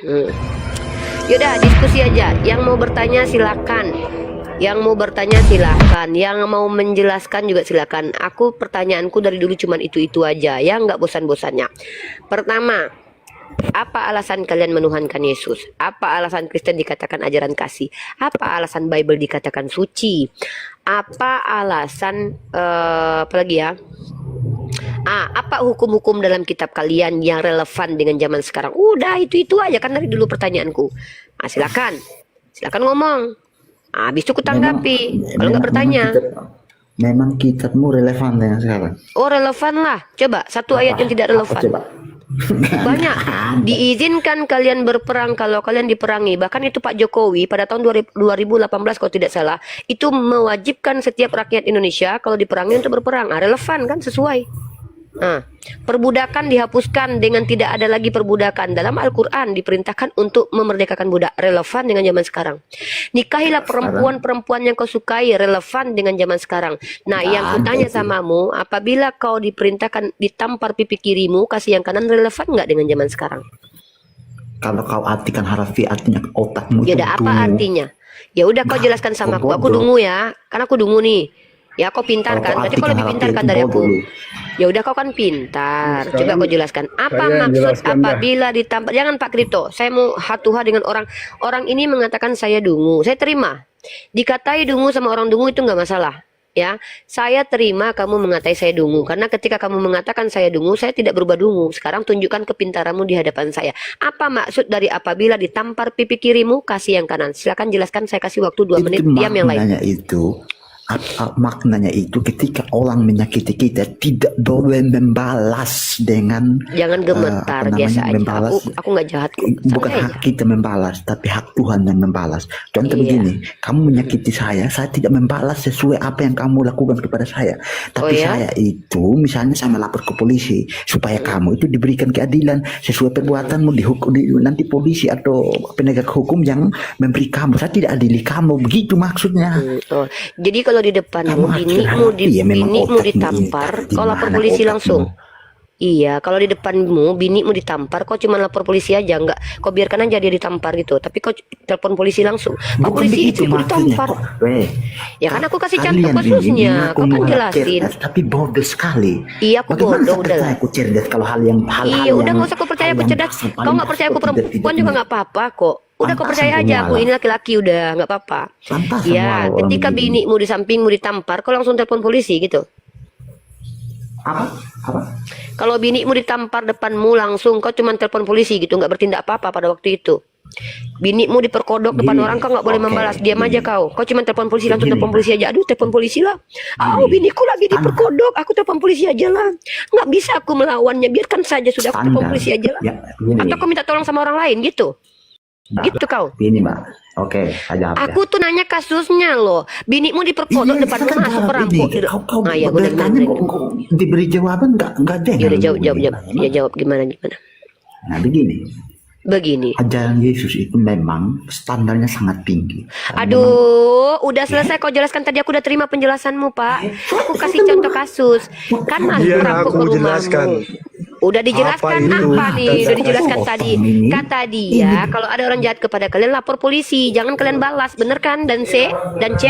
Hmm. Yaudah, diskusi aja. Yang mau bertanya silakan. Yang mau bertanya silakan. Yang mau menjelaskan juga silakan. Aku pertanyaanku dari dulu cuman itu-itu aja, ya nggak bosan-bosannya. Pertama, apa alasan kalian menuhankan Yesus? Apa alasan Kristen dikatakan ajaran kasih? Apa alasan Bible dikatakan suci? Apa alasan apa lagi ya? Apa hukum-hukum dalam kitab kalian yang relevan dengan zaman sekarang? Udah itu aja kan dari dulu pertanyaanku. Silakan ngomong. Habis itu kutanggapi. Kalau nggak bertanya. Memang kitabmu relevan dengan sekarang. Oh, relevan lah. Coba satu ayat yang tidak relevan. Coba. Banyak. Diizinkan kalian berperang kalau kalian diperangi. Bahkan itu Pak Jokowi pada tahun 2018 kalau tidak salah, itu mewajibkan setiap rakyat Indonesia kalau diperangi untuk berperang. Relevan kan, sesuai. Perbudakan dihapuskan dengan tidak ada lagi perbudakan. Dalam Al-Quran diperintahkan untuk memerdekakan budak. Relevan dengan zaman sekarang. Nikahilah perempuan-perempuan yang kau sukai. Relevan dengan zaman sekarang. Nah, yang kutanya samamu, apabila kau diperintahkan ditampar pipi kirimu, kasih yang kanan, relevan nggak dengan zaman sekarang? Kalau kau artikan harfiah, artinya otakmu ya itu udah, apa artinya? Ya udah, kau jelaskan sama aku. Aku dungu ya, karena aku dungu nih. Ya, kau pintar kan? Berarti kau lebih pintar kan dari aku. Ya udah, kau kan pintar. Coba kau jelaskan. Apa maksud apabila ditampar? Jangan Pak Kripto. Saya mau hatuha dengan orang. Orang ini mengatakan saya dungu. Saya terima. Dikatai dungu sama orang dungu itu nggak masalah. Ya, saya terima kamu mengatai saya dungu. Karena ketika kamu mengatakan saya dungu, saya tidak berubah dungu. Sekarang tunjukkan kepintaranmu di hadapan saya. Apa maksud dari apabila ditampar pipi kirimu, kasih yang kanan? Silakan jelaskan. Saya kasih waktu 2 menit. Diam yang lain. Maknanya itu ketika orang menyakiti kita tidak boleh membalas dengan jangan gemetar, biasa aja. Aku nggak jahat kok. Bukan hak kita membalas, tapi hak Tuhan yang membalas. Contoh begini, kamu menyakiti saya tidak membalas sesuai apa yang kamu lakukan kepada saya. Tapi saya itu misalnya saya melapor ke polisi supaya kamu itu diberikan keadilan sesuai perbuatanmu, dihukum nanti polisi atau penegak hukum yang memberi kamu. Saya tidak adili kamu, begitu maksudnya. Jadi kalau di depanmu binimu ditampar, kau lapor polisi langsung. Iya, kalau di depanmu binimu ditampar, kau cuma lapor polisi aja, nggak kau biarkan aja dia ditampar gitu. Tapi kau telepon polisi langsung. Pak polisi itu ditampar. Ya kan aku kasih contoh kasusnya, kau kan jelasin. Tapi bodoh sekali. Iya, aku bodoh udah. Aku cerdas kalau hal yang iya, udah nggak usah kau percaya aku cerdas. Kau nggak percaya aku perempuan juga nggak apa-apa kok. Udah kau percaya aja aku ini laki-laki, udah nggak apa-apa. Ya, ketika binimu di sampingmu ditampar, kau langsung telepon polisi gitu. Apa? Kalau binimu ditampar depanmu langsung, kau cuma telepon polisi gitu, nggak bertindak apa-apa pada waktu itu. Binimu diperkodok depan orang, kau nggak boleh membalas, diam aja kau. Kau cuma telepon polisi langsung, telepon polisi aja. Aduh, telepon polisi lah. Biniku lagi diperkodok, aku telepon polisi aja lah. Nggak bisa aku melawannya, biarkan saja sudah, aku telepon polisi aja lah. Atau kau minta tolong sama orang lain gitu. Gitu kau. Ini Mbak. Oke, aja. Aku tuh nanya kasusnya loh. Binimu diperkodok depan rumah, masuk perampok. Kau ya bertanya kok diberi jawaban enggak deh. Ya udah, jawab. Ya jawab gimana. Nah, begini. Ajaran Yesus itu memang standarnya sangat tinggi. Aduh, udah selesai kau jelaskan tadi, aku udah terima penjelasanmu, Pak. Aku kasih contoh kasus. Kan masuk perampok ke rumahmu. Udah dijelaskan apa nih? Udah dijelaskan tadi. Kata dia, kalau ada orang jahat kepada kalian, lapor polisi, jangan kalian balas, bener kan? Dan C.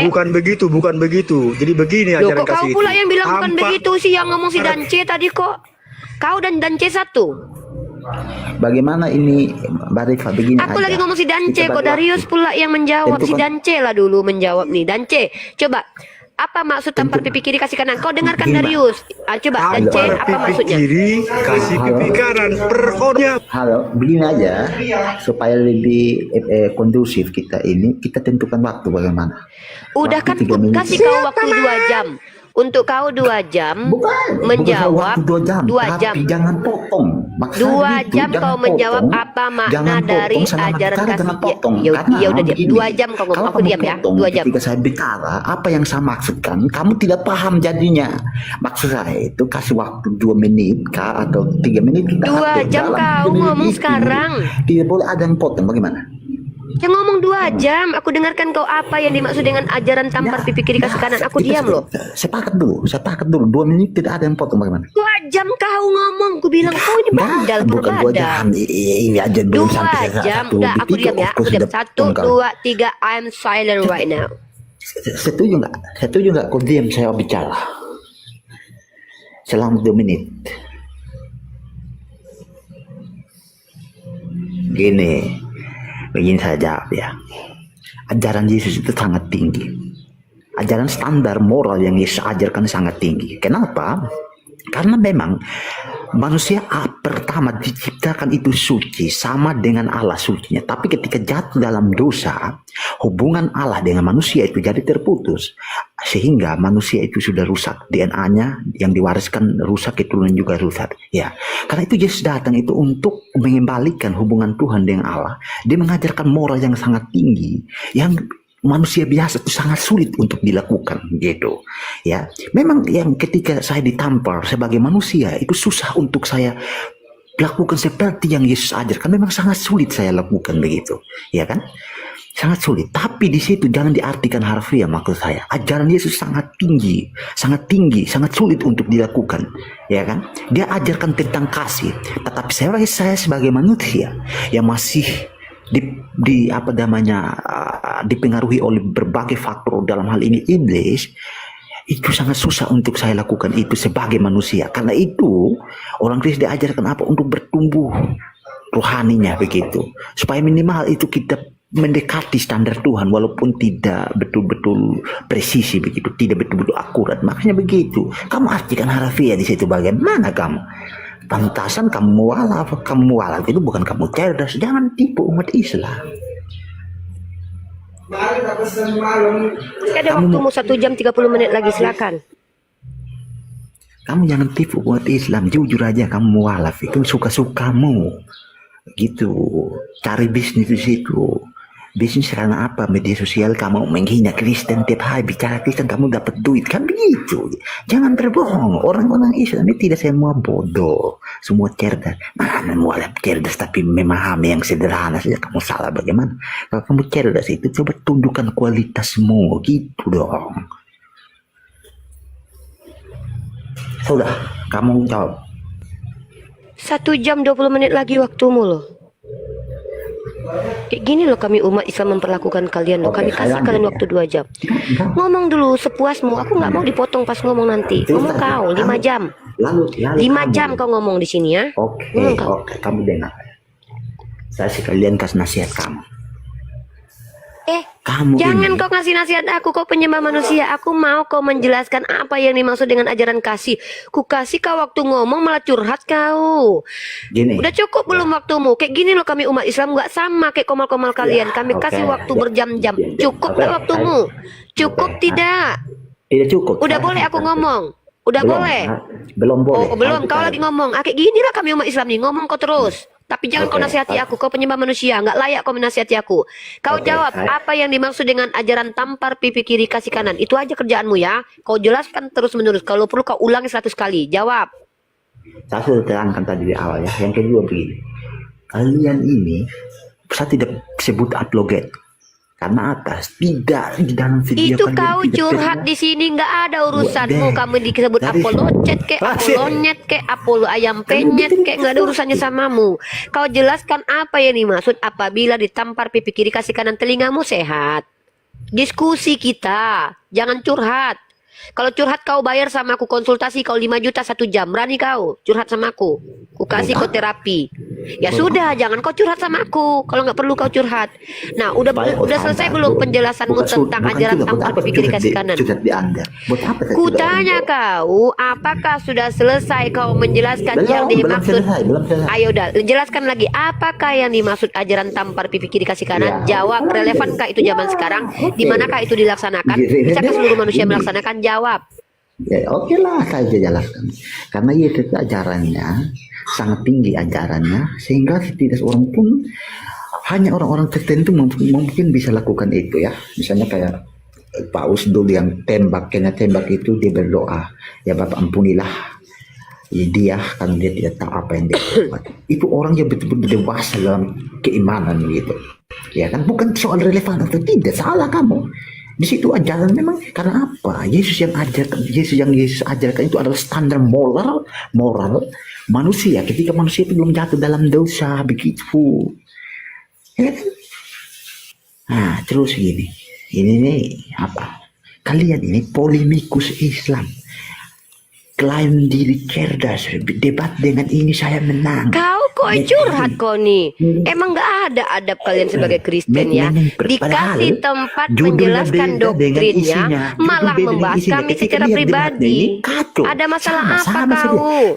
Bukan begitu. Jadi begini ajaran kasih. Kau pula yang bilang bukan begitu sih, yang ngomong si dan C tadi kok. Kau dan C satu. Bagaimana ini, Mbak Rifa, begini aku aja. Lagi ngomong si dan C, kok Darius pula yang menjawab. Si dan C lah dulu menjawab nih. Dan C, coba. Apa maksud tampar pipi kiri kasih kanan? Kau dengarkan Darius. Coba dan C, apa maksudnya? Kiri kasih pipi kanan, perhornya. Halo, begini aja supaya lebih kondusif kita ini, kita tentukan waktu bagaimana. Udah kan kasih kau waktu 2 jam. Untuk kau 2 jam menjawab 2 jam. Jangan potong. 2 jam kau menjawab apa makna dari ajaran kasih. Ya udah diam. 2 jam kau ngomong, aku diam ya. 2 jam. Ketika saya bicara, apa yang saya maksudkan, kamu tidak paham jadinya. Maksud saya itu kasih waktu 2 menit kah atau 3 menit. 2 jam kau ngomong sekarang. Tidak boleh ada yang potong. Bagaimana? Yang ngomong 2 jam, aku dengarkan kau apa yang dimaksud dengan ajaran tampar pipi kiri kasih kanan. Aku diam loh. Sepakat dulu. 2 menit tidak ada yang potong, bagaimana? 2 jam kau kau ngomong, ku bilang kau ini bandel bukan 2 jam. berbada. Ini aja belum 2 sampai jam, 1 udah aku diam ya, aku diam. 1, 2, 3, I'm silent right now. Setuju nggak? Setuju nggak kau diam saya bicara selama 2 menit? Begini saya jawab ya. Ajaran Yesus itu sangat tinggi. Ajaran standar moral yang Yesus ajarkan sangat tinggi. Kenapa? Karena memang manusia pertama diciptakan itu suci, sama dengan Allah sucinya. Tapi ketika jatuh dalam dosa, hubungan Allah dengan manusia itu jadi terputus. Sehingga manusia itu sudah rusak. DNA-nya yang diwariskan rusak, keturunan juga rusak. Ya, karena itu Yesus datang itu untuk mengembalikan hubungan Tuhan dengan Allah. Dia mengajarkan moral yang sangat tinggi, yang manusia biasa itu sangat sulit untuk dilakukan gitu ya. Memang yang ketika saya ditampar sebagai manusia itu susah untuk saya lakukan seperti yang Yesus ajarkan. Memang sangat sulit saya lakukan begitu ya kan, sangat sulit. Tapi di situ jangan diartikan harfiah. Maksud saya ajaran Yesus sangat tinggi, sangat sulit untuk dilakukan ya kan. Dia ajarkan tentang kasih, tetapi saya sebagai manusia yang masih dipengaruhi oleh berbagai faktor, dalam hal ini iblis, itu sangat susah untuk saya lakukan itu sebagai manusia. Karena itu orang Kristen diajarkan apa? Untuk bertumbuh rohaninya begitu, supaya minimal itu kita mendekati standar Tuhan walaupun tidak betul-betul presisi begitu, tidak betul-betul akurat. Makanya begitu. Kamu artikan harfiah di situ bagaimana kamu? Pantasan kamu mualaf itu bukan kamu cerdas. Jangan tipu umat Islam. Ada waktumu 1 jam 30 menit lagi, silakan. Kamu jangan tipu umat Islam. Jujur aja kamu mualaf itu suka-sukamu gitu. Cari bisnis di situ. Bisnis karena apa? Media sosial kamu menghina Kristen, tiap hari bicara Kristen kamu dapat duit, kan begitu. Jangan berbohong. Orang-orang Islam ini tidak semua bodoh, semua cerdas. Mana mualaf cerdas tapi memahami yang sederhana saja kamu salah. Bagaimana? Kalau kamu cerdas itu coba tunjukkan kualitasmu gitu dong. Sudah, kamu jawab. 1 jam 20 menit lagi waktumu loh. Kayak gini loh kami umat Islam memperlakukan kalian loh. Kami kasih kalian waktu 2 jam. Ngomong dulu sepuasmu. Aku nggak mau dipotong pas ngomong nanti. Ngomong kau 5 jam. 5 jam kau ngomong di sini ya. Oke, kamu dengar. Saya sekalian kasih nasihat kamu. Jangan kau ngasih nasihat aku, kau penyembah manusia. Aku mau kau menjelaskan apa yang dimaksud dengan ajaran kasih. Ku kasih kau waktu ngomong malah curhat kau. Gini. Udah cukup belum waktumu? Kayak gini loh kami umat Islam nggak sama kayak komal-komal kalian. Kami kasih waktu berjam-jam. Cukup nggak waktumu? Cukup tidak? Tidak cukup. Udah boleh aku ngomong? Udah boleh? Belum boleh. Oh belum, kau lagi ngomong. Kayak gini lah kami umat Islam nih, ngomong kau terus. Tapi jangan kau nasihati aku, kau penyembah manusia, nggak layak kau menasihati aku. Kau jawab apa yang dimaksud dengan ajaran tampar pipi kiri kasih kanan. Itu aja kerjaanmu ya. Kau jelaskan terus menerus. Kalau perlu kau ulangi 100 kali. Jawab. Saya sudah terangkan tadi di awal ya. Yang kedua begini. Kalian ini saya tidak sebut apologet. Karena atas tidak di dalam video itu kau curhat di sini, nggak ada urusanmu. Kamu disebut apolocet kek, apolonyet kek, apolo ayam penyet kek, nggak ada urusannya samamu. Kau jelaskan apa yang dimaksud apabila ditampar pipi kiri kasih kanan, telingamu sehat. Diskusi kita, jangan curhat. Kalau curhat kau bayar sama aku konsultasi kau 5 juta 1 jam. Berani kau curhat sama aku? Ku kasih kau terapi. Ya sudah, jangan kau curhat sama aku. Kalau nggak perlu kau curhat. Nah, udah selesai belum penjelasanmu tentang ajaran tampar pipi kiri kasih kanan? Ku tanya kau, apakah sudah selesai kau menjelaskan yang dimaksud? Ayo dah, jelaskan lagi. Apakah yang dimaksud ajaran tampar pipi kiri kasih kanan? Jawab. Relevankah itu zaman sekarang? Di manakah itu dilaksanakan? Bisakah seluruh manusia melaksanakan? Jawab. Ya oke lah, saya jelaskan. Karena itu ajarannya sangat tinggi ajarannya, sehingga tidak seorang pun, hanya orang-orang tertentu mungkin bisa lakukan itu ya. Misalnya kayak Paus dulu yang kena tembak itu, dia berdoa, ya Bapak ampunilah ya dia, karena dia tidak tahu apa yang dia buat. Itu orang yang betul-betul dewasa dalam keimanan gitu. Ya kan, bukan soal relevan atau tidak, salah kamu. Di situ ajaran memang karena apa? Yesus yang Yesus ajarkan itu adalah standar moral manusia ketika manusia itu belum jatuh dalam dosa begitu. Ya kan? Nah, terus gini. Ini nih apa? Kalian ini polemikus Islam. Klaim diri cerdas, debat dengan ini saya menang. Kau kok curhat kau nih. Emang gak ada adab kalian sebagai Kristen ya? Dikasih tempat menjelaskan doktrinnya, malah membahas kami secara pribadi. Ada masalah apa kau?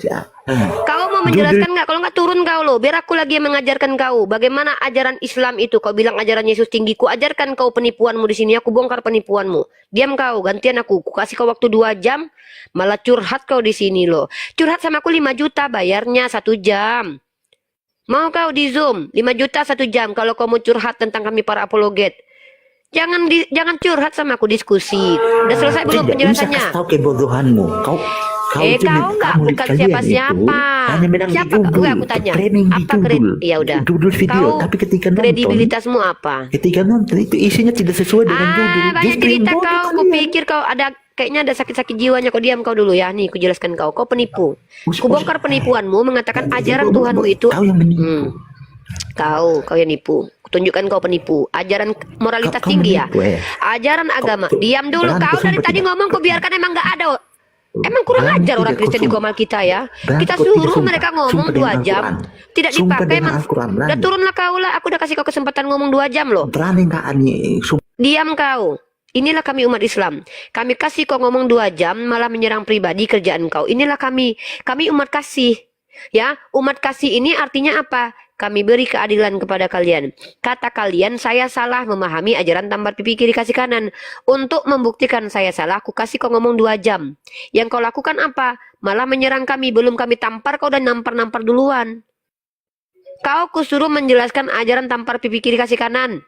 Kau mau menjelaskan nggak? Kalau nggak turun kau loh, biar aku lagi yang mengajarkan kau bagaimana ajaran Islam itu. Kau bilang ajaran Yesus tinggi, ku ajarkan kau penipuanmu di sini. Aku bongkar penipuanmu. Diam kau, gantian aku. Ku kasih kau waktu 2 jam, malah curhat kau di sini loh. Curhat sama aku 5 juta, bayarnya 1 jam. Mau kau di Zoom 5 juta 1 jam kalau kau mau curhat tentang kami para apologet. Jangan curhat sama aku, diskusi. Udah selesai belum penjelasannya? Tidak usah tahu kebodohanmu. Kau nggak bukan siapa-siapa. Siapa kau? Aku tanya. Apa ya udah. Judul video, Kau tapi ketika nonton, kredibilitasmu apa? ketika nonton itu isinya tidak sesuai dengan judul. Banyak cerita kau. Kupikir kau kayaknya ada sakit-sakit jiwanya. Kau diam kau dulu ya. Nih, ku jelaskan kau. Kau penipu. Ku bongkar penipuanmu, mengatakan ajaran Tuhanmu itu. Kau yang menipu. Kau yang nipu. Tunjukkan kau penipu. Ajaran moralitas Kau tinggi ya. menipu, Ajaran agama. Diam dulu. Kau dari tadi ngomong kau biarkan, emang nggak ada. Emang kurang Berani ajar orang tidak Kristen di kau Gomal kita ya. Berani Kita kau tidak suruh sumpah. mereka ngomong Sumpah 2 dengan jam. Al-Quran. Tidak Sumpah dipakai. dengan Al-Quran, berani. Udah turunlah kau lah. Aku udah kasih kau kesempatan ngomong 2 jam loh. Berani nggak Ani? Diam kau. Inilah kami umat Islam. Kami kasih kau ngomong 2 jam malah menyerang pribadi kerjaan kau. Inilah kami. Kami umat kasih. Ya, umat kasih ini artinya apa? Kami beri keadilan kepada kalian. Kata kalian, saya salah memahami ajaran tampar pipi kiri kasih kanan. Untuk membuktikan saya salah, aku kasih kau ngomong 2 jam. Yang kau lakukan apa? Malah menyerang kami. Belum kami tampar, kau udah nampar-nampar duluan. Kau kusuruh menjelaskan ajaran tampar pipi kiri kasih kanan.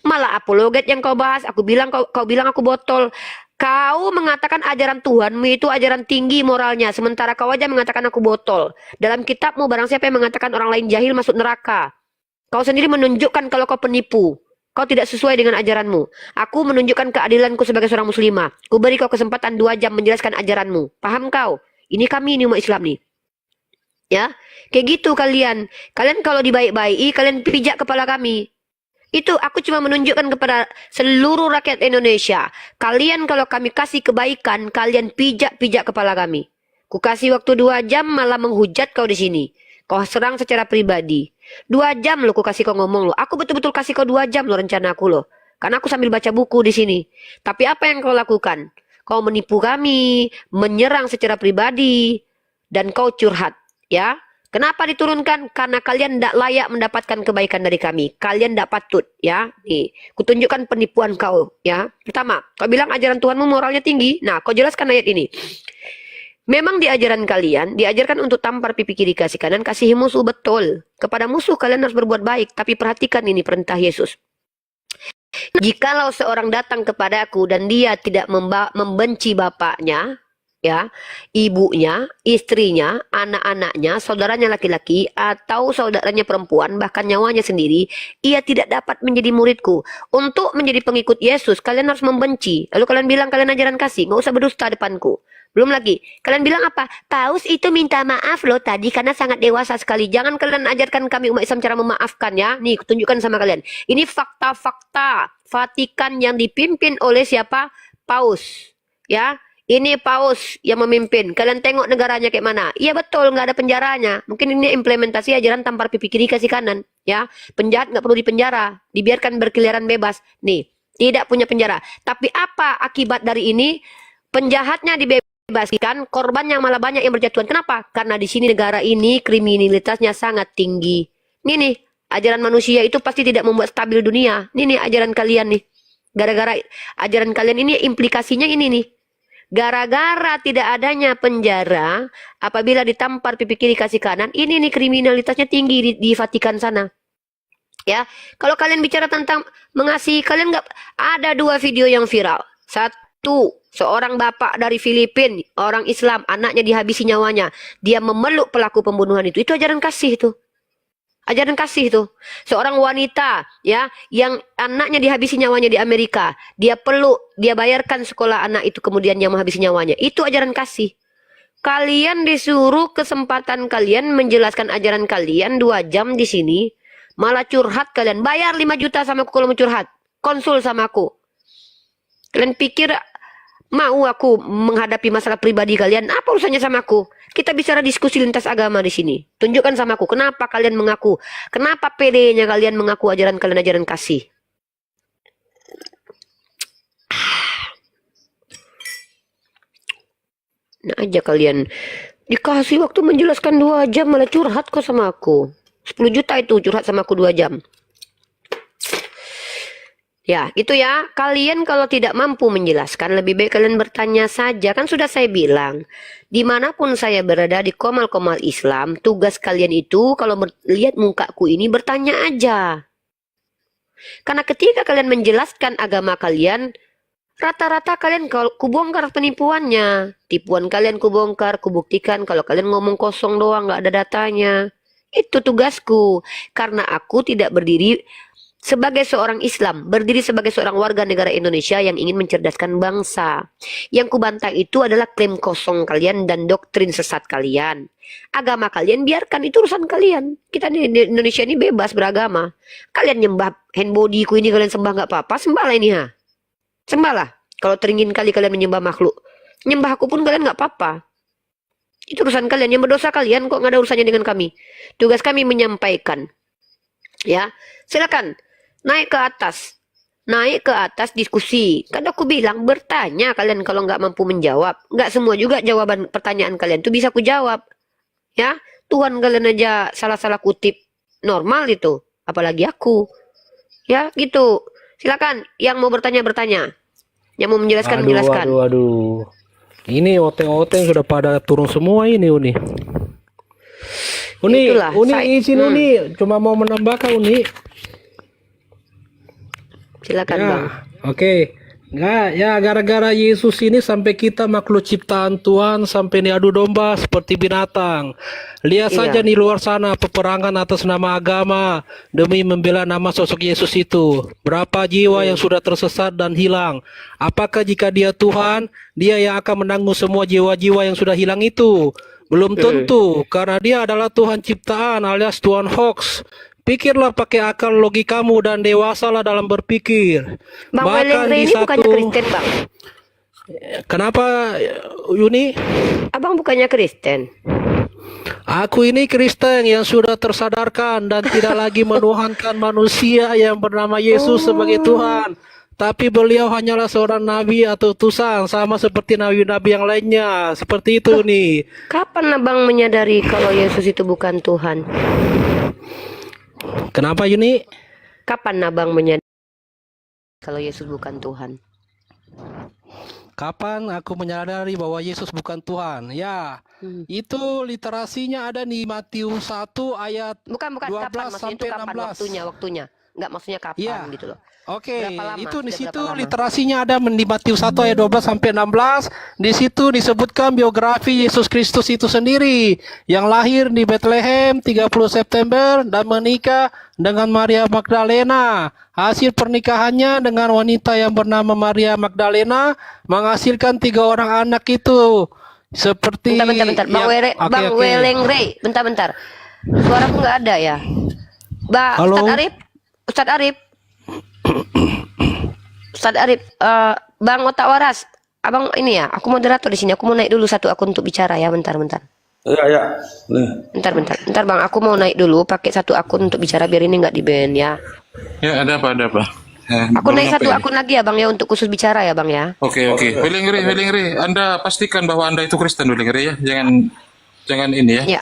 Malah apologet yang kau bahas. Kau bilang aku botol. Kau mengatakan ajaran Tuhanmu itu ajaran tinggi moralnya. Sementara kau aja mengatakan aku botol. Dalam kitabmu barang siapa yang mengatakan orang lain jahil masuk neraka. Kau sendiri menunjukkan kalau kau penipu. Kau tidak sesuai dengan ajaranmu. Aku menunjukkan keadilanku sebagai seorang muslimah. Ku beri kau kesempatan 2 jam menjelaskan ajaranmu. Paham kau? Ini kami ini umat Islam nih. Ya, kayak gitu kalian. Kalian kalau dibaik-baiki, kalian pijak kepala kami. Itu aku cuma menunjukkan kepada seluruh rakyat Indonesia. Kalian kalau kami kasih kebaikan, kalian pijak-pijak kepala kami. Ku kasih waktu 2 jam malah menghujat kau di sini. Kau serang secara pribadi. 2 jam lo ku kasih kau ngomong lo. Aku betul-betul kasih kau 2 jam lo rencana aku lo. Karena aku sambil baca buku di sini. Tapi apa yang kau lakukan? Kau menipu kami, menyerang secara pribadi, dan kau curhat, ya. Kenapa diturunkan? Karena kalian tidak layak mendapatkan kebaikan dari kami. Kalian tidak patut, ya. Nih, kutunjukkan penipuan kau, ya. Pertama, kau bilang ajaran Tuhanmu moralnya tinggi. Nah, kau jelaskan ayat ini. Memang di ajaran kalian diajarkan untuk tampar pipi kiri kasih kanan, kasihi musuh, betul. Kepada musuh kalian harus berbuat baik, tapi perhatikan ini perintah Yesus. Jikalau seorang datang kepadaku dan dia tidak membenci bapaknya, ya, ibunya, istrinya, anak-anaknya, saudaranya laki-laki, atau saudaranya perempuan, bahkan nyawanya sendiri, ia tidak dapat menjadi muridku. Untuk menjadi pengikut Yesus, kalian harus membenci. Lalu kalian bilang kalian ajaran kasih, nggak usah berdusta depanku. Belum lagi, kalian bilang apa? Paus itu minta maaf loh tadi karena sangat dewasa sekali. Jangan kalian ajarkan kami umat Islam cara memaafkan ya. Nih, kutunjukkan sama kalian. Ini fakta-fakta Vatikan yang dipimpin oleh siapa? Paus. Ya. Ini Paus yang memimpin. Kalian tengok negaranya kayak mana. Iya betul, nggak ada penjaranya. Mungkin ini implementasi ajaran tampar pipi kiri kasih kanan. Ya, penjahat nggak perlu dipenjara, dibiarkan berkeliaran bebas. Nih, tidak punya penjara. Tapi apa akibat dari ini? Penjahatnya dibebaskan, korbannya malah banyak yang berjatuhan. Kenapa? Karena di sini negara ini kriminalitasnya sangat tinggi. Nih, ajaran manusia itu pasti tidak membuat stabil dunia. Nih ajaran kalian nih. Gara-gara ajaran kalian ini implikasinya ini nih. Gara-gara tidak adanya penjara, apabila ditampar pipi kiri kasih kanan, ini nih kriminalitasnya tinggi di Vatikan sana. Ya, kalau kalian bicara tentang mengasihi, kalian nggak ada 2 video yang viral. Satu, seorang bapak dari Filipina, orang Islam, anaknya dihabisi nyawanya. Dia memeluk pelaku pembunuhan itu. Itu ajaran kasih itu. Ajaran kasih itu. Seorang wanita ya yang anaknya dihabisi nyawanya di Amerika, dia peluk, dia bayarkan sekolah anak itu kemudian yang menghabisi nyawanya. Itu ajaran kasih. Kalian disuruh kesempatan kalian menjelaskan ajaran kalian 2 jam di sini, malah curhat kalian. Bayar 5 juta sama aku kalau mau curhat. Konsul sama aku. Kalian pikir mau aku menghadapi masalah pribadi kalian? Apa urusannya sama aku? Kita bicara diskusi lintas agama di sini. Tunjukkan sama aku kenapa kalian mengaku, kenapa PD-nya kalian mengaku ajaran kalian ajaran kasih. Nah aja kalian dikasih waktu menjelaskan 2 jam malah curhat kok sama aku. 10 juta itu curhat sama aku 2 jam. Ya, gitu ya. Kalian kalau tidak mampu menjelaskan, lebih baik kalian bertanya saja. Kan sudah saya bilang, dimanapun saya berada di komal-komal Islam, tugas kalian itu kalau lihat mukaku ini bertanya aja. Karena ketika kalian menjelaskan agama kalian, rata-rata kalian kalau kubongkar penipuannya. Tipuan kalian kubongkar, kubuktikan kalau kalian ngomong kosong doang, nggak ada datanya. Itu tugasku. Karena aku tidak berdiri sebagai seorang Islam, berdiri sebagai seorang warga negara Indonesia yang ingin mencerdaskan bangsa. Yang kubantah itu adalah klaim kosong kalian dan doktrin sesat kalian. Agama kalian biarkan, itu urusan kalian. Kita di Indonesia ini bebas beragama. Kalian nyembah handbodyku ini kalian sembah nggak apa-apa, sembahlah ini ha. Sembahlah. Kalau teringin kali kalian menyembah makhluk, nyembah aku pun kalian nggak apa-apa. Itu urusan kalian, yang berdosa kalian kok nggak ada urusannya dengan kami. Tugas kami menyampaikan. Ya, silakan. Naik ke atas diskusi. Kan aku bilang bertanya kalian kalau nggak mampu menjawab. Nggak semua juga jawaban pertanyaan kalian tuh bisa ku jawab. Ya, Tuhan kalian aja salah-salah kutip normal itu, apalagi aku. Ya, gitu. Silakan yang mau bertanya. Yang mau menjelaskan menjelaskan. Aduh. Ini oteng-oteng sudah pada turun semua ini Uni. Itulah, Izin Uni, cuma mau menambahkan Uni. Silakan Bang. Oke. Nah, ya gara-gara Yesus ini sampai kita makhluk ciptaan Tuhan sampai diadu domba seperti binatang. Lihat saja di luar sana peperangan atas nama agama demi membela nama sosok Yesus itu. Berapa jiwa yang sudah tersesat dan hilang? Apakah jika dia Tuhan, dia yang akan menanggung semua jiwa-jiwa yang sudah hilang itu? Belum tentu, karena dia adalah Tuhan ciptaan alias Tuhan hoax. Pikirlah pakai akal logikamu dan dewasalah dalam berpikir. Bang Welengre ini bukannya Kristen, Bang? Kenapa, Yuni? Abang bukannya Kristen? Aku ini Kristen yang sudah tersadarkan dan tidak lagi menuhankan manusia yang bernama Yesus sebagai Tuhan. Tapi beliau hanyalah seorang nabi atau utusan, sama seperti nabi-nabi yang lainnya. Seperti itu nih. Kapan abang menyadari kalau Yesus itu bukan Tuhan? Kenapa Yuni? Kapan abang menyadari kalau Yesus bukan Tuhan? Kapan aku menyadari bahwa Yesus bukan Tuhan? Ya, itu literasinya ada di Matius 1 ayat Bukan 12 kapan, maksudnya itu sampai kapan 16. waktunya? Enggak, maksudnya kapan gitu loh. Oke, itu di Sudah situ berapa lama? literasinya ada di Matius 1 ayat 12 sampai 16. Di situ disebutkan biografi Yesus Kristus itu sendiri yang lahir di Bethlehem 30 September dan menikah dengan Maria Magdalena. Hasil pernikahannya dengan wanita yang bernama Maria Magdalena menghasilkan 3 orang anak itu. Seperti Bentar. Bang Welengre, bentar. Suaraku nggak ada ya. Halo? Ustadz Arif, Bang Otak Waras, abang ini ya, aku moderator di sini. Aku mau naik dulu satu akun untuk bicara ya, bentar. Ya. Bentar Bang, aku mau naik dulu pakai satu akun untuk bicara biar ini nggak di ban ya. Ya, ada apa? Aku naik satu akun lagi ya Bang ya untuk khusus bicara ya Bang ya. Oke. Welengre, Anda pastikan bahwa Anda itu Kristen, Welengre ya. Jangan ini ya. Ya.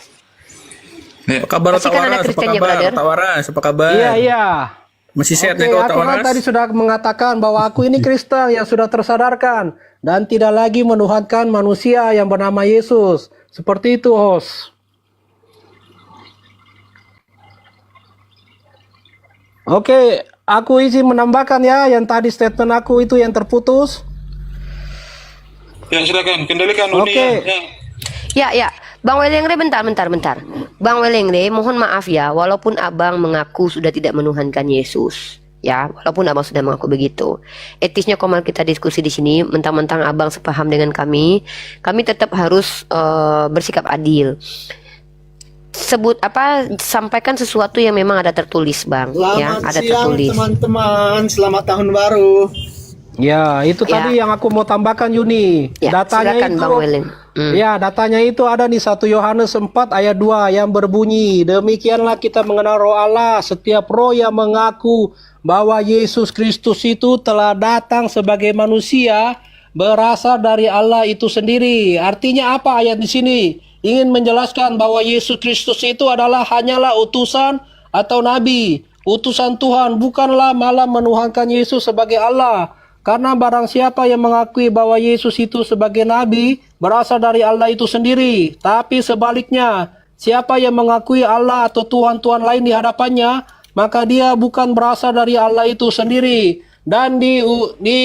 Ya. Apa kabar Pastikan ada Kristen ya, brother. Otak Waras? Apa kabar? Iya. Masih sehat Oke, nih kau aku kan tadi sudah mengatakan bahwa aku ini Kristen yang sudah tersadarkan dan tidak lagi menuhankan manusia yang bernama Yesus. Seperti itu, host. Oke, aku izin menambahkan ya yang tadi statement aku itu yang terputus. Ya, silakan kendalikan Uni Oke. ya. Ya. Bang Welengre bentar. Bang Welengre, mohon maaf ya, walaupun abang mengaku sudah tidak menuhankan Yesus, ya, walaupun abang sudah mengaku begitu, etisnya kalau kita diskusi di sini, mentang-mentang abang sepaham dengan kami tetap harus bersikap adil. Sampaikan sesuatu yang memang ada tertulis, bang. Ya, ada tertulis. Teman-teman, selamat tahun baru. Ya, itu Ya. tadi yang aku mau tambahkan, Yuni. Ya, Datanya silakan, itu, Bang Weleng. ya, datanya itu ada di 1 Yohanes 4 ayat 2 yang berbunyi, demikianlah kita mengenal roh Allah, setiap roh yang mengaku bahwa Yesus Kristus itu telah datang sebagai manusia, berasal dari Allah itu sendiri. Artinya apa ayat di sini? Ingin menjelaskan bahwa Yesus Kristus itu adalah hanyalah utusan atau nabi, utusan Tuhan, bukanlah malah menuhankan Yesus sebagai Allah. Karena barang siapa yang mengakui bahwa Yesus itu sebagai nabi, berasal dari Allah itu sendiri. Tapi sebaliknya, siapa yang mengakui Allah atau Tuhan-Tuhan lain di hadapannya, maka dia bukan berasal dari Allah itu sendiri. Dan di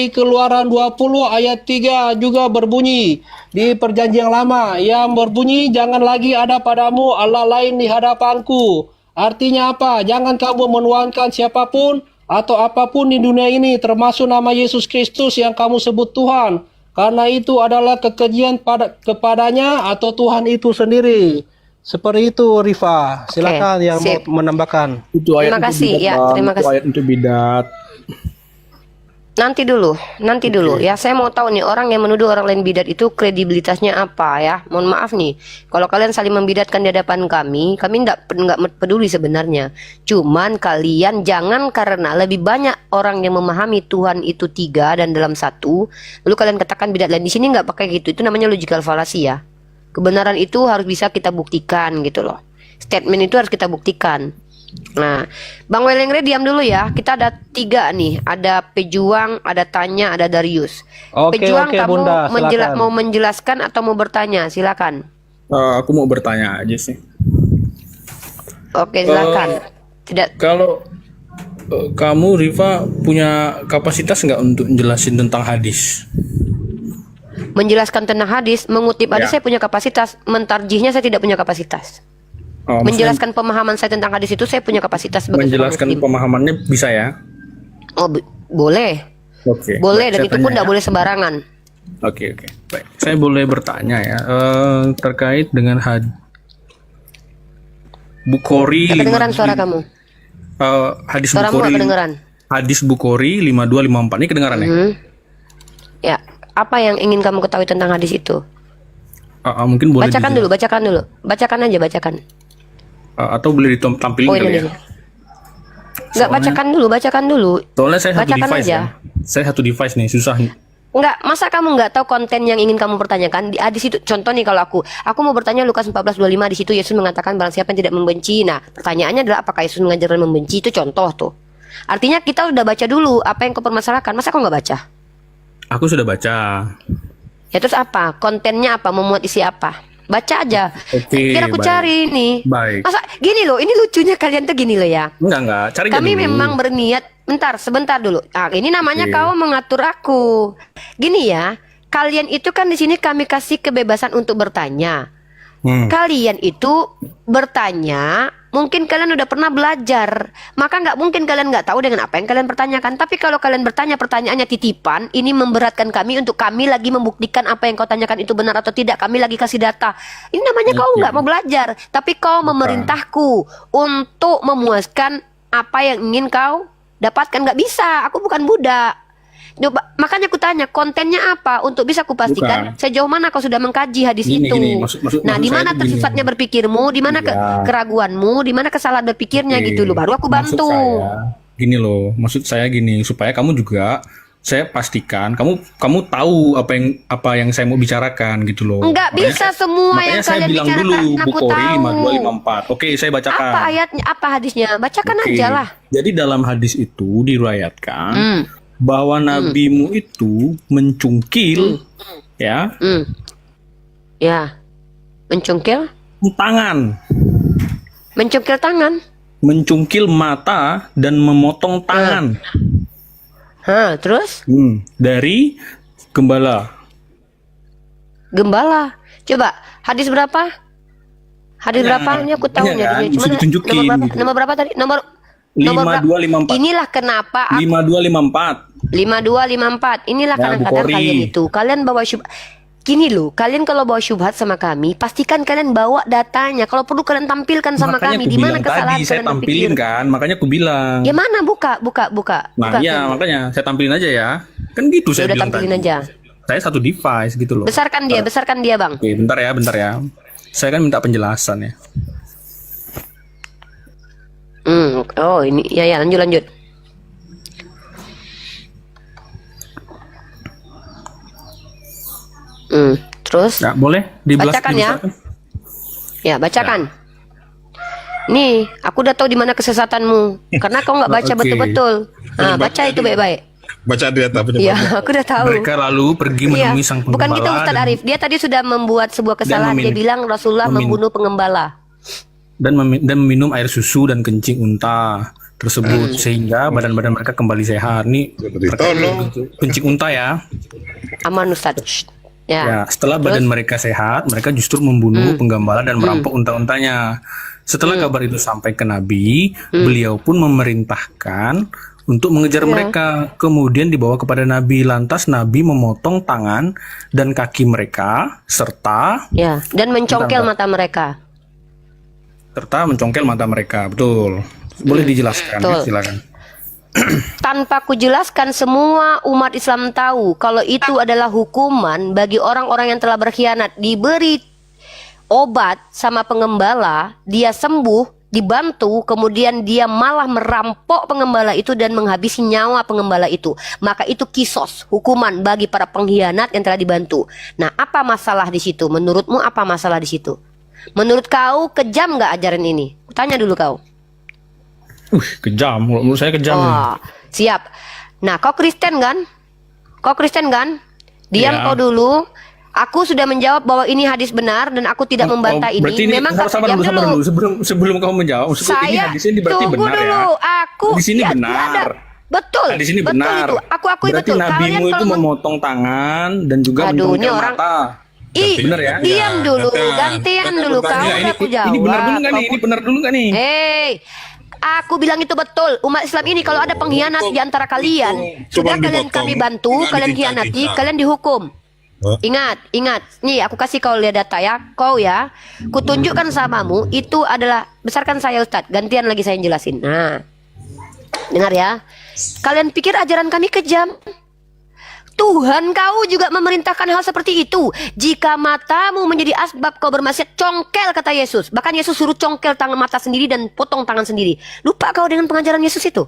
Keluaran 20 ayat 3 juga berbunyi, di perjanjian lama, yang berbunyi, jangan lagi ada padamu Allah lain di hadapanku. Artinya apa? Jangan kamu menuhankan siapapun, atau apapun di dunia ini, termasuk nama Yesus Kristus yang kamu sebut Tuhan, karena itu adalah kekejian kepadanya atau Tuhan itu sendiri. Seperti itu, Rifa. Silakan yang sip. mau menambahkan. Itu ayat Terima untuk kasih, bidat, ya, Bang. terima Itu kasih. ayat untuk bidat. Nanti dulu. Ya, saya mau tahu nih, orang yang menuduh orang lain bidat itu kredibilitasnya apa ya? Mohon maaf nih, kalau kalian saling membidatkan di hadapan kami nggak peduli sebenarnya. Cuman kalian jangan karena lebih banyak orang yang memahami Tuhan itu 3 dan dalam 1, lalu kalian katakan bidat lain. Di sini nggak pakai gitu. Itu namanya logical fallacy ya. Kebenaran itu harus bisa kita buktikan gitu loh. Statement itu harus kita buktikan. Nah, Bang Welengre diam dulu ya. Kita ada 3 nih. Ada Pejuang, ada Tanya, ada Darius. Oke, Pejuang, oke, kamu Bunda, silakan. mau menjelaskan atau mau bertanya? Silakan. Aku mau bertanya aja sih. Oke, silakan. Tidak. Kalau kamu, Rifa, punya kapasitas nggak untuk jelasin tentang hadis? Menjelaskan tentang hadis, mengutip hadis Ya. saya punya kapasitas, mentarjihnya saya tidak punya kapasitas. Oh, maksudnya Menjelaskan pemahaman saya tentang hadis itu saya punya kapasitas sebagai seorang menjelaskan muslim. pemahamannya bisa ya? Oh, boleh. Oke. Boleh, baik, dan saya itu pun tanya tidak ya. boleh sembarangan. Oke. Baik. Saya boleh bertanya ya terkait dengan Bukhari Kedengeran suara kamu. hadis Suaramu nggak Bukhari. kedengeran. Hadis Bukhari 5254 ini kedengaran ya? Ya, apa yang ingin kamu ketahui tentang hadis itu? Mungkin boleh Bacakan dulu. Bacakan aja. atau boleh ditampilin Oh, kali ini. ya? Enggak, bacakan dulu. Soalnya saya satu Bacakan device aja. ya. Saya satu device nih, susah. Enggak, masa kamu nggak tahu konten yang ingin kamu pertanyakan di hadis itu? Contoh nih, kalau aku mau bertanya Lukas 14:25, di situ Yesus mengatakan barang siapa yang tidak membenci. Nah, pertanyaannya adalah apakah Yesus mengajarkan membenci? Itu contoh tuh. Artinya kita udah baca dulu apa yang kau permasalahkan. Masa kau nggak baca? Aku sudah baca. Ya terus apa? Kontennya apa? Memuat isi apa? Baca aja. Oke, Biar aku baik. cari nih. Baik. Masa gini loh, ini lucunya kalian tuh gini loh ya. Enggak, cari aja Kami dulu. memang berniat. Sebentar dulu. Ah, ini namanya Oke. kau mengatur aku. Gini ya, kalian itu kan di sini kami kasih kebebasan untuk bertanya. Kalian itu bertanya, mungkin kalian udah pernah belajar, maka nggak mungkin kalian nggak tahu dengan apa yang kalian pertanyakan. Tapi kalau kalian bertanya pertanyaannya titipan, ini memberatkan kami untuk kami lagi membuktikan apa yang kau tanyakan itu benar atau tidak. Kami lagi kasih data. Ini namanya kau nggak mau belajar, tapi kau memerintahku untuk memuaskan apa yang ingin kau dapatkan. Nggak bisa, aku bukan budak. Coba, makanya aku tanya kontennya apa untuk bisa kupastikan Bukan. sejauh mana kau sudah mengkaji hadis Gini, itu. gini, maksud Nah, saya di mana itu gini. tersesatnya berpikirmu, di mana Iya. keraguanmu, di mana kesalahan berpikirnya Oke. gitu loh. Baru aku Maksud bantu. gini loh, maksud saya gini, supaya kamu juga saya pastikan kamu tahu apa yang saya mau bicarakan gitu loh. Enggak bisa semua makanya yang saya kalian bilang bicarakan dulu aku Bukhari tahu. 5254. Oke, saya bacakan. Apa ayatnya, apa hadisnya? Bacakan Oke. aja lah. Jadi dalam hadis itu diriwayatkan bahwa nabimu itu mencungkil ya Ya. Mencungkil tangan, mencungkil mata dan memotong tangan Hah, terus? dari gembala. Gembala. Coba, hadis berapa? Hadis berapa? Ini aku tahu Makanya kan, hadisnya. mesti ditunjukin nomor berapa? gitu. Nomor berapa tadi? Nomor berapa? 5254. Inilah kenapa 5254. 5254. Inilah Ya, kadang-kadang Bukhari. kalian itu. Kalian bawa syubhat. Gini loh, kalian kalau bawa syubhat sama kami, pastikan kalian bawa datanya. Kalau perlu kalian tampilkan sama Makanya kami. aku Di mana bilang kesalahan tadi saya kalian tampilin berpikir? kan, makanya aku bilang. Ya mana buka. Nah, Buka, iya, Ken. makanya saya tampilin aja ya. Kan gitu Ya saya udah bilang tampilin tadi. aja. Saya satu device gitu loh. Besarkan dia, Bang. Oke, bentar ya. Saya kan minta penjelasan ya. Oh, ini ya lanjut. Terus Nah, boleh bacakan ya. Ya, bacakan. Nih, aku udah tahu di mana kesesatanmu. Karena kau nggak baca Oke. betul-betul. Nah, baca itu baik-baik. Baca dia tak punya. Iya, aku udah tahu. Mereka lalu pergi Iya, menemui sang bukan pengembala kita Ustadz dan- Arif. Dia tadi sudah membuat sebuah kesalahan. Dia memin- bilang Rasulullah memin- membunuh pengembala. dan meminum air susu dan kencing unta tersebut sehingga badan-badan mereka kembali sehat. Nih Tolong. kencing unta ya. Aman Ustadz. Shh. Ya, Ya. setelah badan mereka sehat, mereka justru membunuh penggembala dan merampok unta-untanya. Setelah kabar itu sampai ke Nabi, beliau pun memerintahkan untuk mengejar mereka. Kemudian dibawa kepada Nabi. Lantas Nabi memotong tangan dan kaki mereka serta Ya, dan mencongkel Bentar, mata mereka. mencongkel mata mereka. Betul. Boleh dijelaskan ya, Betul. silakan. Tanpa kujelaskan, semua umat Islam tahu kalau itu adalah hukuman bagi orang-orang yang telah berkhianat. Diberi obat sama pengembala, dia sembuh, dibantu, kemudian dia malah merampok pengembala itu dan menghabisi nyawa pengembala itu. Maka itu kisos, hukuman bagi para pengkhianat yang telah dibantu. Nah, apa masalah di situ? Menurutmu apa masalah di situ? Menurut kau kejam nggak ajaran ini? Tanya dulu kau. Kejam. Menurut saya kejam. Oh, siap. Nah, kau Kristen kan? Diam Ya. kau dulu. Aku sudah menjawab bahwa ini hadis benar dan aku tidak membantah Berarti ini. Memang kau sabar diam dulu. Sebelum kamu menjawab, maksudku ini Saya hadisnya berarti tunggu benar dulu. ya. Aku Di sini ya, benar. ada. Betul. Di sini betul benar. itu. Aku akui Berarti betul. nabimu itu memotong tangan dan juga Aduh, ini mencongkel orang- mata. Bener ya? Diam dulu, gantian dulu. Kau Enggak, udah aku jawab. ini benar dulu nggak nih? Kau- Ini benar dulu nggak nih? Hei, aku bilang itu betul. Umat Islam ini kalau ada pengkhianat di antara kalian, sudah kalian kami bantu, kalian khianati, kalian dihukum. Ingat. Nih aku kasih kau lihat data ya. Kau ya, kutunjukkan samamu itu adalah, besarkan saya Ustadz. Gantian lagi saya jelasin. Nah, dengar ya. Kalian pikir ajaran kami kejam? Tuhan kau juga memerintahkan hal seperti itu. Jika matamu menjadi asbab kau bermaksiat, congkel kata Yesus. Bahkan Yesus suruh congkel tangan mata sendiri dan potong tangan sendiri. Lupa kau dengan pengajaran Yesus itu?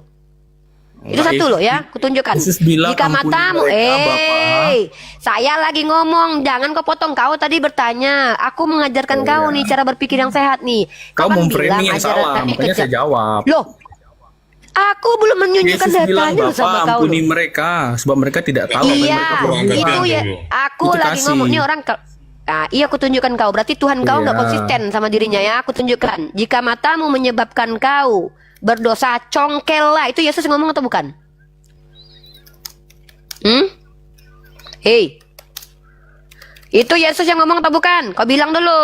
Itu satu loh ya, kutunjukkan. Yesus bilang, Jika ampuni matamu, mereka, saya lagi ngomong, jangan kau potong. Kau tadi bertanya, aku mengajarkan kau nih cara berpikir yang sehat nih. Kau kan memframing bilang yang ajaran salah, kami makanya kejam. saya jawab. Loh, aku belum menunjukkan Yesus bilang, datanya loh sama Bapak kau. ampuni loh. mereka, sebab mereka tidak tahu apa yang Iya, mereka perbuat. itu ya. Aku Itu lagi kasih. ngomong nih orang. Iya, aku tunjukkan kau. Berarti Tuhan kau nggak Iya. konsisten sama dirinya ya. Aku tunjukkan. Jika matamu menyebabkan kau berdosa, congkellah. Itu Yesus ngomong atau bukan? Hei, itu Yesus yang ngomong atau bukan? Kau bilang dulu.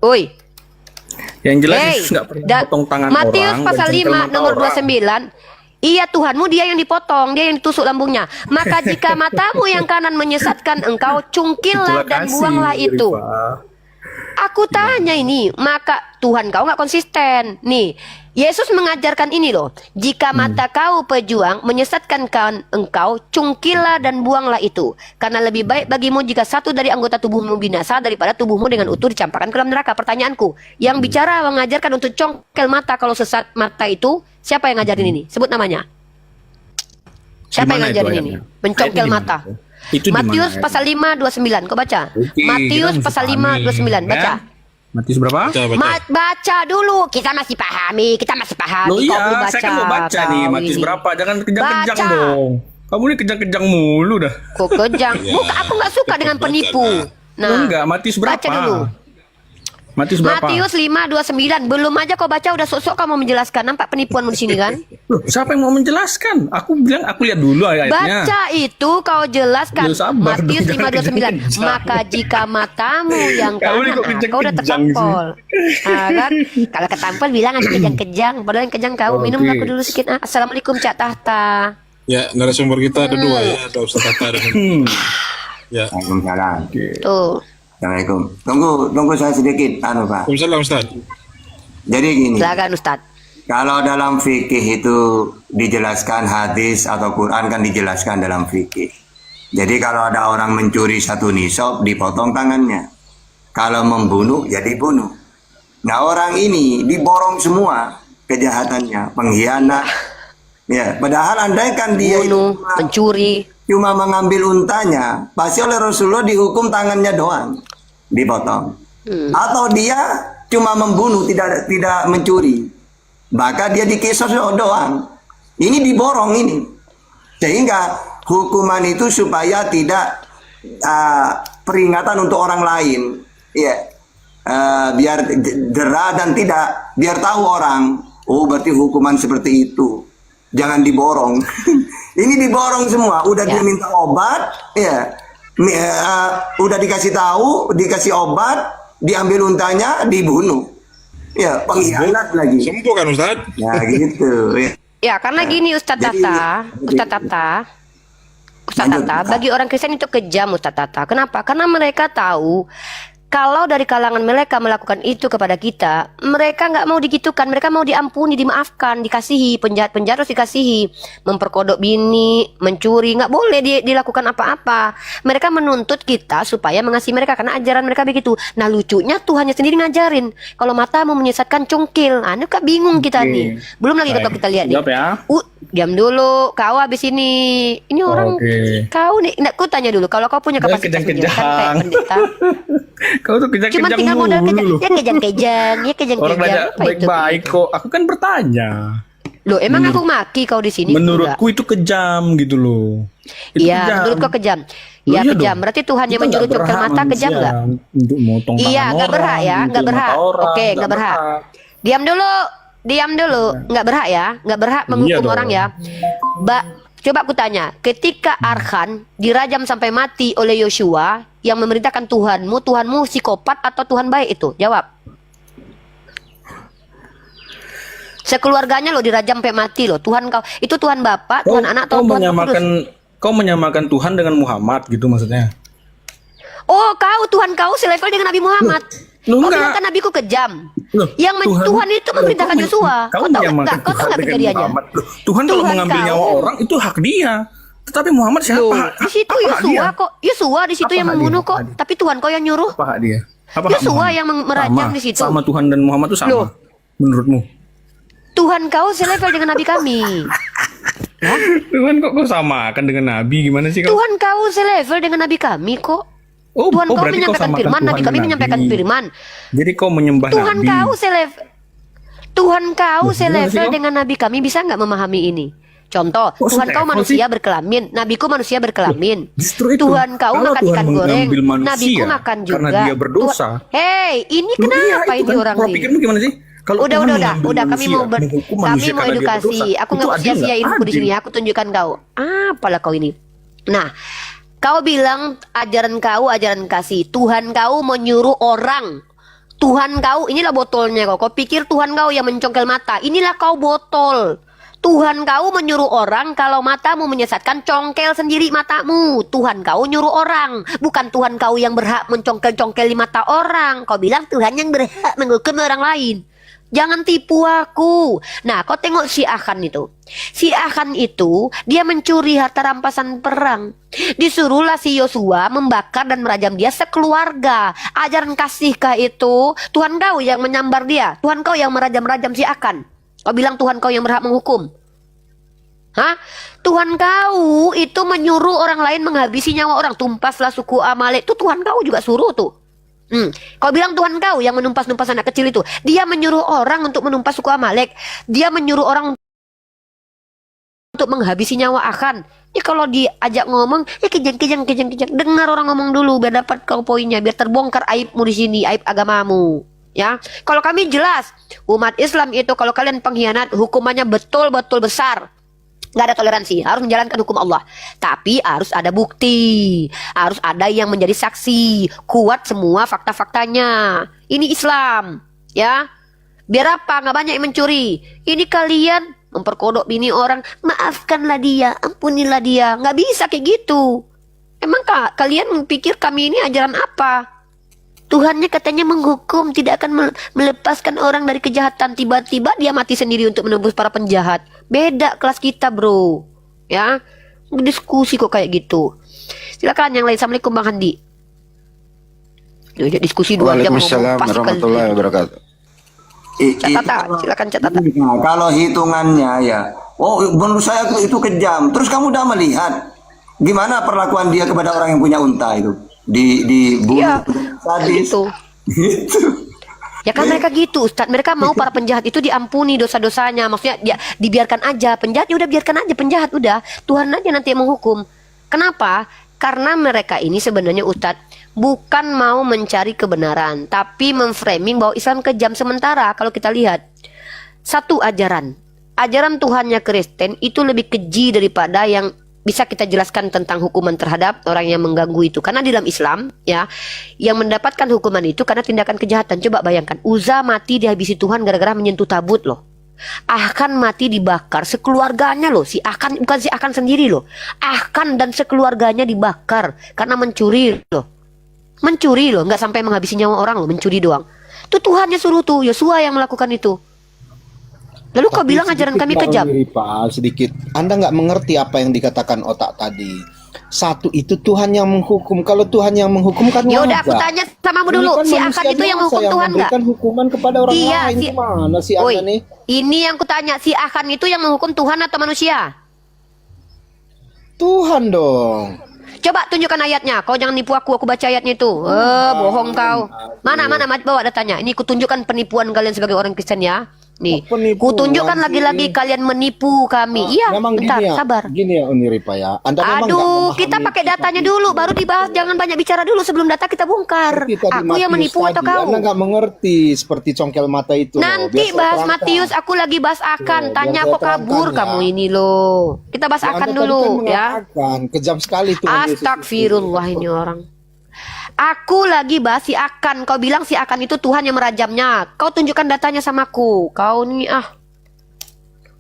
Oi. Yang jelas Hey, Yesus nggak pernah potong tangan Matius orang. pasal dan congkel 5 mata nomor orang. 29. Iya, Tuhanmu dia yang dipotong, dia yang ditusuk lambungnya. Maka jika matamu yang kanan menyesatkan engkau, cungkillah Itulah dan kasih, buanglah itu. Rifa. Aku tanya ini, maka Tuhan kau nggak konsisten. Nih, Yesus mengajarkan ini loh. Jika mata kau pejuang menyesatkan engkau, cungkillah dan buanglah itu. Karena lebih baik bagimu jika satu dari anggota tubuhmu binasa daripada tubuhmu dengan utuh dicampakkan ke dalam neraka. Pertanyaanku, yang bicara mengajarkan untuk congkel mata kalau sesat mata itu, siapa yang ngajarin ini? Sebut namanya. Siapa Di yang mana itu ngajarin ini? ayatnya? Mencongkel Ayatnya di mata. mana? Itu di mana Matius ayatnya? pasal 5 29. Kau baca. Oke, Matius kita pasal mesti 5 pahami, 29. Baca. ya. Matius berapa? Baca dulu, kita masih pahami. Loh Kau belum iya, saya kan mau baca nih kau Matius ini. berapa. Jangan kejang-kejang Baca. dong. Kamu ini kejang-kejang mulu dah. Kok kejang? Bukan, aku nggak suka dengan penipu. Loh, enggak, Matius berapa? baca dulu. Matius berapa? Matius 5:29. Belum aja kau baca udah sok-sok kamu menjelaskan. Nampak penipuanmu di sini kan? Loh, siapa yang mau menjelaskan? Aku bilang aku lihat dulu ayatnya. Baca itu kau jelaskan. Ya, sabar Matius dong, jangan 5:29. kejang-kejang. Maka jika matamu yang Kau ini kanan, kok kejang-kejang kau udah tertampol. Kan? Kalau ketampol bilang aja kejang-kejang. Padahal yang kejang kau. Minum Oke. aku dulu sedikit. Assalamualaikum Cak Tahta. Ya, narasumber kita ada dua ya, ada Ustaz Atta dan ya. Waalaikumsalam. Tuh. Assalamualaikum. Tunggu saya sedikit, Pak. Waalaikumsalam Ustaz. Jadi gini, Silakan Ustadz. kalau dalam fikih itu dijelaskan hadis atau Quran kan dijelaskan dalam fikih. Jadi kalau ada orang mencuri 1 nisab, dipotong tangannya. Kalau membunuh, ya dibunuh. Nah orang ini diborong semua kejahatannya, pengkhianat. Ya, padahal andaikan dia Bunuh, itu pencuri. cuma mengambil untanya, pasti oleh Rasulullah dihukum tangannya doang, dipotong. Atau dia cuma membunuh, tidak mencuri, maka dia dikisos doang. Ini diborong ini, sehingga hukuman itu supaya tidak peringatan untuk orang lain, ya, biar dera dan tidak, biar tahu orang, oh berarti hukuman seperti itu. Jangan diborong. Ini diborong semua. Udah dia minta obat, ya. Udah dikasih tahu, dikasih obat, diambil untanya, dibunuh. Ya, pengkhianat lagi. Sembuh kan Ustaz? Ya gitu. Ya. Ya karena gini Ustadz Jadi- Tata, Lanjut, Kak. bagi orang Kristen itu kejam Ustadz Tata. Kenapa? Karena mereka tahu kalau dari kalangan mereka melakukan itu kepada kita, mereka nggak mau digitukan, mereka mau diampuni, dimaafkan, dikasihi, penjahat harus dikasihi, memperkodok bini, mencuri, nggak boleh dilakukan apa-apa. Mereka menuntut kita supaya mengasihi mereka karena ajaran mereka begitu. Nah lucunya Tuhannya sendiri ngajarin, kalau matamu menyesatkan congkil, anu kak bingung kita nih. Belum lagi kalau kita lihat nih. Jawab ya. Diam dulu, kau habis ini orang Oke. kau nih, nggak, ku tanya dulu, kalau kau punya Jangan kapasitas kejang-kejang. menjelaskan kayak pendeta. Kau tuh Cuman kejang-kejang tinggal modal mulu loh. kejang-kejang. Orang nanya Apa itu? baik-baik kok. Aku kan bertanya. Loh, emang aku maki kau di sini? Menurutku itu kejam gitu loh. Itu Iya, kejam. menurut kau kejam. Loh, Iya, iya kejam. dong. Berarti Tuhan yang Kita menyuruh nggak congkel berhak mata kejam manusia nggak? Untuk motong Iya, tangan nggak berhak orang, ya, nggak untuk berhak. mata orang, Oke, nggak berhak. Diam dulu, nggak berhak ya, nggak berhak menghukum dong. orang ya. Coba aku tanya, ketika Arhan dirajam sampai mati oleh Yosua yang memerintahkan Tuhanmu psikopat atau Tuhan baik itu? Jawab. Sekeluarganya lo dirajam sampai mati lo. Tuhan kau, itu Tuhan Bapak, Tuhan Anak, atau Tuhan Kudus? Kau menyamakan Tuhan dengan Muhammad gitu maksudnya? Oh, Tuhan kau selevel dengan Nabi Muhammad. Loh, Kau enggak. bilang kan nabiku kejam. Loh, Tuhan itu memerintahkan Yosua. Kau Kau tahu menyamakan nggak? Kau tahu Tuhan nggak dengan kejadiannya? Muhammad. Loh, Tuhan kalau Tuhan mengambil kau- nyawa orang itu hak dia. Tetapi Muhammad siapa? Loh, Hak- di situ apa hak dia? Yosua kok. Yosua di situ Apa yang hak membunuh dia? kok. Apa hak dia? Tapi Tuhan kau yang nyuruh. Apa hak dia? Apa hak Yosua Muhammad? yang merajam Sama, di situ. Sama Tuhan dan Muhammad itu sama. Loh. Menurutmu? Tuhan kau selevel dengan Nabi kami. Tuhan kok samakan dengan Nabi? Gimana sih kau? Tuhan kau selevel dengan Nabi kami kok. Oh, Tuhan kau berarti kau menyampaikan samakan firman, Tuhan Nabi kami dengan menyampaikan Nabi. firman. Jadi kau menyembah Tuhan Nabi. kau selevel. Tuhan kau Loh, gimana sih selevel kau? dengan Nabi kami, bisa nggak memahami ini? Contoh, Kok Tuhan kau selevel manusia sih? berkelamin, nabiku manusia berkelamin. Justru itu. Tuhan kau Kalau makan Tuhan ikan goreng, mengambil manusia nabiku makan juga. karena dia berdosa. Hei, ini Loh, iya, kenapa itu ini kan orang pola nih? pikirmu gimana sih? Kalau Udah, Tuhan udah, mengambil kami manusia, mau menghukum kami manusia mau karena dia edukasi. berdosa, Aku itu nggak mau adil sia-sia nggak? ilmu di Adil. sini. Aku tunjukkan kau. Apalah kau ini? Nah, kau bilang ajaran kau ajaran kasih. Tuhan kau menyuruh orang. Tuhan kau, inilah botolnya kau. Kau pikir Tuhan kau yang mencongkel mata. Inilah kau botol. Tuhan kau menyuruh orang kalau matamu menyesatkan, congkel sendiri matamu. Tuhan kau nyuruh orang, bukan Tuhan kau yang berhak mencongkel-congkel di mata orang. Kau bilang Tuhan yang berhak menghukum orang lain. Jangan tipu aku. Nah, kau tengok si Achan itu. Si Achan itu, dia mencuri harta rampasan perang. Disuruhlah si Yosua membakar dan merajam dia sekeluarga. Ajaran kasihkah itu? Tuhan kau yang menyambar dia. Tuhan kau yang merajam-rajam si Achan. Kau bilang Tuhan kau yang berhak menghukum. Hah? Tuhan kau itu menyuruh orang lain menghabisi nyawa orang. Tumpaslah suku Amalek. Itu Tuhan kau juga suruh tuh. Kau bilang Tuhan kau yang menumpas-numpas anak kecil itu. Dia menyuruh orang untuk menumpas suku Amalek. Dia menyuruh orang untuk menghabisi nyawa Achan. Ya kalau diajak ngomong, ya kejang. Dengar orang ngomong dulu biar dapat kau poinnya, biar terbongkar aibmu di sini, aib agamamu. Ya, kalau kami jelas umat Islam itu kalau kalian pengkhianat hukumannya betul-betul besar. Nggak ada toleransi, harus menjalankan hukum Allah. Tapi harus ada bukti, harus ada yang menjadi saksi, kuat semua fakta-faktanya. Ini Islam, ya. Biar apa? Nggak banyak yang mencuri. Ini kalian memperkodok bini orang, maafkanlah dia, ampunilah dia. Nggak bisa kayak gitu. Emang kalian pikir kami ini ajaran apa? Tuhannya katanya menghukum, tidak akan melepaskan orang dari kejahatan. Tiba-tiba dia mati sendiri untuk menebus para penjahat. Beda kelas kita, bro. Ya, diskusi kok kayak gitu. Silakan yang lain. Assalamualaikum Bang Handi. Diskusi 2 jam. Waalaikumsalam warahmatullahi wabarakatuh. Catatan, silakan catatan. Nah, kalau hitungannya ya, menurut saya itu kejam. Terus kamu udah melihat gimana perlakuan dia kepada orang yang punya unta itu? Dibunuh, Iya, sadis. gitu. Gitu. Ya kan mereka gitu, Ustadz. Mereka mau para penjahat itu diampuni dosa-dosanya. Maksudnya ya, dibiarkan aja. Penjahat ya udah biarkan aja penjahat udah. Tuhan aja nanti yang menghukum. Kenapa? Karena mereka ini sebenarnya Ustadz bukan mau mencari kebenaran, tapi memframing bahwa Islam kejam. Sementara kalau kita lihat satu ajaran Tuhannya Kristen itu lebih keji daripada yang bisa kita jelaskan tentang hukuman terhadap orang yang mengganggu itu. Karena di dalam Islam ya, yang mendapatkan hukuman itu karena tindakan kejahatan. Coba bayangkan, Uzza mati dihabisi Tuhan gara-gara menyentuh tabut loh. Ahkan mati dibakar sekeluarganya loh. Si Ahkan, bukan si Ahkan sendiri loh. Ahkan dan sekeluarganya dibakar karena mencuri loh. Mencuri loh, nggak sampai menghabisi nyawa orang loh, mencuri doang. Tuh Tuhannya suruh tuh Yosua yang melakukan itu. Lalu kau bilang ajaran kami kejam. Pak, sedikit. Anda nggak mengerti apa yang dikatakan otak tadi. Satu itu Tuhan yang menghukum. Kalau Tuhan yang menghukum kan Ya udah, aku wajar. tanya samamu dulu. Ini kan Si manusia Akan itu yang biasa menghukum Tuhan nggak? memberikan hukuman kepada orang Iya, lain. si- Gimana sih Oi, Anda nih? ini yang kutanya, si Akan itu yang menghukum Tuhan atau manusia? Tuhan dong. Coba tunjukkan ayatnya. Kau jangan nipu aku baca ayatnya itu. Bohong kau. Mana bawa datanya. Ini kutunjukkan penipuan kalian sebagai orang Kristen ya. Nih, Penipuan kutunjukkan sih. lagi-lagi kalian menipu kami. Iya, Memang bentar, gini ya, sabar. Gini ya Uniripa ya. Anda memang nggak Aduh, memahami kita pakai datanya kisah dulu, itu. baru dibahas. Jangan banyak bicara dulu sebelum data kita bongkar. Seperti tadi Aku yang Matius menipu atau tadi, kau? Anda nggak mengerti seperti congkel mata itu. loh. Nanti Biar saya bahas terangkan. Matius, aku lagi bahas Akan. Biar Tanya saya kok kabur terangkan kamu ya. ini loh. Kita bahas Ya, Akan Anda dulu tadi kan ya. mengatakan, kejam sekali Tuhan Yesus itu. Astagfirullah ini orang. Aku lagi bahas si Akan. Kau bilang si Akan itu Tuhan yang merajamnya. Kau tunjukkan datanya sama aku. Kau nih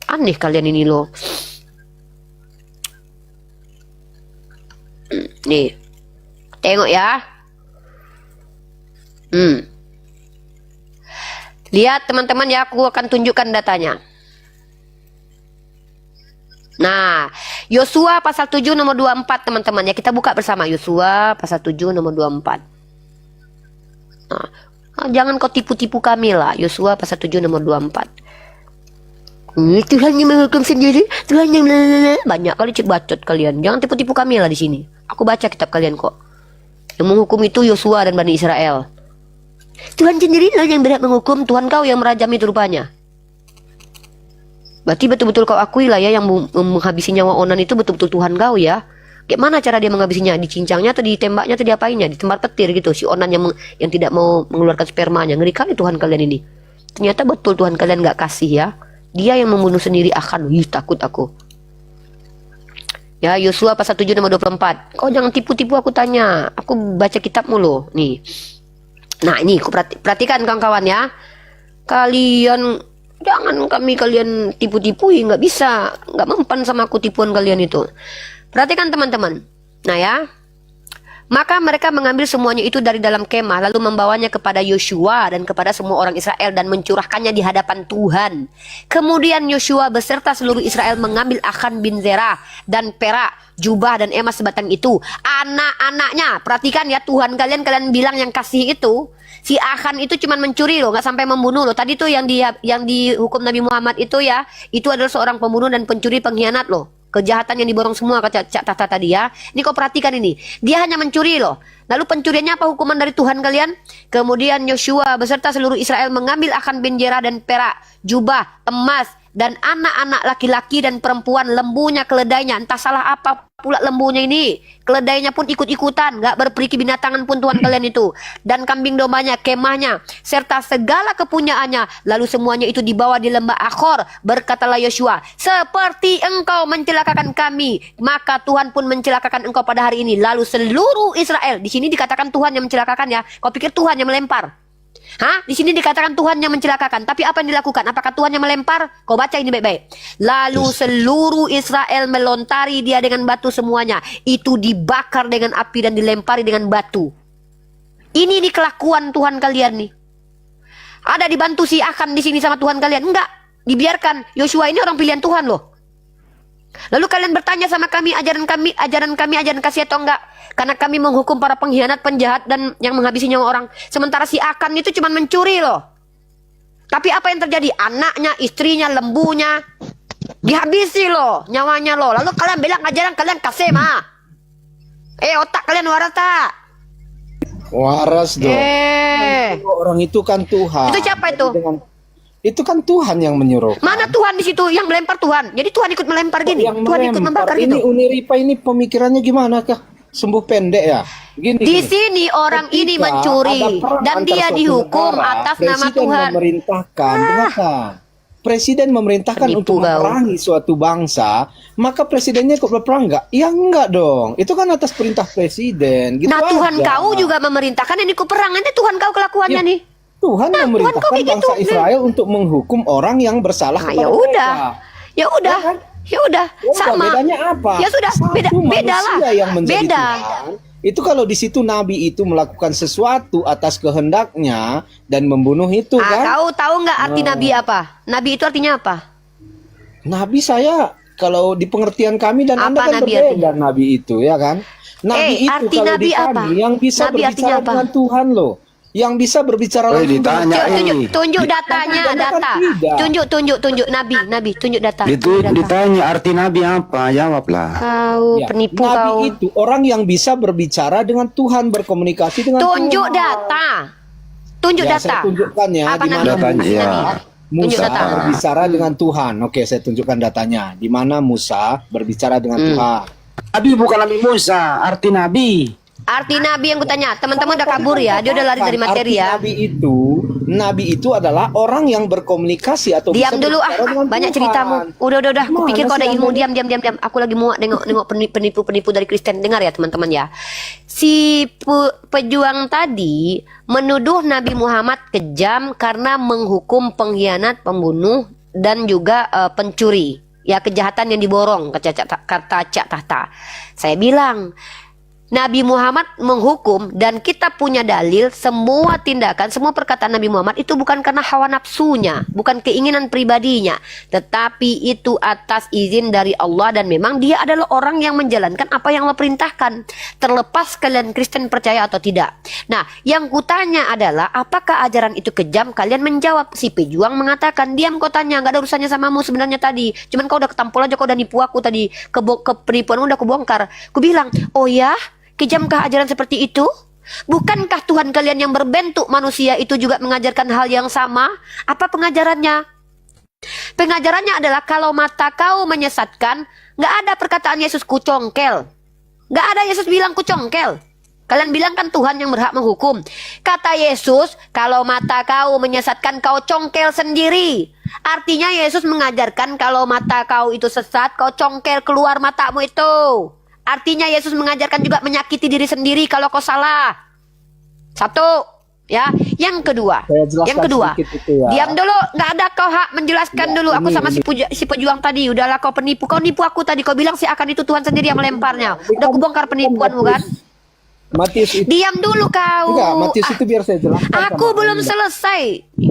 aneh kalian ini loh. Nih, tengok ya. Lihat teman-teman ya, aku akan tunjukkan datanya. Nah, Yosua pasal 7 nomor 24 teman-teman ya, kita buka bersama Yosua pasal 7 nomor 24. Nah, jangan kau tipu-tipu kami lah. Yosua pasal 7 nomor 24. Tuhan yang menghukum sendiri, Tuhan yang banyak kali cek bacot kalian. Jangan tipu-tipu kami lah di sini. Aku baca kitab kalian kok. Yang menghukum itu Yosua dan Bani Israel. Tuhan sendiri lah yang berhak menghukum, Tuhan kau yang merajam itu rupanya. Berarti betul-betul kau akui lah ya, yang menghabisi nyawa Onan itu betul-betul Tuhan kau ya. Gimana cara dia menghabisinya? Dicincangnya atau ditembaknya atau diapainnya? Ditempat petir gitu si Onan yang tidak mau mengeluarkan spermanya. Ngeri kali Tuhan kalian ini. Ternyata betul Tuhan kalian nggak kasih ya. Dia yang membunuh sendiri Akan. Takut aku. Ya, Yosua pasal 7 nomor 24. Kau jangan tipu-tipu aku tanya. Aku baca kitabmu loh. Nih. Nah, ini perhatikan kawan-kawan ya. Kalian jangan kalian tipu-tipui, nggak bisa, nggak mempan sama aku tipuan kalian itu. Perhatikan teman-teman. Nah ya. Maka mereka mengambil semuanya itu dari dalam kemah, lalu membawanya kepada Yosua dan kepada semua orang Israel dan mencurahkannya di hadapan Tuhan. Kemudian Yosua beserta seluruh Israel mengambil Akan bin Zerah dan perak, jubah dan emas sebatang itu. Anak-anaknya, perhatikan ya, Tuhan kalian bilang yang kasih itu. Si Akan itu cuma mencuri loh, nggak sampai membunuh loh. Tadi tuh yang dihukum Nabi Muhammad itu ya, itu adalah seorang pembunuh dan pencuri pengkhianat loh. Kejahatan yang diborong semua kata Cak Tata tadi ya. Ini kau perhatikan ini. Dia hanya mencuri loh. Lalu pencuriannya apa hukuman dari Tuhan kalian? Kemudian Yosua beserta seluruh Israel mengambil Akan bin Zerah dan perak, jubah, emas, dan anak-anak laki-laki dan perempuan lembunya, keledainya, entah salah apa pula lembunya ini, keledainya pun ikut-ikutan, nggak berperiki binatangan pun Tuhan kalian itu, dan kambing dombanya, kemahnya, serta segala kepunyaannya, lalu semuanya itu dibawa di lembah Akhor. Berkatalah Yosua, seperti engkau mencelakakan kami, maka Tuhan pun mencelakakan engkau pada hari ini. Lalu seluruh Israel, di sini dikatakan Tuhan yang mencelakakan ya, kau pikir Tuhan yang melempar? Hah? Di sini dikatakan Tuhan yang mencelakakan. Tapi apa yang dilakukan? Apakah Tuhan yang melempar? Kau baca ini baik-baik. Lalu seluruh Israel melontari dia dengan batu semuanya. Itu dibakar dengan api dan dilempari dengan batu. Ini nih kelakuan Tuhan kalian nih. Ada dibantu si Akan di sini sama Tuhan kalian? Enggak. Dibiarkan. Yosua ini orang pilihan Tuhan loh. Lalu kalian bertanya sama kami, ajaran kasih atau enggak? Karena kami menghukum para pengkhianat, penjahat, dan yang menghabisi nyawa orang. Sementara si Akan itu cuma mencuri loh. Tapi apa yang terjadi? Anaknya, istrinya, lembunya dihabisi loh, nyawanya loh. Lalu kalian bilang ajaran kalian kasih mah. Otak kalian waras tak? Waras dong. Orang itu kan Tuhan. Itu siapa itu? Itu kan Tuhan yang menyuruh. Mana Tuhan di situ yang melempar Tuhan? Jadi Tuhan ikut melempar gini. Tuhan ikut membakar ini gitu. Uniripa ini pemikirannya gimana kah? Sembuh pendek ya. Di sini orang ini mencuri dan dia dihukum atas nama Tuhan. Presiden memerintahkan Penipu untuk kau. memerangi suatu bangsa, maka presidennya ikut berperang enggak? Ya enggak dong. Itu kan atas perintah presiden. Gitu Nah Tuhan aja. kau juga memerintahkan ini ikut perang. Ini Tuhan kau kelakuannya Ya, nih. Tuhan Tuhan kau memerintahkan kayak gitu. bangsa Israel untuk menghukum orang yang bersalah Nah, kepada ya udah. mereka. Ya udah. kan? Ya udah. Ya, Sama. bedanya apa? Ya sudah. Satu Beda lah. manusia yang menjadi Beda. Tuhan, itu kalau di situ Nabi itu melakukan sesuatu atas kehendaknya dan membunuh itu kan? Kau tahu nggak arti Nabi apa? Nabi itu artinya apa? Nabi saya kalau di pengertian kami dan Anda Apa kan Nabi berbeda artinya? Nabi itu ya kan? Nabi itu arti kalau Nabi di kami apa? yang bisa Nabi artinya berbicara apa? dengan Tuhan loh. Yang bisa berbicara langsung dengan Tuhan. Tunjuk datanya, data. Tunjuk Nabi, tunjuk data. Tunjuk data. Ditanya arti nabi apa? Jawablah. Kau Ya, penipu Nabi kau. itu orang yang bisa berbicara dengan Tuhan, berkomunikasi dengan Tunjuk Tuhan. data. Tunjuk Ya, data. saya tunjukkan ya Apa di Nabi? mana Datanya, ya. Tunjuk Musa data. berbicara dengan Tuhan. Oke, saya tunjukkan datanya. Di mana Musa berbicara dengan Tuhan. Nabi bukan Nabi Musa, arti nabi. Arti Nabi yang kutanya. Teman-teman udah kabur ya. Dia udah lari dari materi ya. Arti Nabi itu adalah orang yang berkomunikasi atau Diam bisa dulu berbicara dengan banyak Tuhan. ceritamu. Udah. Aku Gimana pikir kau ada sih ilmu. Anda? Diam. Aku lagi muak nengok penipu-penipu dari Kristen. Dengar ya teman-teman ya. Si pejuang tadi menuduh Nabi Muhammad kejam karena menghukum pengkhianat, pembunuh, dan juga pencuri. Ya kejahatan yang diborong, kata Cak Tahta. Saya bilang Nabi Muhammad menghukum dan kita punya dalil semua tindakan, semua perkataan Nabi Muhammad itu bukan karena hawa nafsunya, bukan keinginan pribadinya, tetapi itu atas izin dari Allah dan memang dia adalah orang yang menjalankan apa yang Allah perintahkan, terlepas kalian Kristen percaya atau tidak. Nah, yang kutanya adalah apakah ajaran itu kejam? Kalian menjawab. Si pejuang mengatakan, diam kau tanya, nggak ada urusannya samamu sebenarnya tadi. Cuman kau udah ketampol aja, kau udah nipu aku tadi, penipuanmu udah kubongkar. Ku bilang, oh ya? Kejamkah ajaran seperti itu? Bukankah Tuhan kalian yang berbentuk manusia itu juga mengajarkan hal yang sama? Apa pengajarannya? Pengajarannya adalah kalau mata kau menyesatkan, nggak ada perkataan Yesus kucongkel. Nggak ada Yesus bilang kucongkel. Kalian bilang kan Tuhan yang berhak menghukum. Kata Yesus, kalau mata kau menyesatkan kau congkel sendiri. Artinya Yesus mengajarkan kalau mata kau itu sesat, kau congkel keluar matamu itu. Artinya Yesus mengajarkan juga menyakiti diri sendiri kalau kau salah. Satu, ya. Yang kedua, Saya jelaskan sedikit itu ya. diam dulu, nggak ada kau hak menjelaskan dulu. Aku sama si pejuang tadi, udahlah kau penipu, kau nipu aku tadi. Kau bilang si Akan itu Tuhan sendiri yang melemparnya. Udah kubongkar penipuanmu kan? Matius itu Diam dulu kau. enggak, Matius itu biar saya jelaskan. Aku sama belum Anda. selesai.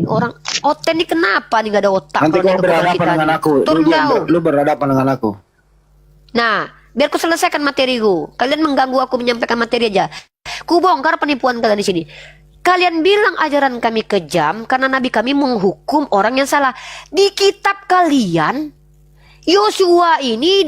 Orang Oten ini kenapa nih gak ada otak? Nanti kalau kau nengok berhadapan kita dengan nih? aku. Turun kau. Lu berhadapan dengan aku. Nah, biar ku selesaikan materiku. Kalian mengganggu aku menyampaikan materi aja. Ku bongkar penipuan kalian di sini. Kalian bilang ajaran kami kejam karena nabi kami menghukum orang yang salah. Di kitab kalian, Yosua ini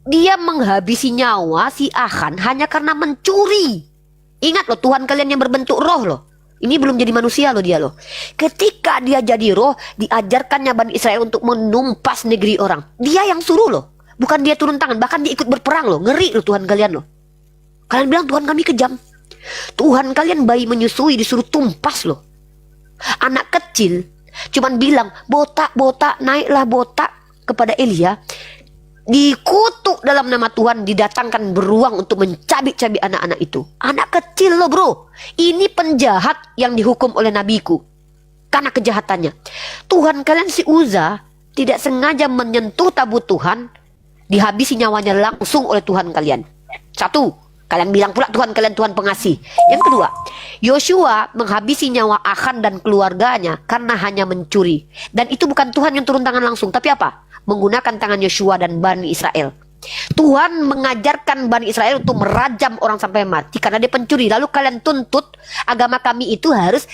dia menghabisi nyawa si Akan hanya karena mencuri. Ingat loh, Tuhan kalian yang berbentuk roh loh. Ini belum jadi manusia loh dia loh. Ketika dia jadi roh, diajarkannya Bani Israel untuk menumpas negeri orang. Dia yang suruh loh. Bukan dia turun tangan, bahkan dia ikut berperang loh. Ngeri loh Tuhan kalian loh. Kalian bilang Tuhan kami kejam. Tuhan kalian bayi menyusui disuruh tumpas loh. Anak kecil cuman bilang, botak, naiklah botak kepada Elia. Dikutuk dalam nama Tuhan, didatangkan beruang untuk mencabik-cabik anak-anak itu. Anak kecil loh bro. Ini penjahat yang dihukum oleh nabiku karena kejahatannya. Tuhan kalian si Uza tidak sengaja menyentuh tabut Tuhan, dihabisi nyawanya langsung oleh Tuhan kalian. Satu, kalian bilang pula Tuhan kalian Tuhan pengasih. Yang kedua, Yosua menghabisi nyawa Achan dan keluarganya karena hanya mencuri. Dan itu bukan Tuhan yang turun tangan langsung, tapi apa? Menggunakan tangan Yosua dan Bani Israel. Tuhan mengajarkan Bani Israel untuk merajam orang sampai mati karena dia pencuri. Lalu kalian tuntut agama kami itu harus,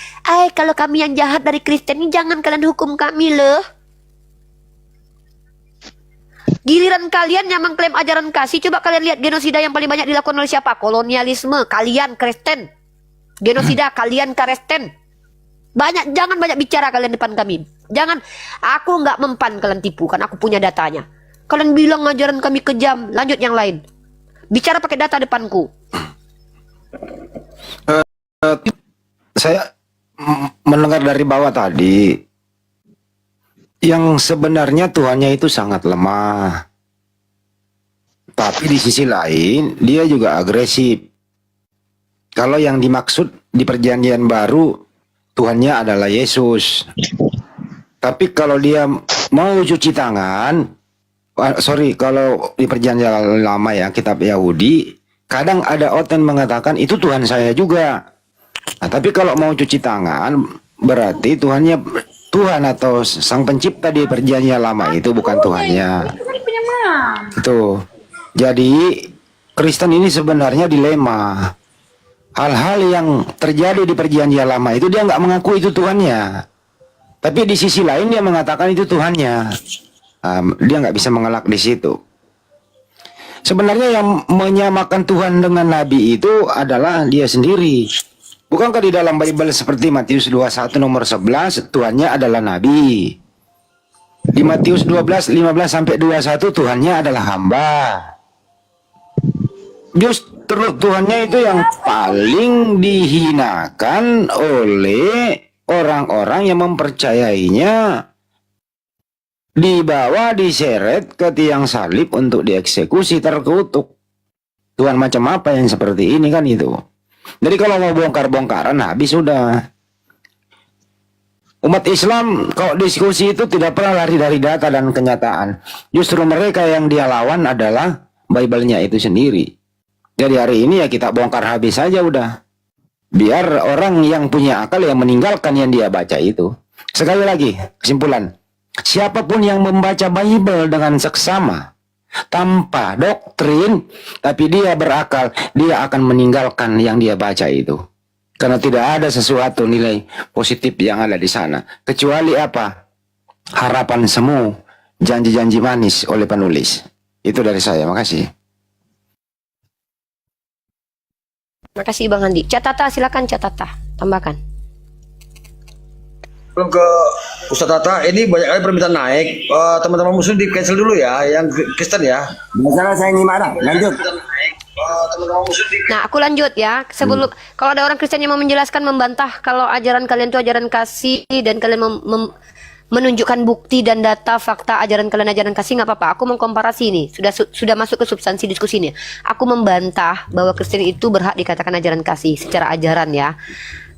kalau kami yang jahat dari Kristen ini jangan kalian hukum kami loh. Giliran kalian yang mengklaim ajaran kasih, coba kalian lihat genosida yang paling banyak dilakukan oleh siapa? Kolonialisme, kalian Kristen. Genosida, kalian Kristen. Jangan banyak bicara kalian depan kami. Jangan, aku nggak mempan kalian tipu, kan aku punya datanya. Kalian bilang ajaran kami kejam, lanjut yang lain. Bicara pakai data depanku. Saya mendengar dari bawah tadi, yang sebenarnya Tuhannya itu sangat lemah. Tapi di sisi lain, dia juga agresif. Kalau yang dimaksud di perjanjian baru, Tuhannya adalah Yesus. Tapi kalau dia mau cuci tangan, kalau di perjanjian lama ya, kitab Yahudi, kadang ada orang mengatakan itu Tuhan saya juga. Nah, tapi kalau mau cuci tangan, berarti Tuhan atau sang pencipta di perjanjian lama itu bukan Tuhannya. Itu. Jadi Kristen ini sebenarnya dilema. Hal-hal yang terjadi di perjanjian lama itu dia nggak mengaku itu Tuhannya. Tapi di sisi lain dia mengatakan itu Tuhannya. Dia nggak bisa mengelak di situ. Sebenarnya yang menyamakan Tuhan dengan Nabi itu adalah dia sendiri. Bukankah di dalam Bible seperti Matius 21 nomor 11 Tuhannya adalah Nabi. Di Matius 12 15 sampai 21 Tuhannya adalah hamba. Justru Tuhannya itu yang paling dihinakan oleh orang-orang yang mempercayainya, dibawa diseret ke tiang salib untuk dieksekusi, terkutuk. Tuhan macam apa yang seperti ini kan itu. Jadi kalau mau bongkar-bongkaran habis sudah. Umat Islam kalau diskusi itu tidak pernah lari dari data dan kenyataan. Justru mereka yang dia lawan adalah Bible-nya itu sendiri. Jadi hari ini ya kita bongkar habis saja udah. Biar orang yang punya akal yang meninggalkan yang dia baca itu. Sekali lagi, kesimpulan. Siapapun yang membaca Bible dengan seksama, tanpa doktrin, tapi dia berakal, dia akan meninggalkan yang dia baca itu. Karena tidak ada sesuatu nilai positif yang ada di sana. Kecuali apa? Harapan semu, janji-janji manis oleh penulis. Itu dari saya, makasih. Makasih Bang Andi. Catata, silakan catata, tambahkan. Belum ke Ustadz Tata, ini banyak kali permintaan naik. Teman-teman muslim di cancel dulu ya, yang Kristen ya. Masalah saya ini marah. Lanjut. Nah, aku lanjut ya. Sebelum kalau ada orang Kristen yang mau menjelaskan, membantah kalau ajaran kalian itu ajaran kasih dan kalian menunjukkan bukti dan data fakta ajaran kalian ajaran kasih, nggak apa-apa. Aku mengkomparasi ini. Sudah masuk ke substansi diskusi ini. Aku membantah bahwa Kristen itu berhak dikatakan ajaran kasih secara ajaran ya.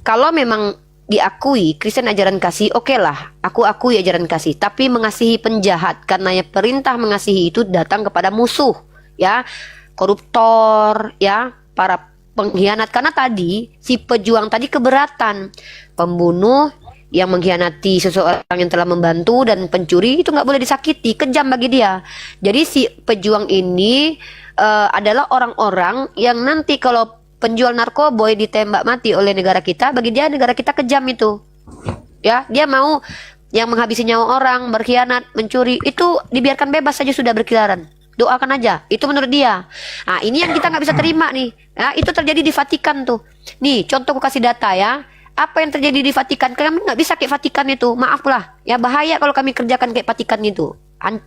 Kalau memang diakui Kristen ajaran kasih, oke lah, aku akui ajaran kasih. Tapi mengasihi penjahat, karena ya perintah mengasihi itu datang kepada musuh, ya, koruptor, ya, para pengkhianat. Karena tadi si pejuang tadi keberatan, pembunuh yang mengkhianati seseorang yang telah membantu dan pencuri itu nggak boleh disakiti, kejam bagi dia. Jadi si pejuang ini adalah orang-orang yang nanti kalau penjual narkoboy ditembak mati oleh negara kita, bagi dia negara kita kejam itu. Ya, dia mau yang menghabisi nyawa orang, berkhianat, mencuri, itu dibiarkan bebas saja sudah berkeliaran. Doakan aja, itu menurut dia. Nah, ini yang kita nggak bisa terima nih. Ya, itu terjadi di Vatikan tuh. Nih, contoh aku kasih data ya. Apa yang terjadi di Vatikan? Kami nggak bisa kayak Vatikan itu. Maaflah, ya bahaya kalau kami kerjakan kayak Vatikan itu.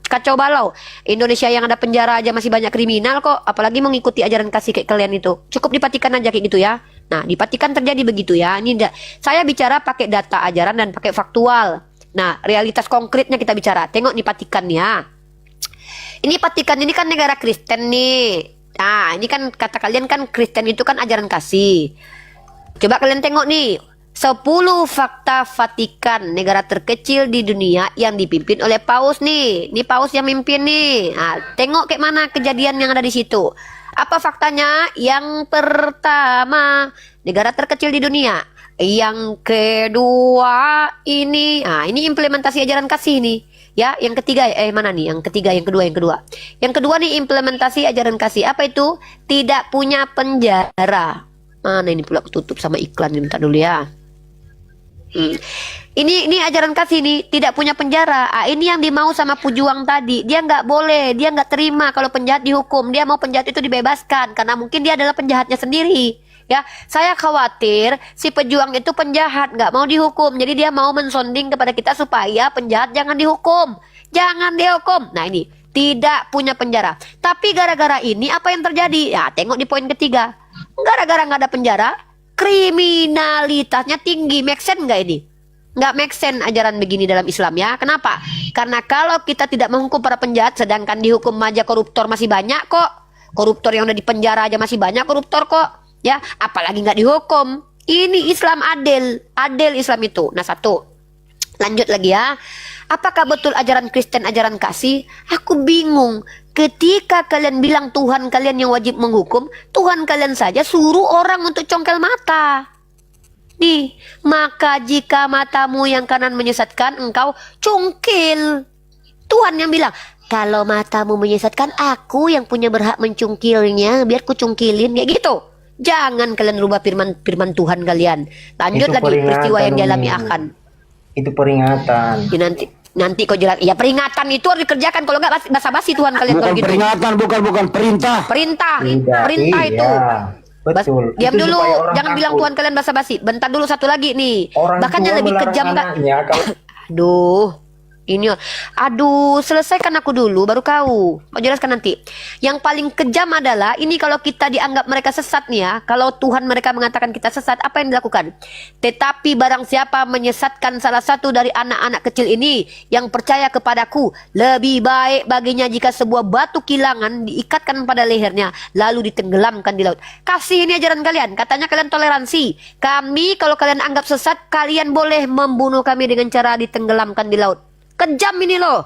Kacau balau. Indonesia yang ada penjara aja masih banyak kriminal kok. Apalagi mengikuti ajaran kasih kayak kalian itu. Cukup di Vatikan aja kayak gitu ya. Nah, di Vatikan terjadi begitu ya. Ini saya bicara pakai data ajaran dan pakai faktual. Nah, realitas konkretnya kita bicara. Tengok di Vatikan ya. Ini Vatikan ini kan negara Kristen nih. Nah, ini kan kata kalian kan Kristen itu kan ajaran kasih. Coba kalian tengok nih. 10 fakta Vatikan, negara terkecil di dunia yang dipimpin oleh Paus nih. Ini Paus yang mimpin nih. Nah, tengok kayak mana kejadian yang ada di situ. Apa faktanya? Yang pertama, negara terkecil di dunia. Yang kedua ini, ini implementasi ajaran kasih nih. Ya, yang ketiga, mana nih? Yang ketiga, yang kedua. Yang kedua nih implementasi ajaran kasih. Apa itu? Tidak punya penjara. Mana ini pula tutup sama iklan, minta dulu ya. Ini ajaran kasih nih, tidak punya penjara. Ini yang dimau sama pejuang tadi. Dia nggak boleh, dia nggak terima kalau penjahat dihukum. Dia mau penjahat itu dibebaskan karena mungkin dia adalah penjahatnya sendiri. Ya, saya khawatir si pejuang itu penjahat, nggak mau dihukum. Jadi dia mau mensonding kepada kita supaya penjahat jangan dihukum, jangan dihukum. Nah ini tidak punya penjara. Tapi gara-gara ini apa yang terjadi? Ya, tengok di poin ketiga. Gara-gara nggak ada penjara, kriminalitasnya tinggi. Make sense nggak ini? Nggak make sense ajaran begini dalam Islam ya. Kenapa? Karena kalau kita tidak menghukum para penjahat, sedangkan dihukum aja koruptor masih banyak kok. Koruptor yang udah di penjara aja masih banyak koruptor kok. Ya, apalagi nggak dihukum. Ini Islam adil, adil Islam itu. Nah satu, lanjut lagi ya. Apakah betul ajaran Kristen ajaran kasih? Aku bingung. Ketika kalian bilang Tuhan kalian yang wajib menghukum, Tuhan kalian saja suruh orang untuk congkel mata. Nih, maka jika matamu yang kanan menyesatkan, engkau cungkil. Tuhan yang bilang, kalau matamu menyesatkan, aku yang punya berhak mencungkilnya, biar ku cungkilin, kayak gitu. Jangan kalian rubah firman Tuhan kalian. Lanjut lagi peristiwa yang dialami akan. Itu peringatan. Ya, nanti kau jelas. Ya peringatan itu harus dikerjakan. Kalau nggak basa-basi Tuhan kalian. Bukan kalau gitu. peringatan, bukan perintah. Perintah Iya, itu. betul. Diam Itu dulu, supaya orang jangan bilang takut. Tuhan kalian basa-basi. Bentar dulu satu lagi nih. Orang Bahkan tua yang lebih melarang kejam Kak. anaknya kalau Aduh, selesaikan aku dulu baru kau. Mau jelaskan nanti. Yang paling kejam adalah ini kalau kita dianggap mereka sesat nih ya. Kalau Tuhan mereka mengatakan kita sesat, apa yang dilakukan? Tetapi barang siapa menyesatkan salah satu dari anak-anak kecil ini yang percaya kepadaku, lebih baik baginya jika sebuah batu kilangan diikatkan pada lehernya lalu ditenggelamkan di laut. Kasih ini ajaran kalian. Katanya kalian toleransi. Kami kalau kalian anggap sesat, kalian boleh membunuh kami dengan cara ditenggelamkan di laut. Kejam ini loh.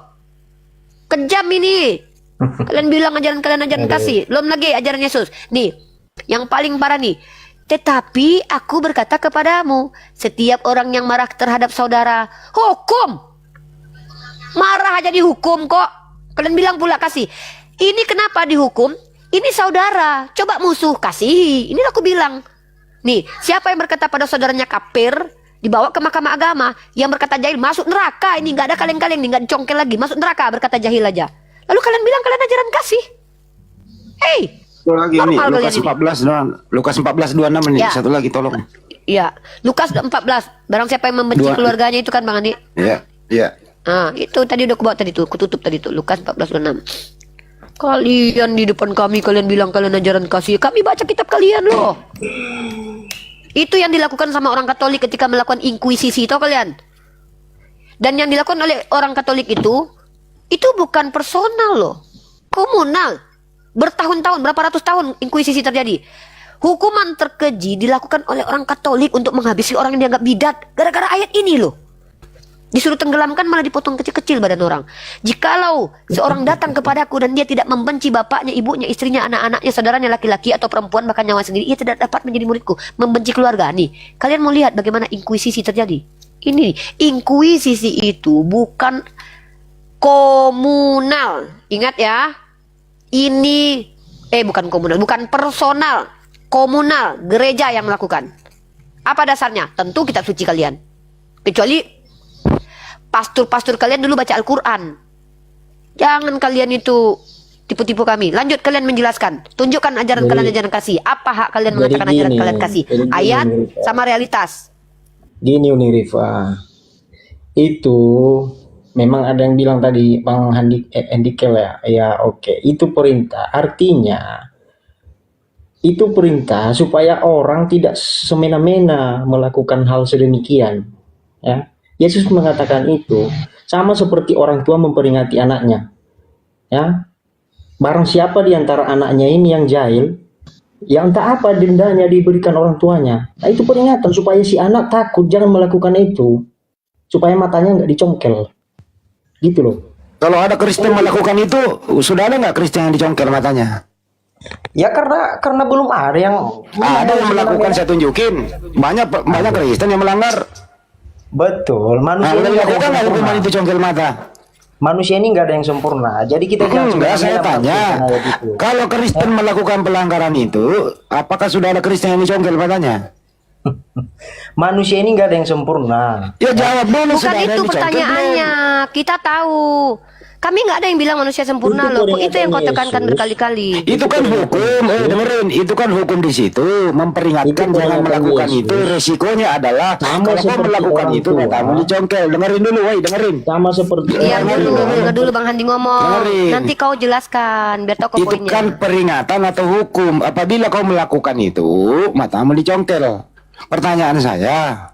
Kejam ini. Kalian bilang ajaran kalian ajaran kasih. Belum lagi ajaran Yesus. Nih, yang paling parah nih. Tetapi aku berkata kepadamu, setiap orang yang marah terhadap saudara, hukum. Marah aja dihukum kok. Kalian bilang pula kasih. Ini kenapa dihukum? Ini saudara. Coba musuh kasih. Ini aku bilang. Nih, siapa yang berkata pada saudaranya kafir, dibawa ke mahkamah agama, yang berkata jahil masuk neraka. Ini nggak ada kaleng-kaleng nih, nggak dicongkel lagi, masuk neraka berkata jahil aja. Lalu kalian bilang kalian ajaran kasih. Hey, Satu lagi ini normal Lukas kalian 14 Lukas 14:26 nih. Ya. Satu lagi tolong. Iya, Lukas 14. Barang siapa yang membenci keluarganya itu kan Bang Andi. Ya, ya. Itu tadi udah kubawa tadi tuh, kututup tadi tuh Lukas 14:26. Kalian di depan kami kalian bilang kalian ajaran kasih. Kami baca kitab kalian loh. Itu yang dilakukan sama orang Katolik ketika melakukan inkuisisi, tahu kalian? Dan yang dilakukan oleh orang Katolik itu bukan personal loh, komunal. Bertahun-tahun, berapa ratus tahun inkuisisi terjadi. Hukuman terkeji dilakukan oleh orang Katolik untuk menghabisi orang yang dianggap bidat. Gara-gara ayat ini loh. Disuruh tenggelamkan malah dipotong kecil-kecil badan orang. Jikalau seorang datang kepadaku dan dia tidak membenci bapaknya, ibunya, istrinya, anak-anaknya, saudaranya laki-laki atau perempuan, bahkan nyawa sendiri, ia tidak dapat menjadi muridku. Membenci keluarga. Nih, kalian mau lihat bagaimana inkuisisi terjadi. Ini, inkuisisi itu bukan komunal. Ingat ya. Ini, bukan komunal, bukan personal. Komunal, gereja yang melakukan. Apa dasarnya? Tentu kitab suci kalian. Kecuali pastor-pastor kalian dulu baca Al-Quran. Jangan kalian itu tipu-tipu kami. Lanjut kalian menjelaskan. Tunjukkan ajaran kalian ajaran kasih. Apa hak kalian mengatakan ajaran kalian kasih? Ayat sama realitas. Gini Uni Rifa, itu memang ada yang bilang tadi Bang Hendikel ya, ya oke, itu perintah. Artinya itu perintah supaya orang tidak semena-mena melakukan hal sedemikian. Ya, Yesus mengatakan itu sama seperti orang tua memperingati anaknya. Ya, barang siapa di antara anaknya ini yang jahil, yang entah apa dendanya diberikan orang tuanya. Nah itu peringatan supaya si anak takut jangan melakukan itu, supaya matanya nggak dicongkel, gitu loh. Kalau ada Kristen melakukan itu, sudah ada nggak Kristen yang dicongkel matanya? Ya karena belum ada yang Ada yang melakukan, saya tunjukin. Banyak Kristen yang melanggar. betul. Manusia Nah, ini nggak ada lakukan yang nggak hukuman sempurna. itu congkel mata? Manusia ini nggak ada yang sempurna. Jadi kita jangan Enggak, saya semena-mena tanya. melakukan ayat itu. Kalau Kristen melakukan pelanggaran itu, apakah sudah ada Kristen yang dicongkel matanya? Manusia ini nggak ada yang sempurna. Ya jawab dulu. Bukan sudah ada yang itu dicongkel pertanyaannya. Kita tahu. Kami nggak ada yang bilang manusia sempurna Itu loh. Itu yang kau peringatan tekankan Yesus. berkali-kali. belum? Itu kan hukum, dengerin, itu kan hukum di situ, memperingatkan Itu jangan peringatan melakukan Yesus. itu. Resikonya adalah Sama kalau kau seperti melakukan orang itu, tua. matamu dicongkel. Dengerin dulu, woi, dengerin. Sama seperti Diam dulu, dengar dulu Bang Handi ngomong. Dengerin. Nanti kau jelaskan biar tahu Itu poinnya. kan peringatan atau hukum. Apabila kau melakukan itu, matamu dicongkel. Pertanyaan saya,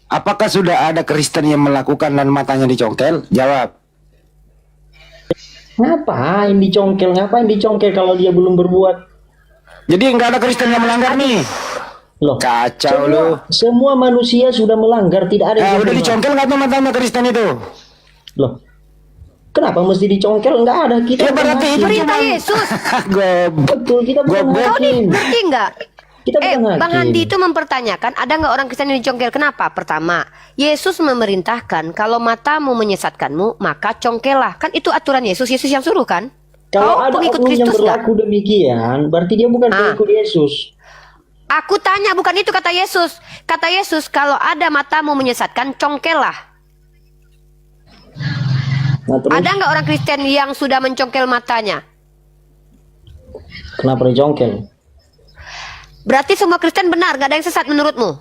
apakah sudah ada Kristen yang melakukan dan matanya dicongkel? Jawab. Ngapain dicongkel? Ngapain dicongkel kalau dia belum berbuat? Jadi nggak ada Kristen yang melanggar nih. Loh, Kacau lu. semua manusia sudah melanggar, tidak ada yang Udah sempurna. dicongkel nggak tuh matanya Kristen itu? Loh, kenapa mesti dicongkel? Enggak ada. Kita Ya berarti bukan itu hakim. Perintah Yesus. Goblok. Betul, kita bukan Goblok. Kau nih hakim. ngerti nggak? Kita bukan Bang hakim. Handi itu mempertanyakan ada nggak orang Kristen yang dicongkel? Kenapa? Pertama, Yesus memerintahkan kalau matamu menyesatkanmu maka congkellah. Kan itu aturan Yesus. Yesus yang suruh kan? Kalau Kau ada pengikut oknum yang Kristus nggak? berlaku demikian, berarti dia bukan pengikut Yesus. Aku tanya bukan itu kata Yesus. Kata Yesus kalau ada matamu menyesatkan congkellah. Nah, terus Ada nggak orang Kristen yang sudah mencongkel matanya? kenapa dicongkel? Berarti semua Kristen benar, nggak ada yang sesat menurutmu?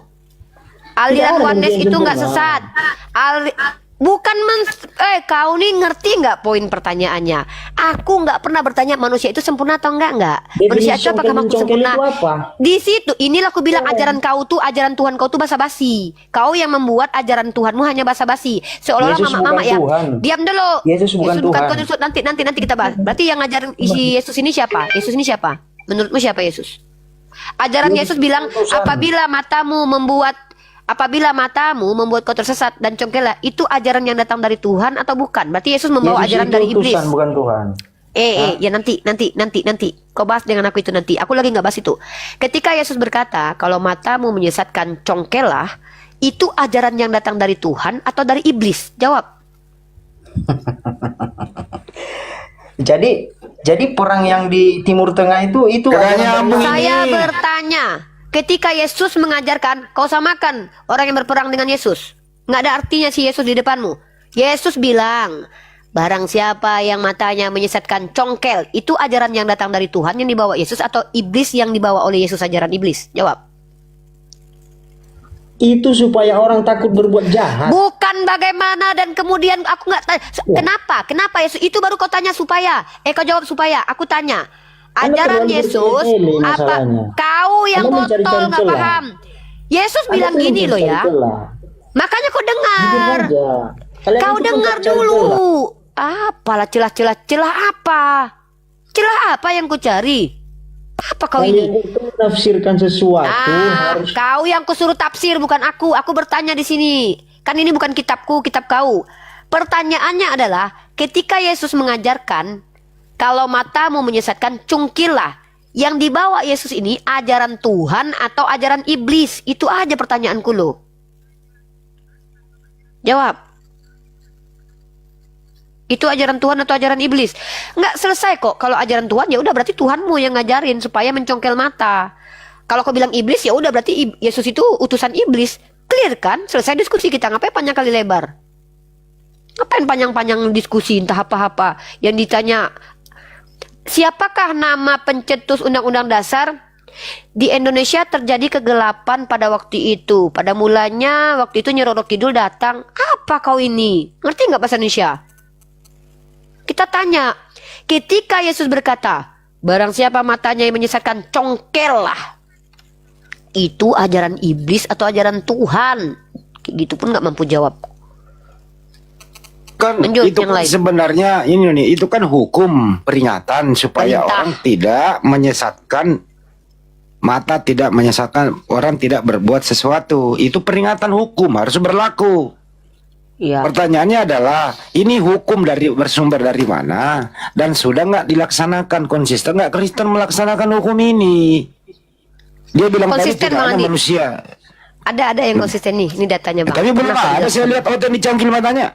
Aliran ada Oneness yang itu nggak sempurna. sesat. Bukan kau nih ngerti nggak poin pertanyaannya? Aku nggak pernah bertanya manusia itu sempurna atau enggak. Manusia itu apakah makhluk Mencongkel sempurna? itu apa? Di situ, inilah aku bilang ajaran kau tuh, ajaran Tuhan kau tuh basa-basi. Kau yang membuat ajaran Tuhanmu hanya basa-basi. Seolah-olah Yesus mama-mama bukan ya. Tuhan. Diam dulu. Yesus bukan Tuhan. Yesus, nanti kita bahas. Berarti yang ngajarin isi Yesus ini siapa? Yesus ini siapa? Menurutmu siapa Yesus? Ajaran Yesus bilang apabila matamu membuat kau tersesat dan congkellah, itu ajaran yang datang dari Tuhan atau bukan? Berarti Yesus membawa Yesus ajaran itu dari iblis. utusan, bukan Tuhan. Ya nanti. Kau bahas dengan aku itu nanti. Aku lagi nggak bahas itu. Ketika Yesus berkata, kalau matamu menyesatkan congkellah, itu ajaran yang datang dari Tuhan atau dari iblis? Jawab. Jadi perang yang di Timur Tengah itu Katanya ajaran dari- Saya bertanya, ketika Yesus mengajarkan, kau samakan orang yang berperang dengan Yesus. Nggak ada artinya si Yesus di depanmu. Yesus bilang, barang siapa yang matanya menyesatkan congkel, itu ajaran yang datang dari Tuhan yang dibawa Yesus atau iblis yang dibawa oleh Yesus, ajaran iblis? Jawab. itu supaya orang takut berbuat jahat. Bukan bagaimana dan kemudian aku nggak tanya. Kenapa Yesus? Itu baru kau tanya supaya. Kau jawab supaya. Aku tanya. Anda Ajaran terlalu Yesus bertele-tele apa? masalahnya. Kau yang Anda botol mencari-cari nggak celah. paham. Yesus Anda bilang tuh gini loh ya. mencari celah. Makanya kau dengar. Jujur aja. Kalian Kau itu dengar mencari dulu. celah. Apalah celah apa? Celah apa yang ku cari? Apa kau Kalian ini? itu menafsirkan sesuatu harus Kau yang kusuruh tafsir bukan aku. Aku bertanya di sini. Kan ini bukan kitabku, kitab kau. Pertanyaannya adalah ketika Yesus mengajarkan kalau matamu menyesatkan cungkillah. Yang dibawa Yesus ini ajaran Tuhan atau ajaran iblis? Itu aja pertanyaanku lo. Jawab. Itu ajaran Tuhan atau ajaran iblis? Nggak selesai kok. Kalau ajaran Tuhan ya udah berarti Tuhanmu yang ngajarin supaya mencongkel mata. Kalau kau bilang iblis ya udah berarti Yesus itu utusan iblis. Clear kan? Selesai diskusi kita. Ngapain panjang kali lebar? Ngapain panjang-panjang diskusi entah apa-apa? Yang ditanya, siapakah nama pencetus Undang-Undang Dasar? Di Indonesia terjadi kegelapan pada waktu itu. Pada mulanya waktu itu Nyi Roro Kidul datang, apa kau ini? Ngerti nggak bahasa Indonesia? Kita tanya, ketika Yesus berkata, barang siapa matanya yang menyesatkan, congkellah. Itu ajaran iblis atau ajaran Tuhan? Kayak gitu pun nggak mampu jawab. Kan Lanjut, itu yang kan lain. sebenarnya ini nih, itu kan hukum peringatan supaya Perintah. orang tidak menyesatkan, mata tidak menyesatkan, orang tidak berbuat sesuatu. Itu peringatan hukum harus berlaku. Ya. Pertanyaannya adalah, ini hukum bersumber dari mana dan sudah nggak dilaksanakan, konsisten nggak Kristen melaksanakan hukum ini? Dia bilang tadi Konsisten, tidak Bang ada Andi. manusia. Ada yang konsisten nih. Ini datanya bang. Tapi belum Pernah ada jelaskan. saya lihat auto dicangkil matanya.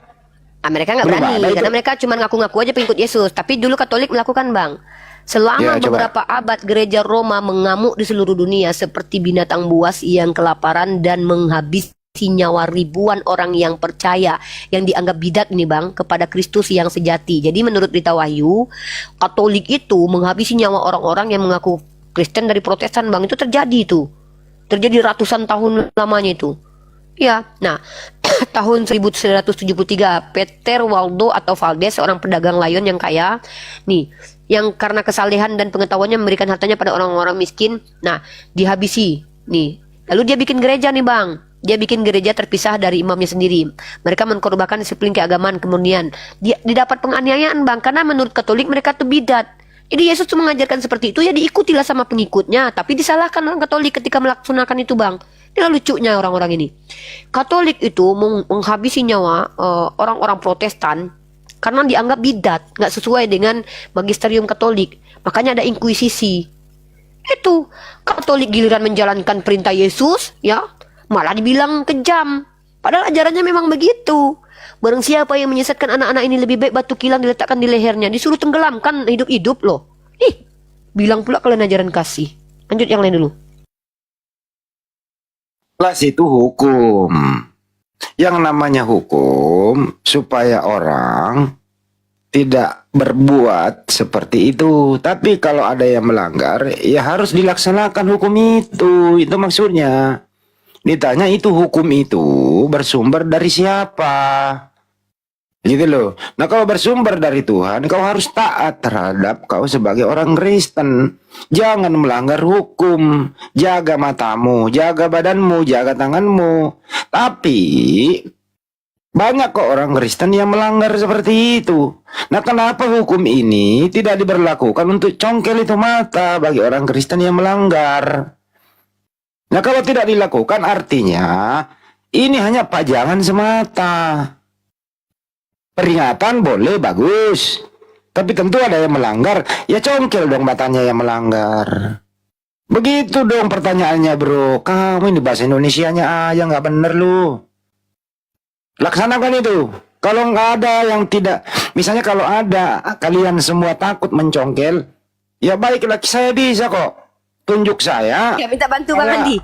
Mereka nggak Belum berani ada itu. karena mereka cuma ngaku-ngaku aja pengikut Yesus. Tapi dulu Katolik melakukan bang. Selama Ya, coba. beberapa abad gereja Roma mengamuk di seluruh dunia seperti binatang buas yang kelaparan dan menghabisi nyawa ribuan orang yang percaya yang dianggap bidat ini bang kepada Kristus yang sejati. Jadi menurut berita Wahyu, Katolik itu menghabisi nyawa orang-orang yang mengaku Kristen dari Protestan bang. Itu terjadi itu. Terjadi ratusan tahun lamanya itu. Ya, nah tahun 1973 Peter Waldo atau Valdez, seorang pedagang layon yang kaya, nih, yang karena kesalehan dan pengetahuannya memberikan hartanya pada orang-orang miskin, nah dihabisi, nih. Lalu dia bikin gereja nih bang, dia bikin gereja terpisah dari imamnya sendiri. Mereka mengkorbankan disiplin keagamaan, kemudian dia didapat penganiayaan bang, karena menurut Katolik mereka tuh bidat. Jadi Yesus tuh mengajarkan seperti itu, ya diikutilah sama pengikutnya, tapi disalahkan orang Katolik ketika melaksanakan itu bang. Inilah lucunya orang-orang ini. Katolik itu menghabisi nyawa orang-orang Protestan karena dianggap bidat, nggak sesuai dengan magisterium Katolik. Makanya ada inkuisisi. Itu Katolik giliran menjalankan perintah Yesus, ya malah dibilang kejam. Padahal ajarannya memang begitu. Barang siapa yang menyesatkan anak-anak ini, lebih baik batu kilang diletakkan di lehernya, disuruh tenggelamkan hidup-hidup loh. Bilang pula kalian ajaran kasih. Lanjut yang lain dulu. Kelas itu hukum. Yang namanya hukum supaya orang tidak berbuat seperti itu. Tapi kalau ada yang melanggar, ya harus dilaksanakan hukum itu. Itu maksudnya. Ditanya itu hukum itu bersumber dari siapa? Gitu loh. Nah kalau bersumber dari Tuhan, kau harus taat terhadap kau sebagai orang Kristen. Jangan melanggar hukum. Jaga matamu, jaga badanmu, jaga tanganmu. Tapi banyak kok orang Kristen yang melanggar seperti itu. Nah kenapa hukum ini tidak diberlakukan untuk congkel itu mata bagi orang Kristen yang melanggar? Nah kalau tidak dilakukan artinya ini hanya pajangan semata. Peringatan boleh, bagus. Tapi tentu ada yang melanggar, ya congkel dong matanya yang melanggar. Begitu dong pertanyaannya bro. Kamu ini bahasa Indonesianya aja nggak bener lu. Laksanakan itu. Kalau nggak ada yang tidak, misalnya kalau ada kalian semua takut mencongkel, ya baiklah saya bisa kok. Tunjuk saya. Ya minta bantu Bang Andi.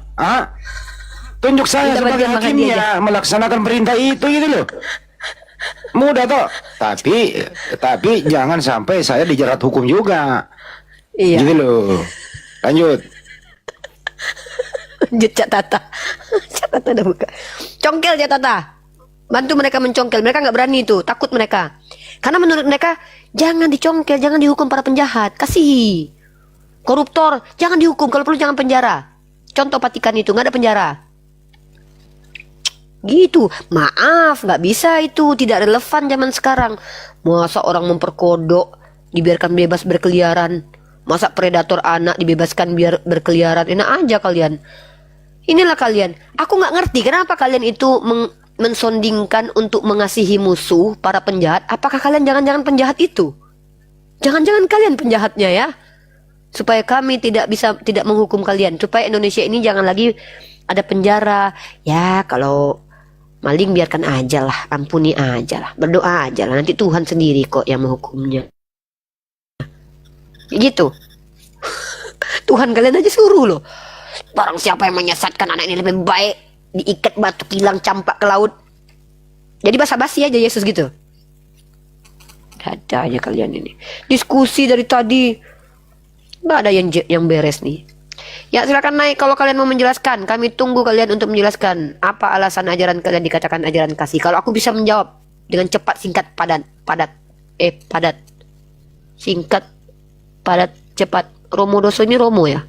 Tunjuk saya Minta sebagai bantuan Bang Andi hakimnya melaksanakan perintah itu gitu loh. Mudah toh. Tapi jangan sampai saya dijerat hukum juga. Iya. Gitu loh. Lanjut. Lanjut Cak Tata. Cak Tata udah buka. Congkel Cak Tata. Bantu mereka mencongkel. Mereka nggak berani itu. Takut mereka. Karena menurut mereka jangan dicongkel, jangan dihukum para penjahat. Kasih. Koruptor jangan dihukum, kalau perlu jangan penjara. Contoh Vatikan itu nggak ada penjara. Gitu. Maaf, nggak bisa itu, tidak relevan zaman sekarang. Masa orang memperkodok dibiarkan bebas berkeliaran? Masa predator anak dibebaskan biar berkeliaran? Enak aja kalian. Inilah kalian. Aku nggak ngerti kenapa kalian itu mensondingkan untuk mengasihi musuh para penjahat. Apakah kalian jangan-jangan penjahat itu? Jangan-jangan kalian penjahatnya ya? Supaya kami tidak menghukum kalian, supaya Indonesia ini jangan lagi ada penjara. Ya kalau maling biarkan aja lah, ampuni aja lah, berdoa aja lah, nanti Tuhan sendiri kok yang menghukumnya. Gitu. Tuhan kalian aja suruh loh. Barang siapa yang menyesatkan anak ini lebih baik diikat batu kilang campak ke laut. Jadi basa-basi aja Yesus gitu. Ada aja kalian ini. Diskusi dari tadi nggak ada yang beres nih. Ya silakan naik kalau kalian mau menjelaskan. Kami tunggu kalian untuk menjelaskan apa alasan ajaran kalian dikatakan ajaran kasih. Kalau aku bisa menjawab dengan cepat, singkat, padat. Singkat, padat, cepat. Romo Doso ini Romo ya?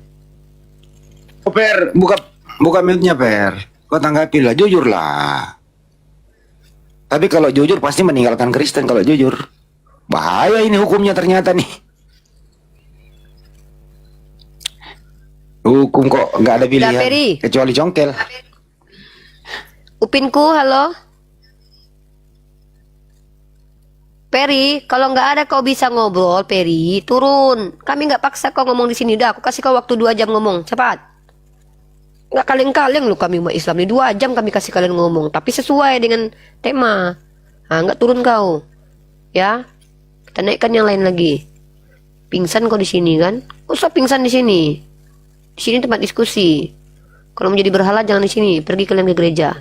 Per, buka mute-nya, Per. Kau tanggapi lah, jujur lah. Tapi kalau jujur pasti meninggalkan Kristen kalau jujur. Bahaya ini hukumnya ternyata nih. Hukum kok nggak ada pilihan Peri. kecuali congkel. Upinku, halo. Peri, kalau nggak ada kau bisa ngobrol, Peri, turun. Kami nggak paksa kau ngomong di sini. Udah, aku kasih kau waktu 2 jam ngomong, cepat. Nggak kaleng-kaleng lu kami umat Islam nih. 2 jam kami kasih kalian ngomong, tapi sesuai dengan tema. Nah, nggak turun kau, ya. Kita naikkan yang lain lagi. Pingsan kau di sini kan? Usah pingsan di sini. Di sini tempat diskusi. Kalau mau jadi berhala jangan di sini. Pergi kalian ke gereja.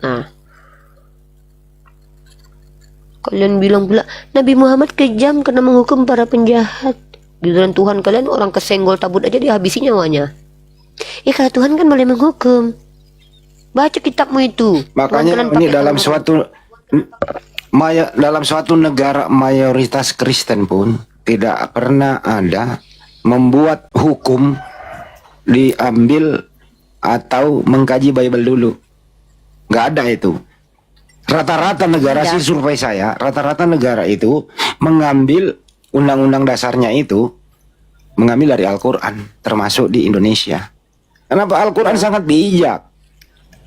Nah, kalian bilang pula Nabi Muhammad kejam karena menghukum para penjahat. Giliran Tuhan kalian orang kesenggol tabut aja dihabisi nyawanya. Ya kalau Tuhan kan boleh menghukum. Baca kitabmu itu. Makanya ini dalam suatu negara mayoritas Kristen pun tidak pernah ada membuat hukum diambil atau mengkaji Bible dulu. Nggak ada itu. Rata-rata negara sih survei saya, rata-rata negara itu mengambil undang-undang dasarnya itu mengambil dari Al-Quran, termasuk di Indonesia. Kenapa Al-Quran sangat bijak,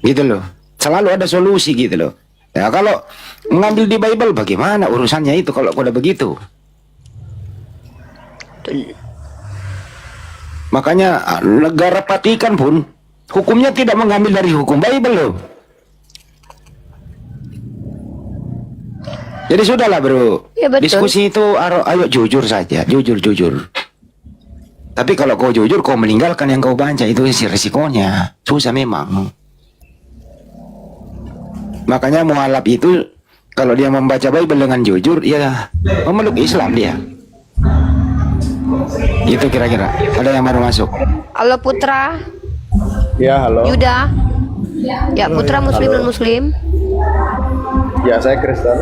gitu loh. Selalu ada solusi gitu loh. Ya kalau mengambil di Bible bagaimana urusannya itu kalau udah begitu? Makanya negara Vatikan pun hukumnya tidak mengambil dari hukum Bible loh. Jadi sudahlah bro, Ya, betul. diskusi itu ayo jujur saja, jujur. Tapi kalau kau jujur, kau meninggalkan yang kau baca itu sih risikonya, susah memang. Makanya mualaf itu kalau dia membaca Bible dengan jujur, ya memeluk Islam dia. Itu kira-kira. Ada yang baru masuk. Halo Putra. Ya, halo. Yuda. Ya, Putra Muslim dan Muslim. Ya, saya Kristen.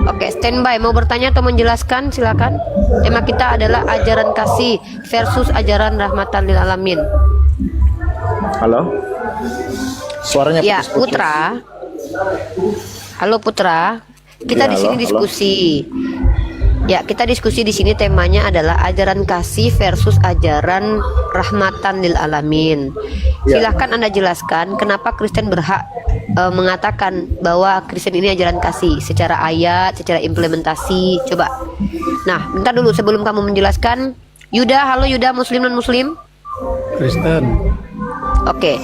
Oke, standby. Mau bertanya atau menjelaskan? Silakan. Tema kita adalah ajaran kasih versus ajaran rahmatan lil alamin. Halo. Suaranya Ya, putus-putus. Putra. Halo Putra. Kita Ya, di sini halo. diskusi. Ya, kita diskusi di sini temanya adalah ajaran kasih versus ajaran rahmatan lil alamin. Ya. Silahkan Anda jelaskan kenapa Kristen berhak mengatakan bahwa Kristen ini ajaran kasih secara ayat, secara implementasi. Coba. Nah, bentar dulu sebelum kamu menjelaskan. Yuda, halo Yuda, Muslim dan Muslim. Kristen. Oke,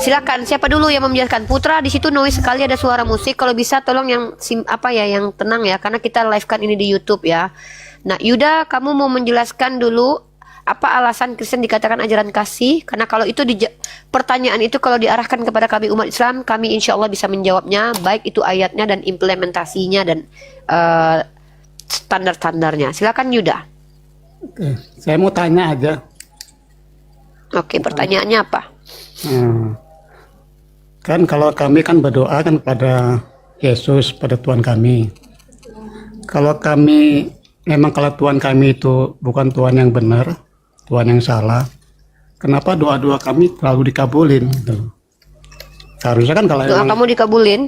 silakan. Siapa dulu yang mau menjelaskan? Putra, di situ noise sekali ada suara musik. Kalau bisa tolong yang yang tenang ya, karena kita live kan ini di YouTube ya. Nah, Yuda, kamu mau menjelaskan dulu apa alasan Kristen dikatakan ajaran kasih? Karena kalau itu pertanyaan itu kalau diarahkan kepada kami umat Islam, kami insya Allah bisa menjawabnya, baik itu ayatnya dan implementasinya dan standar-standarnya. Silakan Yuda. Oke, saya mau tanya aja. Oke, pertanyaannya apa? Kan kalau kami kan berdoa kan pada Yesus, pada Tuhan kami. Kalau kami memang kalau Tuhan kami itu bukan Tuhan yang benar, Tuhan yang salah, kenapa doa-doa kami terlalu dikabulin? Gitu. Seharusnya kan kalau Doa memang, kamu dikabulin?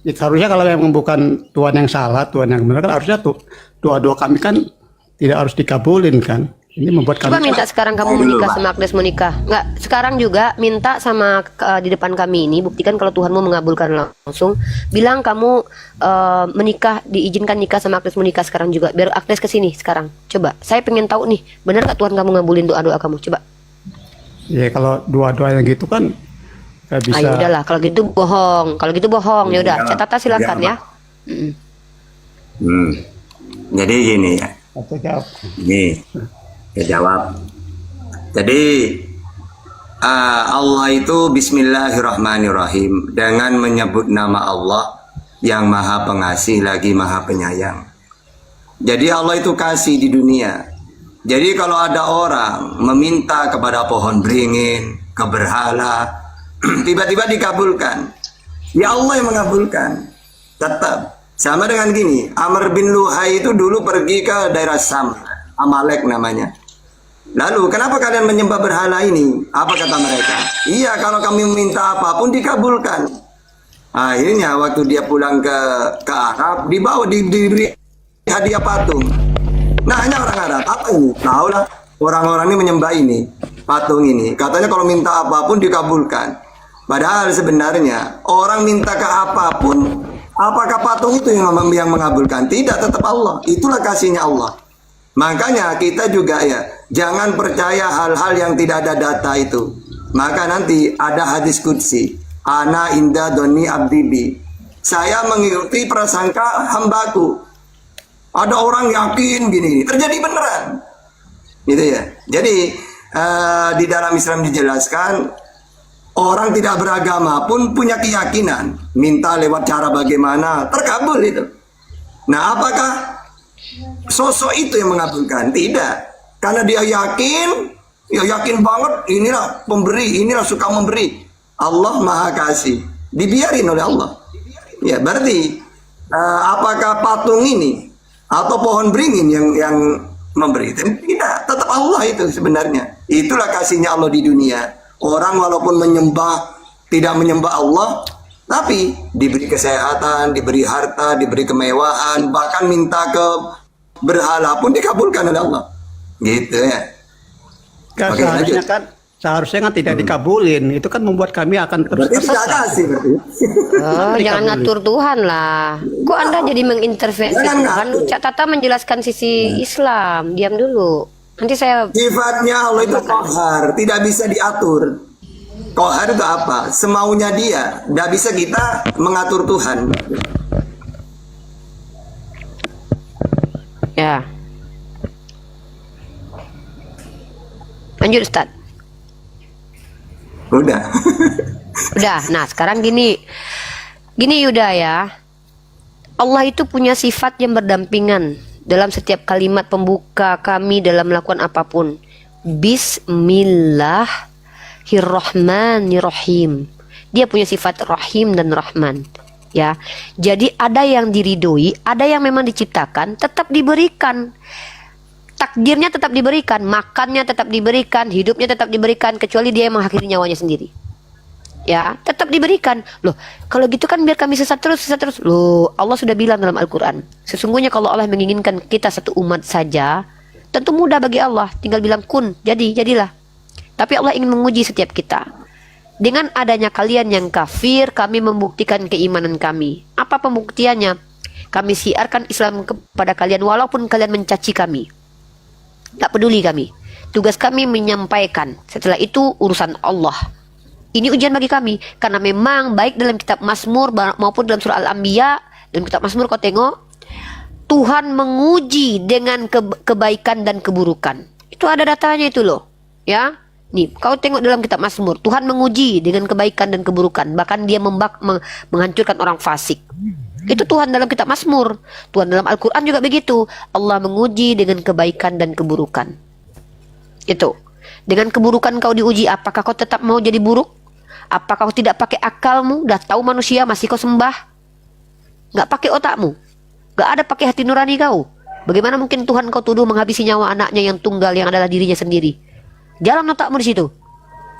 seharusnya kalau memang bukan Tuhan yang salah, Tuhan yang benar kan harusnya tuh doa-doa kami kan tidak harus dikabulin kan? Ini membuat Coba kami minta sekarang kamu menikah sama Agnes menikah. Enggak, sekarang juga minta sama di depan kami ini, buktikan kalau Tuhanmu mengabulkan langsung. Bilang kamu menikah, diizinkan nikah sama Agnes menikah sekarang juga. Biar Agnes kesini sekarang. Coba, saya pengen tahu nih, benar gak Tuhan kamu ngabulin doa-doa kamu? Coba. ya kalau doa-doa yang gitu kan nggak bisa. Ayo udahlah, kalau gitu bohong. Kalau gitu bohong, ya udah. Catatan silakan ya. Jadi gini ya. Atau jawab. Ini ya jawab. Jadi Allah itu Bismillahirrahmanirrahim dengan menyebut nama Allah yang Maha Pengasih lagi Maha Penyayang. Jadi Allah itu kasih di dunia. Jadi kalau ada orang meminta kepada pohon beringin, ke berhala, tiba-tiba dikabulkan. Ya Allah yang mengabulkan. Tetap. Sama dengan gini, Amr bin Luhai itu dulu pergi ke daerah Sam, Amalek namanya. Lalu kenapa kalian menyembah berhala ini? Apa kata mereka? Iya, kalau kami meminta apapun dikabulkan. Akhirnya waktu dia pulang ke Arab, diberi hadiah patung. Nah, hanya orang Arab, apa ini? Tahu lah, orang-orang ini menyembah ini, patung ini. Katanya kalau minta apapun dikabulkan. Padahal sebenarnya orang minta ke apapun, apakah patung itu yang mengabulkan? Tidak, tetap Allah. Itulah kasihnya Allah. Makanya kita juga ya, jangan percaya hal-hal yang tidak ada data itu. Maka nanti ada hadis qudsi, ana inda doni abdibi. Saya mengikuti prasangka hambaku. Ada orang yakin gini, terjadi beneran. Gitu ya. Jadi di dalam Islam dijelaskan, orang tidak beragama pun punya keyakinan. Minta lewat cara bagaimana, terkabul itu. Nah, apakah sosok itu yang mengabulkan? Tidak. Karena dia yakin, ya yakin banget, inilah pemberi, inilah suka memberi. Allah Maha Kasih. Dibiarin oleh Allah. Ya, berarti apakah patung ini atau pohon beringin yang memberi? Tidak, tetap Allah itu sebenarnya. Itulah kasihnya Allah di dunia. Orang walaupun tidak menyembah Allah, tapi diberi kesehatan, diberi harta, diberi kemewahan, bahkan minta ke berhala pun dikabulkan oleh Allah. Gitu ya. Oke, lanjut. Seharusnya kan tidak dikabulin. Itu kan membuat kami akan terus Berarti tidak tersesat. kasih berarti. Oh, jangan ngatur Tuhan lah. Kok Anda jadi mengintervensi Tuhan? Cak Tata menjelaskan sisi Islam. Diam dulu. Nanti saya... Sifatnya Allah itu qahar, tidak bisa diatur. Qahar itu apa? Semaunya dia. Tidak bisa kita mengatur Tuhan. Ya. Lanjut Ustaz. Udah. Udah. Nah, sekarang gini. Gini Yuda ya. Allah itu punya sifat yang berdampingan dalam setiap kalimat pembuka kami dalam melakukan apapun. Bismillahirrahmanirrahim. Dia punya sifat Rahim dan Rahman. Ya. Jadi ada yang diridhoi, ada yang memang diciptakan, tetap diberikan. Takdirnya tetap diberikan, makannya tetap diberikan, hidupnya tetap diberikan, kecuali dia yang mengakhiri nyawanya sendiri. Ya, tetap diberikan. Loh, kalau gitu kan biar kami sesat terus. Loh, Allah sudah bilang dalam Al-Quran, sesungguhnya kalau Allah menginginkan kita satu umat saja, tentu mudah bagi Allah, tinggal bilang kun, jadilah. Tapi Allah ingin menguji setiap kita. Dengan adanya kalian yang kafir, kami membuktikan keimanan kami. Apa pembuktiannya? Kami siarkan Islam kepada kalian walaupun kalian mencaci kami. Tak peduli kami. Tugas kami menyampaikan. Setelah itu urusan Allah. Ini ujian bagi kami. Karena memang baik dalam kitab Mazmur maupun dalam surah Al-Anbiya, dalam kitab Mazmur kau tengok, Tuhan menguji dengan kebaikan dan keburukan. Itu ada datanya itu loh. Ya. Nih, kau tengok dalam kitab Mazmur, Tuhan menguji dengan kebaikan dan keburukan. Bahkan dia menghancurkan orang fasik. Itu Tuhan dalam kitab Mazmur. Tuhan dalam Al-Quran juga begitu. Allah menguji dengan kebaikan dan keburukan. Itu. Dengan keburukan kau diuji, apakah kau tetap mau jadi buruk? Apakah kau tidak pakai akalmu? Dah tahu manusia masih kau sembah? Gak pakai otakmu? Gak ada pakai hati nurani kau? Bagaimana mungkin Tuhan kau tuduh menghabisi nyawa anaknya yang tunggal, yang adalah dirinya sendiri? Jalan otakmu di situ.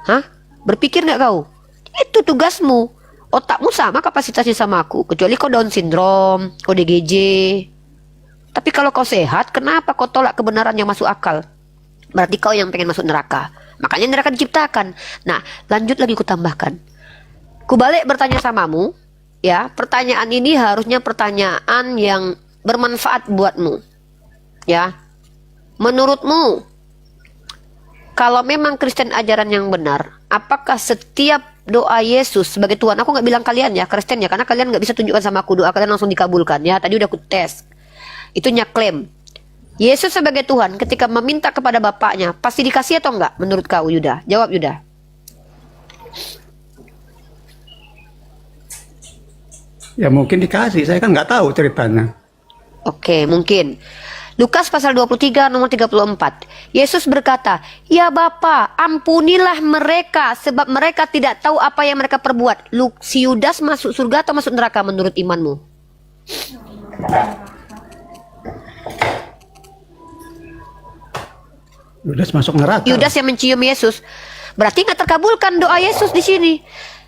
Hah? Berpikir gak kau? Itu tugasmu. Otakmu sama kapasitasnya sama aku, kecuali kau Down syndrome, kau DGJ. Tapi kalau kau sehat, kenapa kau tolak kebenaran yang masuk akal? Berarti kau yang pengen masuk neraka. Makanya neraka diciptakan. Nah, lanjut lagi ku tambahkan. Ku balik bertanya samamu, ya, pertanyaan ini harusnya pertanyaan yang bermanfaat buatmu. Ya. Menurutmu, kalau memang Kristen ajaran yang benar, apakah setiap doa Yesus sebagai Tuhan, aku nggak bilang kalian ya Kristen ya, karena kalian nggak bisa tunjukkan sama aku doa kalian langsung dikabulkan ya. Tadi udah aku tes, itu nyaklaim Yesus sebagai Tuhan ketika meminta kepada Bapaknya pasti dikasih atau enggak? Menurut kau Yuda, jawab Yuda. Ya mungkin dikasih, saya kan nggak tahu ceritanya. Oke, mungkin Lukas pasal 23 nomor 34. Yesus berkata, "Ya Bapa, ampunilah mereka sebab mereka tidak tahu apa yang mereka perbuat." Si Yudas masuk surga atau masuk neraka menurut imanmu? Yudas masuk neraka. Yudas yang mencium Yesus. Berarti nggak terkabulkan doa Yesus di sini.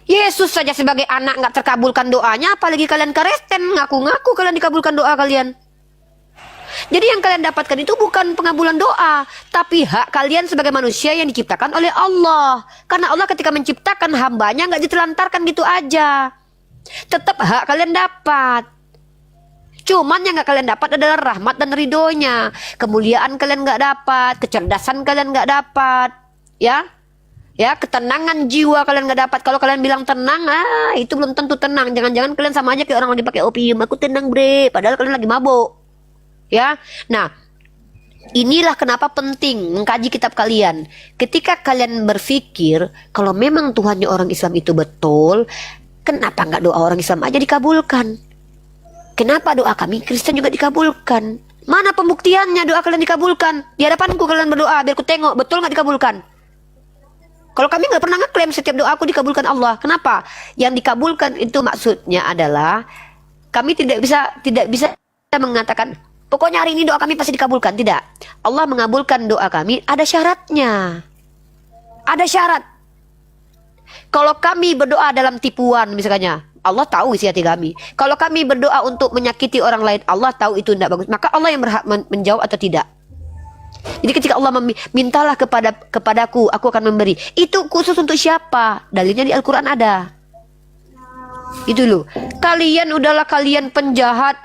Yesus saja sebagai anak nggak terkabulkan doanya, apalagi kalian Kristen ngaku-ngaku kalian dikabulkan doa kalian. Jadi yang kalian dapatkan itu bukan pengabulan doa, tapi hak kalian sebagai manusia yang diciptakan oleh Allah. Karena Allah ketika menciptakan hambanya nggak ditelantarkan gitu aja. Tetap hak kalian dapat. Cuman yang nggak kalian dapat adalah rahmat dan ridhonya. Kemuliaan kalian nggak dapat, kecerdasan kalian nggak dapat, ya. Ya, ketenangan jiwa kalian nggak dapat. Kalau kalian bilang tenang, itu belum tentu tenang. Jangan-jangan kalian sama aja kayak orang lagi pakai opium. Aku tenang bre, padahal kalian lagi mabuk. Ya, nah inilah kenapa penting mengkaji kitab kalian. Ketika kalian berpikir kalau memang Tuhannya orang Islam itu betul, kenapa nggak doa orang Islam aja dikabulkan? Kenapa doa kami Kristen juga dikabulkan? Mana pembuktiannya doa kalian dikabulkan? Di hadapanku kalian berdoa biar ku tengok betul nggak dikabulkan. Kalau kami nggak pernah ngeklaim setiap doa aku dikabulkan Allah. Kenapa? Yang dikabulkan itu maksudnya adalah kami tidak bisa mengatakan pokoknya hari ini doa kami pasti dikabulkan. Tidak. Allah mengabulkan doa kami ada syaratnya. Ada syarat. Kalau kami berdoa dalam tipuan misalnya, Allah tahu isi hati kami. Kalau kami berdoa untuk menyakiti orang lain, Allah tahu itu tidak bagus. Maka Allah yang berhak menjawab atau tidak. Jadi ketika Allah mintalah kepadaku, aku akan memberi. Itu khusus untuk siapa? Dalilnya di Al-Quran ada. Itu loh. Kalian udahlah kalian penjahat.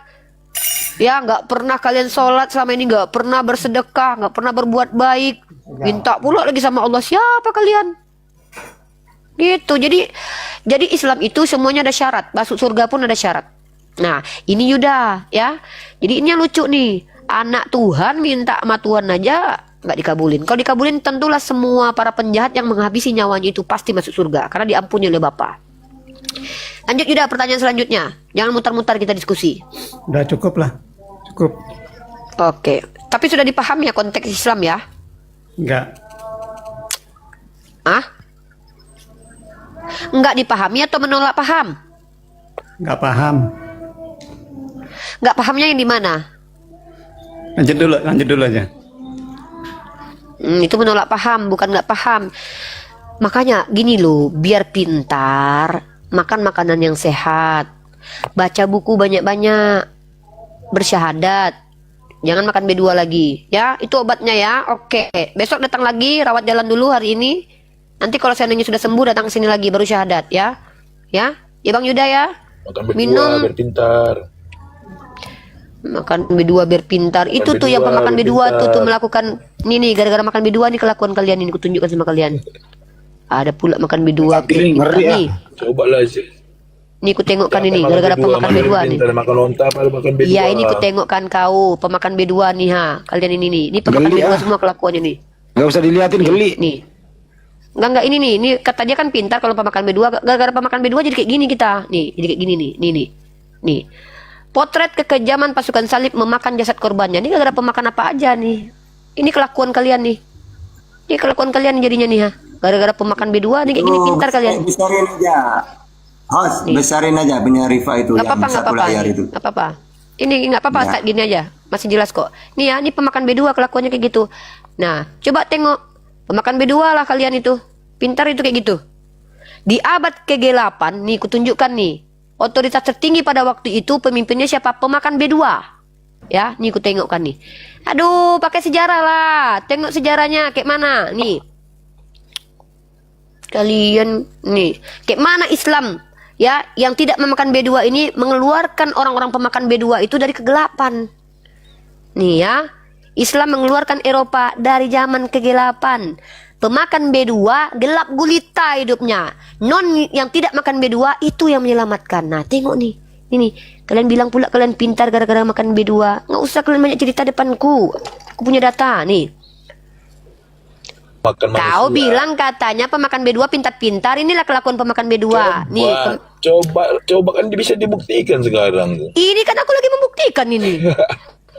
Ya, nggak pernah kalian sholat selama ini, nggak pernah bersedekah, nggak pernah berbuat baik. Minta pula lagi sama Allah, siapa kalian? Gitu. Jadi Islam itu semuanya ada syarat. Masuk surga pun ada syarat. Nah, ini Yuda, ya. Jadi ini yang lucu nih. Anak Tuhan minta sama Tuhan aja nggak dikabulin. Kalau dikabulin tentulah semua para penjahat yang menghabisi nyawanya itu pasti masuk surga karena diampuni oleh Bapa. Lanjut Yuda, pertanyaan selanjutnya. Jangan mutar-mutar, kita diskusi. Udah cukup lah. Cukup. Oke. Tapi sudah dipahami ya konteks Islam ya? Enggak. Enggak dipahami atau menolak paham? Enggak paham. Enggak pahamnya yang di mana? Lanjut dulu aja. Itu menolak paham, bukan nggak paham. Makanya gini loh, biar pintar, makan makanan yang sehat, baca buku banyak-banyak, bersyahadat, jangan makan B2 lagi, ya. Itu obatnya ya. Oke, besok datang lagi, rawat jalan dulu hari ini. Nanti kalau seandainya sudah sembuh datang ke sini lagi baru syahadat, ya. Ya Bang Yuda ya. Makan B2 minum biar pintar. Makan B2 biar pintar. Itu tuh yang pemakan B2 tuh melakukan ini nih, gara-gara makan B2 nih kelakuan kalian ini kutunjukkan sama kalian. Ada pula makan B2 ngeri ya. nih. Cobalah sih. Nih ku tengokkan ini gara-gara pemakan B2 nih. Makan lontar pada makan B2. Iya, ini ku tengokkan kau pemakan B2 nih kalian ini nih. Ini pemakan B2 semua kelakuannya nih. Nggak usah dilihatin, geli. Nih. Enggak ini nih. Ini kata dia kan pintar kalau pemakan B2. Gara-gara pemakan B2 jadi kayak gini kita. Nih, jadi kayak gini nih. Nih. Potret kekejaman pasukan salib memakan jasad korbannya. Ini gara-gara pemakan apa aja nih. Ini kelakuan kalian nih. Ini kelakuan kalian jadinya nih Gara-gara pemakan B2 nih kayak gini pintar kalian. Besarin aja. Besarin aja punya Rifa itu Gak yang satu layar itu. Gak apa-apa. Ini nggak apa-apa Ustaz, gini aja. Masih jelas kok. Nih ya, ini pemakan B2 kelakuannya kayak gitu. Nah, coba tengok. Pemakan B2 lah kalian itu. Pintar itu kayak gitu. Di abad ke-8 nih kutunjukkan nih. Otoritas tertinggi pada waktu itu pemimpinnya siapa? Pemakan B2. Ya, nih ku tengokkan nih. Aduh, pakai sejarah lah. Tengok sejarahnya kayak mana? Nih. Kalian nih, kayak mana Islam ya yang tidak memakan B2 ini mengeluarkan orang-orang pemakan B2 itu dari kegelapan. Nih ya. Islam mengeluarkan Eropa dari zaman kegelapan. Pemakan B2 gelap gulita hidupnya. Non yang tidak makan B2 itu yang menyelamatkan. Nah tengok nih. Ini kalian bilang pula kalian pintar gara-gara makan B2. Nggak usah kalian banyak cerita depanku. Aku punya data nih. Kau bilang katanya pemakan B2 pintar-pintar. Inilah kelakuan pemakan B2. Coba kan bisa dibuktikan sekarang. Ini kan aku lagi membuktikan ini.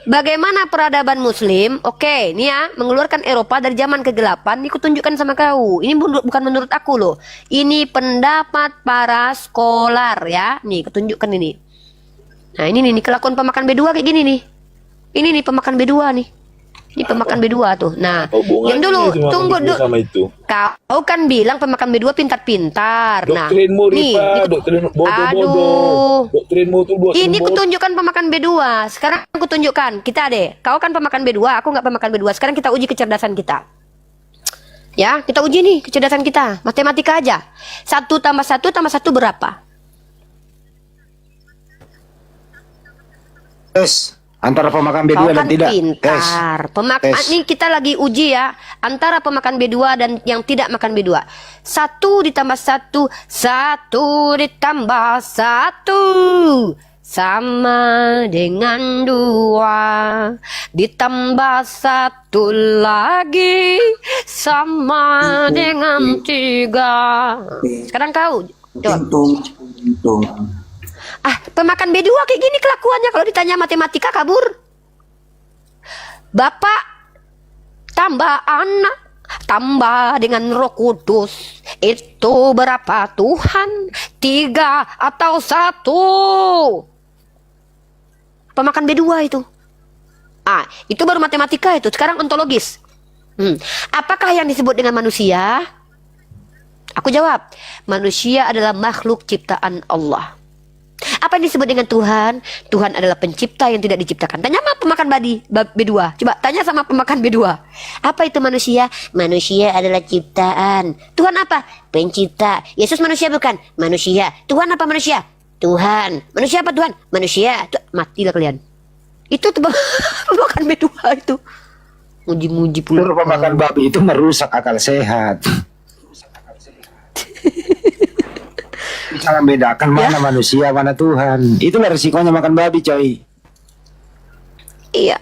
Bagaimana peradaban Muslim? Oke, nih ya, mengeluarkan Eropa dari zaman kegelapan. Ini kutunjukkan sama kau. Ini bukan menurut aku loh. Ini pendapat para skolar ya. Nih, kutunjukkan ini. Nah, ini nih kelakuan pemakan B2 kayak gini nih. Ini nih pemakan B2 nih. Ini pemakan B2 tuh. Nah, yang dulu tunggu dulu. Kau kan bilang pemakan B2 pintar-pintar. Nah, nih, aduh. Ini kutunjukkan pemakan B2. Sekarang aku tunjukkan. Kita deh. Kau kan pemakan B2, aku nggak pemakan B2. Sekarang kita uji kecerdasan kita. Ya, kita uji nih kecerdasan kita. Matematika aja. 1 tambah 1 tambah 1 berapa? Tes antara pemakan B2 Kau dan kan tidak. pintar. Tes. Ini kita lagi uji ya antara pemakan B2 dan yang tidak makan B2. 1 ditambah 1, 1 ditambah 1 sama dengan 2 ditambah 1 lagi sama dengan 3. Sekarang kau jawab. Pemakan B2 kayak gini kelakuannya kalau ditanya matematika kabur. Bapak tambah anak tambah dengan Roh Kudus itu berapa Tuhan? 3 atau 1? Pemakan B2 itu. Itu baru matematika itu. Sekarang ontologis. Apakah yang disebut dengan manusia? Aku jawab, manusia adalah makhluk ciptaan Allah. Apa yang disebut dengan Tuhan? Tuhan adalah pencipta yang tidak diciptakan. Tanya sama pemakan B2. Coba tanya sama pemakan B2. Apa itu manusia? Manusia adalah ciptaan. Tuhan apa? Pencipta. Yesus manusia bukan? Manusia. Tuhan apa manusia? Tuhan. Manusia apa Tuhan? Manusia. Matilah kalian. Itu pemakan B2 itu. Muji-muji pula. Pemakan babi itu merusak akal sehat. Bisa membedakan mana manusia, mana Tuhan. Itulah resikonya makan babi, coy. Iya.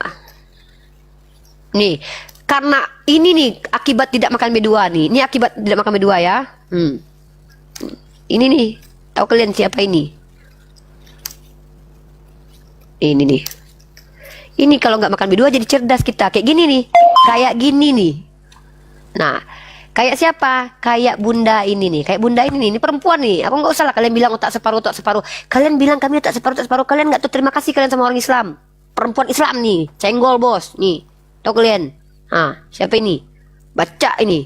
Nih, karena ini nih akibat tidak makan B2 nih. Ini akibat tidak makan B2 ya. Ini nih, tahu kalian siapa ini? Ini nih. Ini kalau nggak makan B2 jadi cerdas kita. Kayak gini nih. Kayak gini nih. Nah, kayak siapa? Kayak bunda ini nih. Kayak bunda ini nih. Ini perempuan nih. Aku nggak usah lah kalian bilang otak separuh, otak separuh. Kalian bilang kami otak separuh, otak separuh. Kalian nggak tuh terima kasih kalian sama orang Islam. Perempuan Islam nih. Cenggol bos. Nih. Tahu kalian? Siapa ini? Baca ini.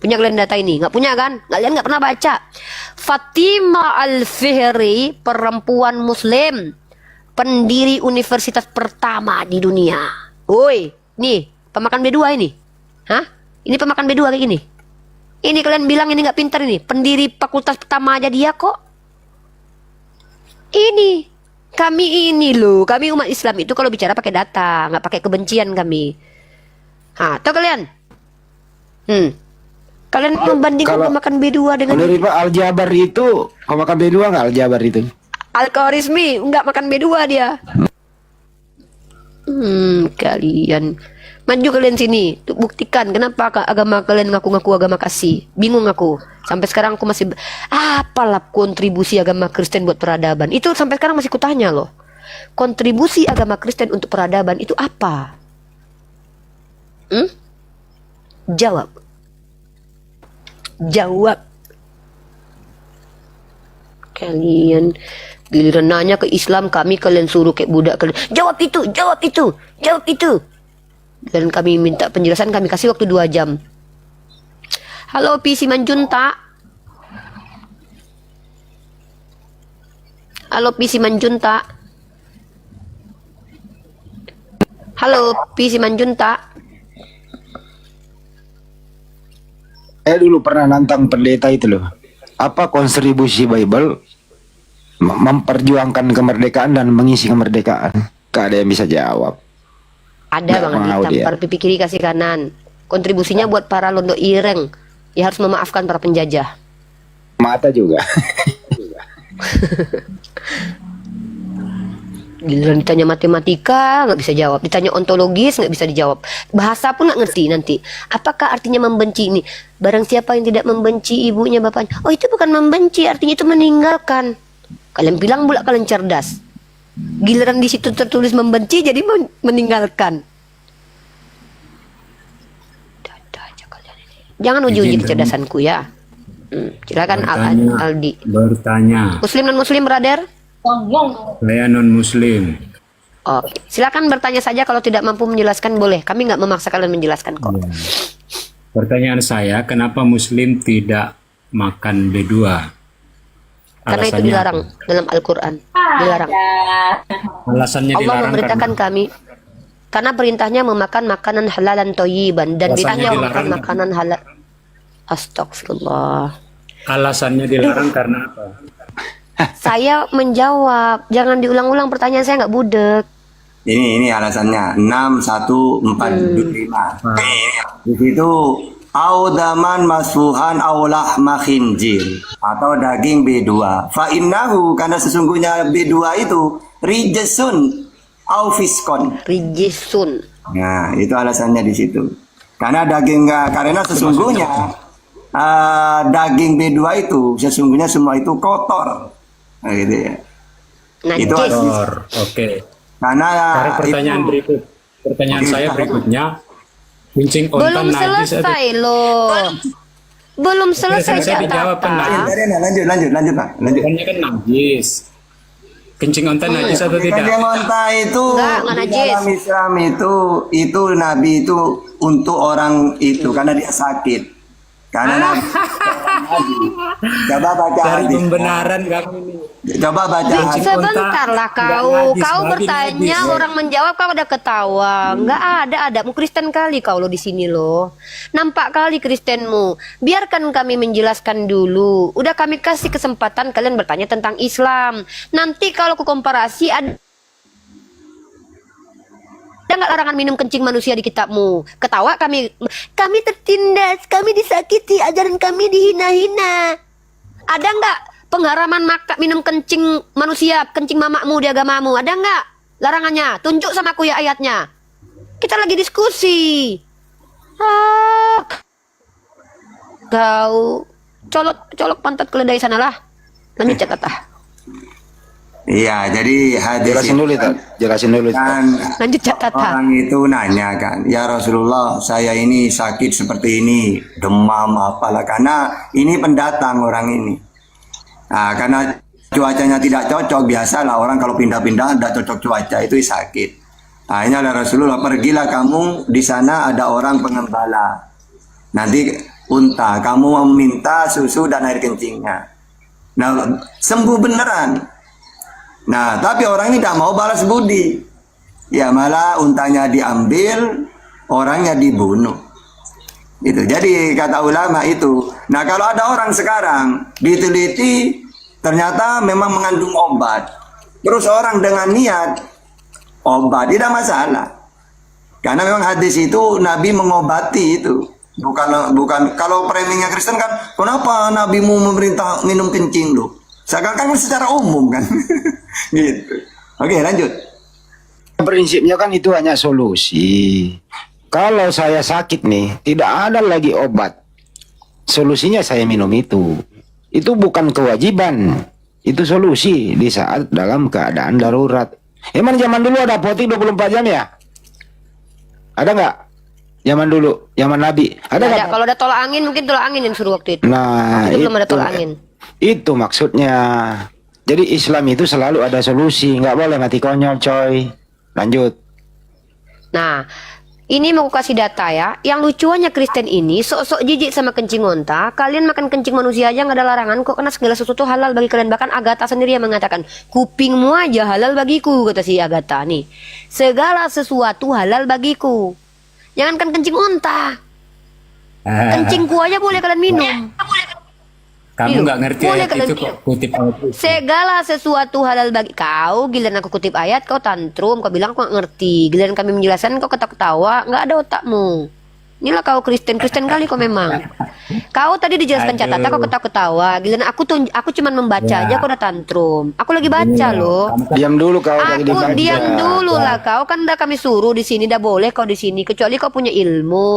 Punya kalian data ini? Nggak punya kan? Kalian nggak pernah baca. Fatimah Al-Fihri, perempuan Muslim, pendiri universitas pertama di dunia. Woi, nih pemakan B2 ini. Ini pemakan B2 kayak gini. Ini kalian bilang ini nggak pintar ini. Pendiri fakultas pertama aja dia kok. Ini kami ini loh. Kami umat Islam itu kalau bicara pakai data, nggak pakai kebencian kami. Tahu kalian? Kalian membandingkan pemakan B2 dengan menurut Pak Aljabar itu pemakan B2 nggak Aljabar itu? Al-Khawarizmi nggak makan B2 dia. Kalian maju kalian sini, buktikan kenapa agama kalian ngaku-ngaku agama kasih. Bingung aku. Sampai sekarang aku masih apalah kontribusi agama Kristen buat peradaban. Itu sampai sekarang masih kutanya loh. Kontribusi agama Kristen untuk peradaban itu apa? Jawab. Jawab. Kalian giliran nanya ke Islam kalian suruh kayak budak kalian. Jawab itu, jawab itu, jawab itu. Dan kami minta penjelasan, kami kasih waktu 2 jam. Halo Pi Simanjunta. Halo Pi Simanjunta. Halo Pi Simanjunta. Dulu pernah nantang pendeta itu loh. Apa kontribusi Bible memperjuangkan kemerdekaan dan mengisi kemerdekaan? Gak ada yang bisa jawab. Ada Bang Adi, tampar pipi kiri kasih kanan. Kontribusinya buat para londo ireng. Ya harus memaafkan para penjajah. Mata juga. Giliran ditanya matematika nggak bisa jawab, ditanya ontologis nggak bisa dijawab, bahasa pun nggak ngerti nanti. Apakah artinya membenci ini? Barang siapa yang tidak membenci ibunya bapaknya, oh itu bukan membenci, artinya itu meninggalkan. Kalian bilang pula kalian cerdas. Giliran di situ tertulis membenci jadi meninggalkan. Dadah aja kalian ini. Jangan uji-uji kecerdasanku ya. Silakan Aldi. Bertanya. Muslim non muslim, brother? Saya non muslim. Oke, silakan bertanya saja, kalau tidak mampu menjelaskan boleh. Kami nggak memaksa kalian menjelaskan kok. Ya. Pertanyaan saya, kenapa muslim tidak makan B2? Karena itu Alasannya dilarang dalam Al-Quran. Dilarang. Alasannya Allah dilarang memerintahkan kami karena perintahnya memakan makanan halal dan thayyiban, dan Alasannya ditanya memakan dilarang. makanan halal. Astagfirullah. Alasannya dilarang karena apa? Saya menjawab, jangan diulang-ulang pertanyaan saya, nggak budek. Ini alasannya 6145. Di situ audaman masfuhan aulah makhinjir atau daging B2. Fa innahu, karena sesungguhnya B2 itu rijesun au fiskon. Rijesun. Nah, itu alasannya di situ. Karena karena sesungguhnya daging B2 itu sesungguhnya semua itu kotor. Nah, gitu ya. Itu Kotor. Oke. karena Sekarang pertanyaan berikut. Pertanyaan saya berikutnya. Kencing onta Belum najis atau selesai loh. Belum selesai Saya dijawab kan, Cak Tata. lanjut Pak. Bukannya kan najis. Kencing onta najis atau tidak? Kencing onta itu Enggak di najis. dalam Islam itu Nabi itu untuk orang itu karena dia sakit. Karena Nabi. Coba baca Dari hadis. pembenaran kamu ini. Coba baca hadis. Sebentarlah kau. najis, Kau berarti bertanya, najis, ya. orang menjawab, kau udah ketawa. Nggak ada mu Kristen kali kau lo di sini loh. Nampak kali Kristenmu. Biarkan kami menjelaskan dulu. Udah kami kasih kesempatan kalian bertanya tentang Islam. Nanti kalau aku komparasi ada nggak larangan minum kencing manusia di kitabmu? Ketawa kami tertindas, kami disakiti, ajaran kami dihina-hina. Ada nggak pengharaman minum kencing manusia, kencing mamakmu di agamamu? Ada nggak larangannya? Tunjuk sama aku ya ayatnya. Kita lagi diskusi. Kau colok pantat keledai sanalah. Lanjut Cak Tata. Iya, jadi hadis Jelasin dulu, Tat. Jelasin dulu. kan Lanjut Cak Tata. orang itu nanya kan, ya Rasulullah, saya ini sakit seperti ini, demam apalah, karena ini pendatang orang ini. Nah, karena cuacanya tidak cocok, biasalah orang kalau pindah-pindah tidak cocok cuaca itu sakit. Akhirnya oleh Rasulullah, pergilah kamu, di sana ada orang pengembala. Nanti unta, kamu meminta susu dan air kencingnya. Nah, sembuh beneran. Nah, tapi orang ini tidak mau balas budi. Ya malah untanya diambil, orangnya dibunuh. Gitu. Jadi kata ulama itu. Nah, kalau ada orang sekarang diteliti ternyata memang mengandung obat. Terus orang dengan niat obat tidak masalah. Karena memang hadis itu Nabi mengobati itu. Bukan kalau framingnya Kristen kan, kenapa Nabi mau memerintah minum kencing loh? Seakan-akan secara umum kan. Gitu. Oke, lanjut. Prinsipnya kan itu hanya solusi. Kalau saya sakit nih, tidak ada lagi obat. Solusinya saya minum itu. Itu bukan kewajiban. Itu solusi di saat dalam keadaan darurat. Emang zaman dulu ada apotek 24 jam ya? Ada nggak? Zaman dulu, zaman Nabi. Ada nggak? Kalau ada tolak angin, mungkin tolak angin yang suruh waktu itu. Nah, itu belum ada tolak angin. Itu maksudnya. Jadi Islam itu selalu ada solusi, nggak boleh mati konyol, coy. Lanjut. Nah, ini mau kasih data ya. Yang lucuannya Kristen ini sok-sok jijik sama kencing onta. Kalian makan kencing manusia aja nggak ada larangan kok, karena segala sesuatu halal bagi kalian. Bahkan Agatha sendiri yang mengatakan, kupingmu aja halal bagiku, kata si Agatha nih. Segala sesuatu halal bagiku. Jangankan kencing onta. Kencingku aja boleh kalian minum. Kamu nggak ngerti Boleh ayat itu kalian kok, kutip ayat itu. Segala sesuatu halal bagi kau. Giliran aku kutip ayat, kau tantrum, kau bilang kau nggak ngerti. Giliran kami menjelaskan, kau ketawa-ketawa, nggak ada otakmu. Inilah kau Kristen kali kau memang. Kau tadi dijelaskan Aduh. catatan, kau ketawa-ketawa. Giliran aku cuman membaca Ya. aja, kau udah tantrum. Aku lagi baca loh. Diam dulu kau lagi Aku dibaca. diam dulu lah kau, kan udah kami suruh di sini, dah boleh kau di sini kecuali kau punya ilmu.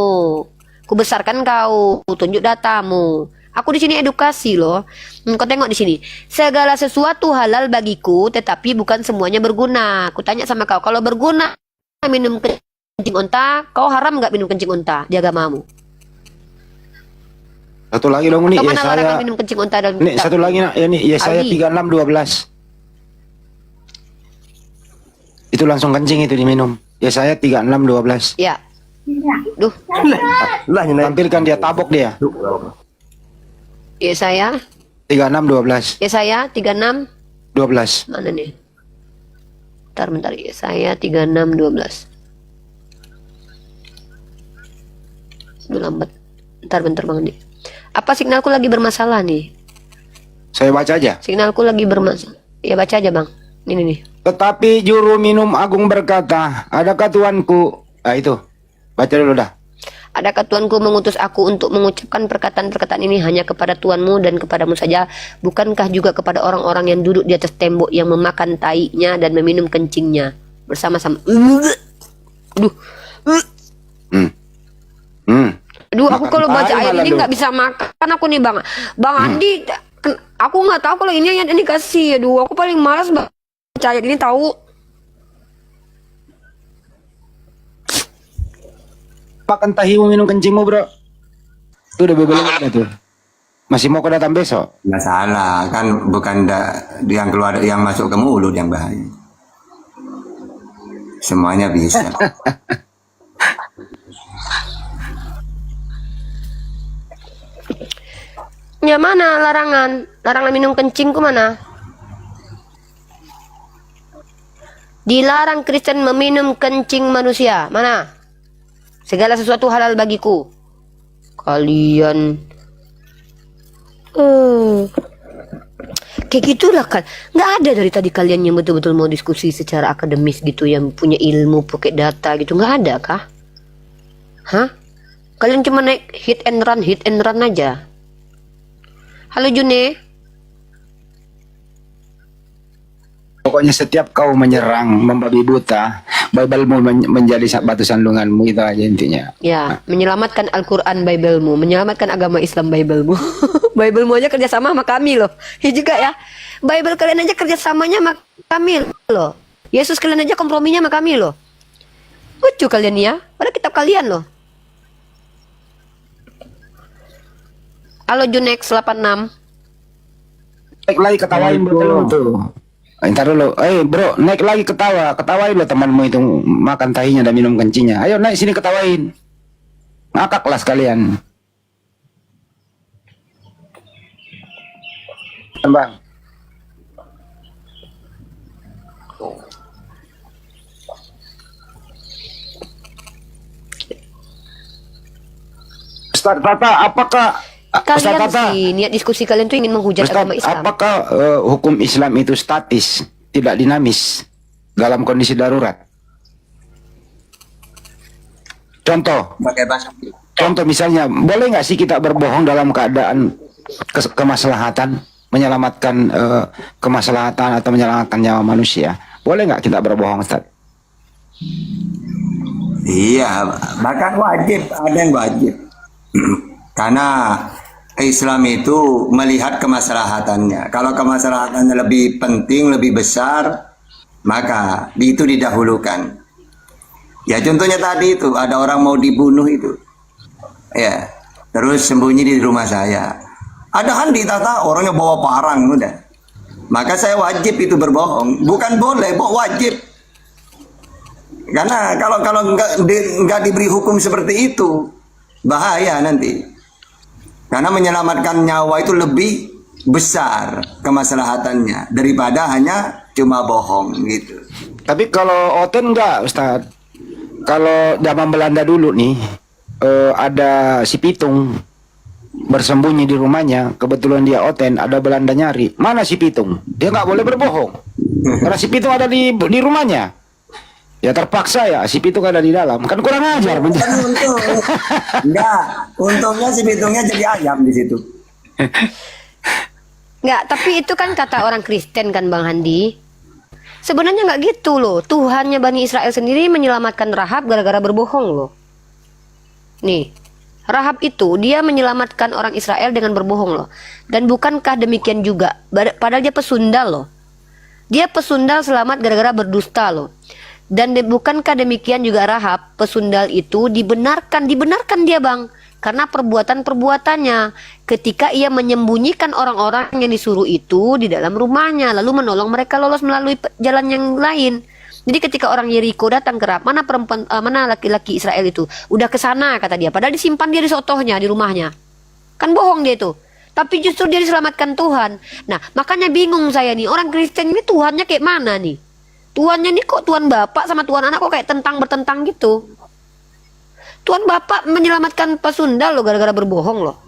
Ku besarkan kau, tunjuk datamu. Aku di sini edukasi loh. Kau tengok di sini. Segala sesuatu halal bagiku, tetapi bukan semuanya berguna. Aku tanya sama kau, kalau berguna minum kencing unta, kau haram nggak minum kencing unta di agamamu? Satu lagi dong nih, Kau ya mana saya. larangan minum kencing unta dalam Nih satu lagi nak, ya nih, ya saya Ali. 3612. Itu langsung kencing itu diminum. Ya saya 3612. Ya. Duh. Tampilkan dia tabok dia. Ya saya. 3612. Ya saya 36. 12. Mana nih? Bentar. Ya saya 3612. Udah lambat. Bentar Bang Andi. Apa signalku lagi bermasalah nih? Saya baca aja. Signalku lagi bermasalah. Ya baca aja Bang. Ini nih. Tetapi juru minum agung berkata, adakah tuanku? Ah itu. Baca dulu dah. Adakah Tuanku mengutus aku untuk mengucapkan perkataan-perkataan ini hanya kepada Tuanmu dan kepadamu saja? Bukankah juga kepada orang-orang yang duduk di atas tembok yang memakan tainya dan meminum kencingnya bersama-sama? Aduh. Aduh, aku kalau baca ayat ini nggak bisa makan aku nih Bang. Bang Andi, aku nggak tahu kalau ini ayat ini kasih. Aduh, aku paling malas baca ayat ini tahu. Makan tahimu minum kencingmu bro. Itu udah bebel tuh. Masih mau kau datang besok? Nggak salah, kan bukan yang keluar, yang masuk ke mulut yang bahaya. Semuanya bisa. Ya mana larangan? Larangan minum kencingku mana? Dilarang Kristen meminum kencing manusia. Mana? Segala sesuatu halal bagiku. Kalian kayak gitulah kan. Nggak ada dari tadi kalian yang betul-betul mau diskusi secara akademis gitu, yang punya ilmu pakai data gitu. Nggak ada kah? Hah? Kalian cuma naik hit and run aja. Halo June. Pokoknya setiap kau menyerang, membabi buta, Bible-mu menjadi batu sandunganmu, itu aja intinya. Ya, menyelamatkan Al-Quran Bible-mu, menyelamatkan agama Islam Bible-mu. Bible-mu aja kerjasama sama kami loh. Ya juga ya. Bible kalian aja kerjasamanya sama kami loh. Yesus kalian aja komprominya sama kami loh. Lucu kalian ya. Pada kitab kalian loh. Halo Junex 86. Naik lagi ketawain betul tuh. Ntar dulu, bro, naik lagi ketawain lo temanmu itu makan tahinya dan minum kencingnya. Ayo naik sini ketawain, ngakaklah sekalian. Bang. Ustaz Tata, apakah Kalian sih niat diskusi kalian tuh ingin menghujat Ustaz, agama Islam. apakah hukum Islam itu statis, tidak dinamis dalam kondisi darurat? Contoh misalnya, boleh nggak sih kita berbohong dalam keadaan kemaslahatan, menyelamatkan kemaslahatan atau menyelamatkan nyawa manusia? Boleh nggak kita berbohong, Ustaz? Iya, bahkan wajib, ada yang wajib. Karena Islam itu melihat kemaslahatannya. Kalau kemaslahatannya lebih penting, lebih besar, maka itu didahulukan. Ya contohnya tadi itu, ada orang mau dibunuh itu. Ya, terus sembunyi di rumah saya. Ada handi tata, orangnya bawa parang, udah. Maka saya wajib itu berbohong. Bukan boleh, wajib. Karena kalau nggak diberi hukum seperti itu, bahaya nanti. Karena menyelamatkan nyawa itu lebih besar kemaslahatannya daripada hanya cuma bohong gitu. Tapi kalau Oten enggak, Ustaz. Kalau zaman Belanda dulu nih, ada si Pitung bersembunyi di rumahnya. Kebetulan dia Oten, ada Belanda nyari. Mana si Pitung? Dia nggak boleh berbohong. Karena si Pitung ada di rumahnya. Ya terpaksa ya, si Pitung ada di dalam. Kan kurang ajar. Untungnya si Pitungnya jadi ayam di situ. Enggak, tapi itu kan kata orang Kristen kan Bang Handi. Sebenarnya nggak gitu loh. Tuhannya Bani Israel sendiri menyelamatkan Rahab gara-gara berbohong loh. Nih, Rahab itu dia menyelamatkan orang Israel dengan berbohong loh. Dan bukankah demikian juga? Padahal dia pesundal loh. Dia pesundal selamat gara-gara berdusta loh. Dan bukankah demikian juga Rahab pesundal itu dibenarkan dia bang, karena perbuatannya ketika ia menyembunyikan orang-orang yang disuruh itu di dalam rumahnya, lalu menolong mereka lolos melalui jalan yang lain. Jadi ketika orang Yeriko datang ke Rahab, mana laki-laki Israel itu udah ke sana kata dia, padahal disimpan dia di sotohnya di rumahnya, kan bohong dia itu. Tapi justru dia diselamatkan Tuhan. Nah makanya bingung saya nih, orang Kristen ini Tuhannya kayak mana nih? Tuhannya ini kok Tuhan Bapak sama Tuhan Anak kok kayak bertentang gitu. Tuhan Bapak menyelamatkan pesundal loh gara-gara berbohong loh.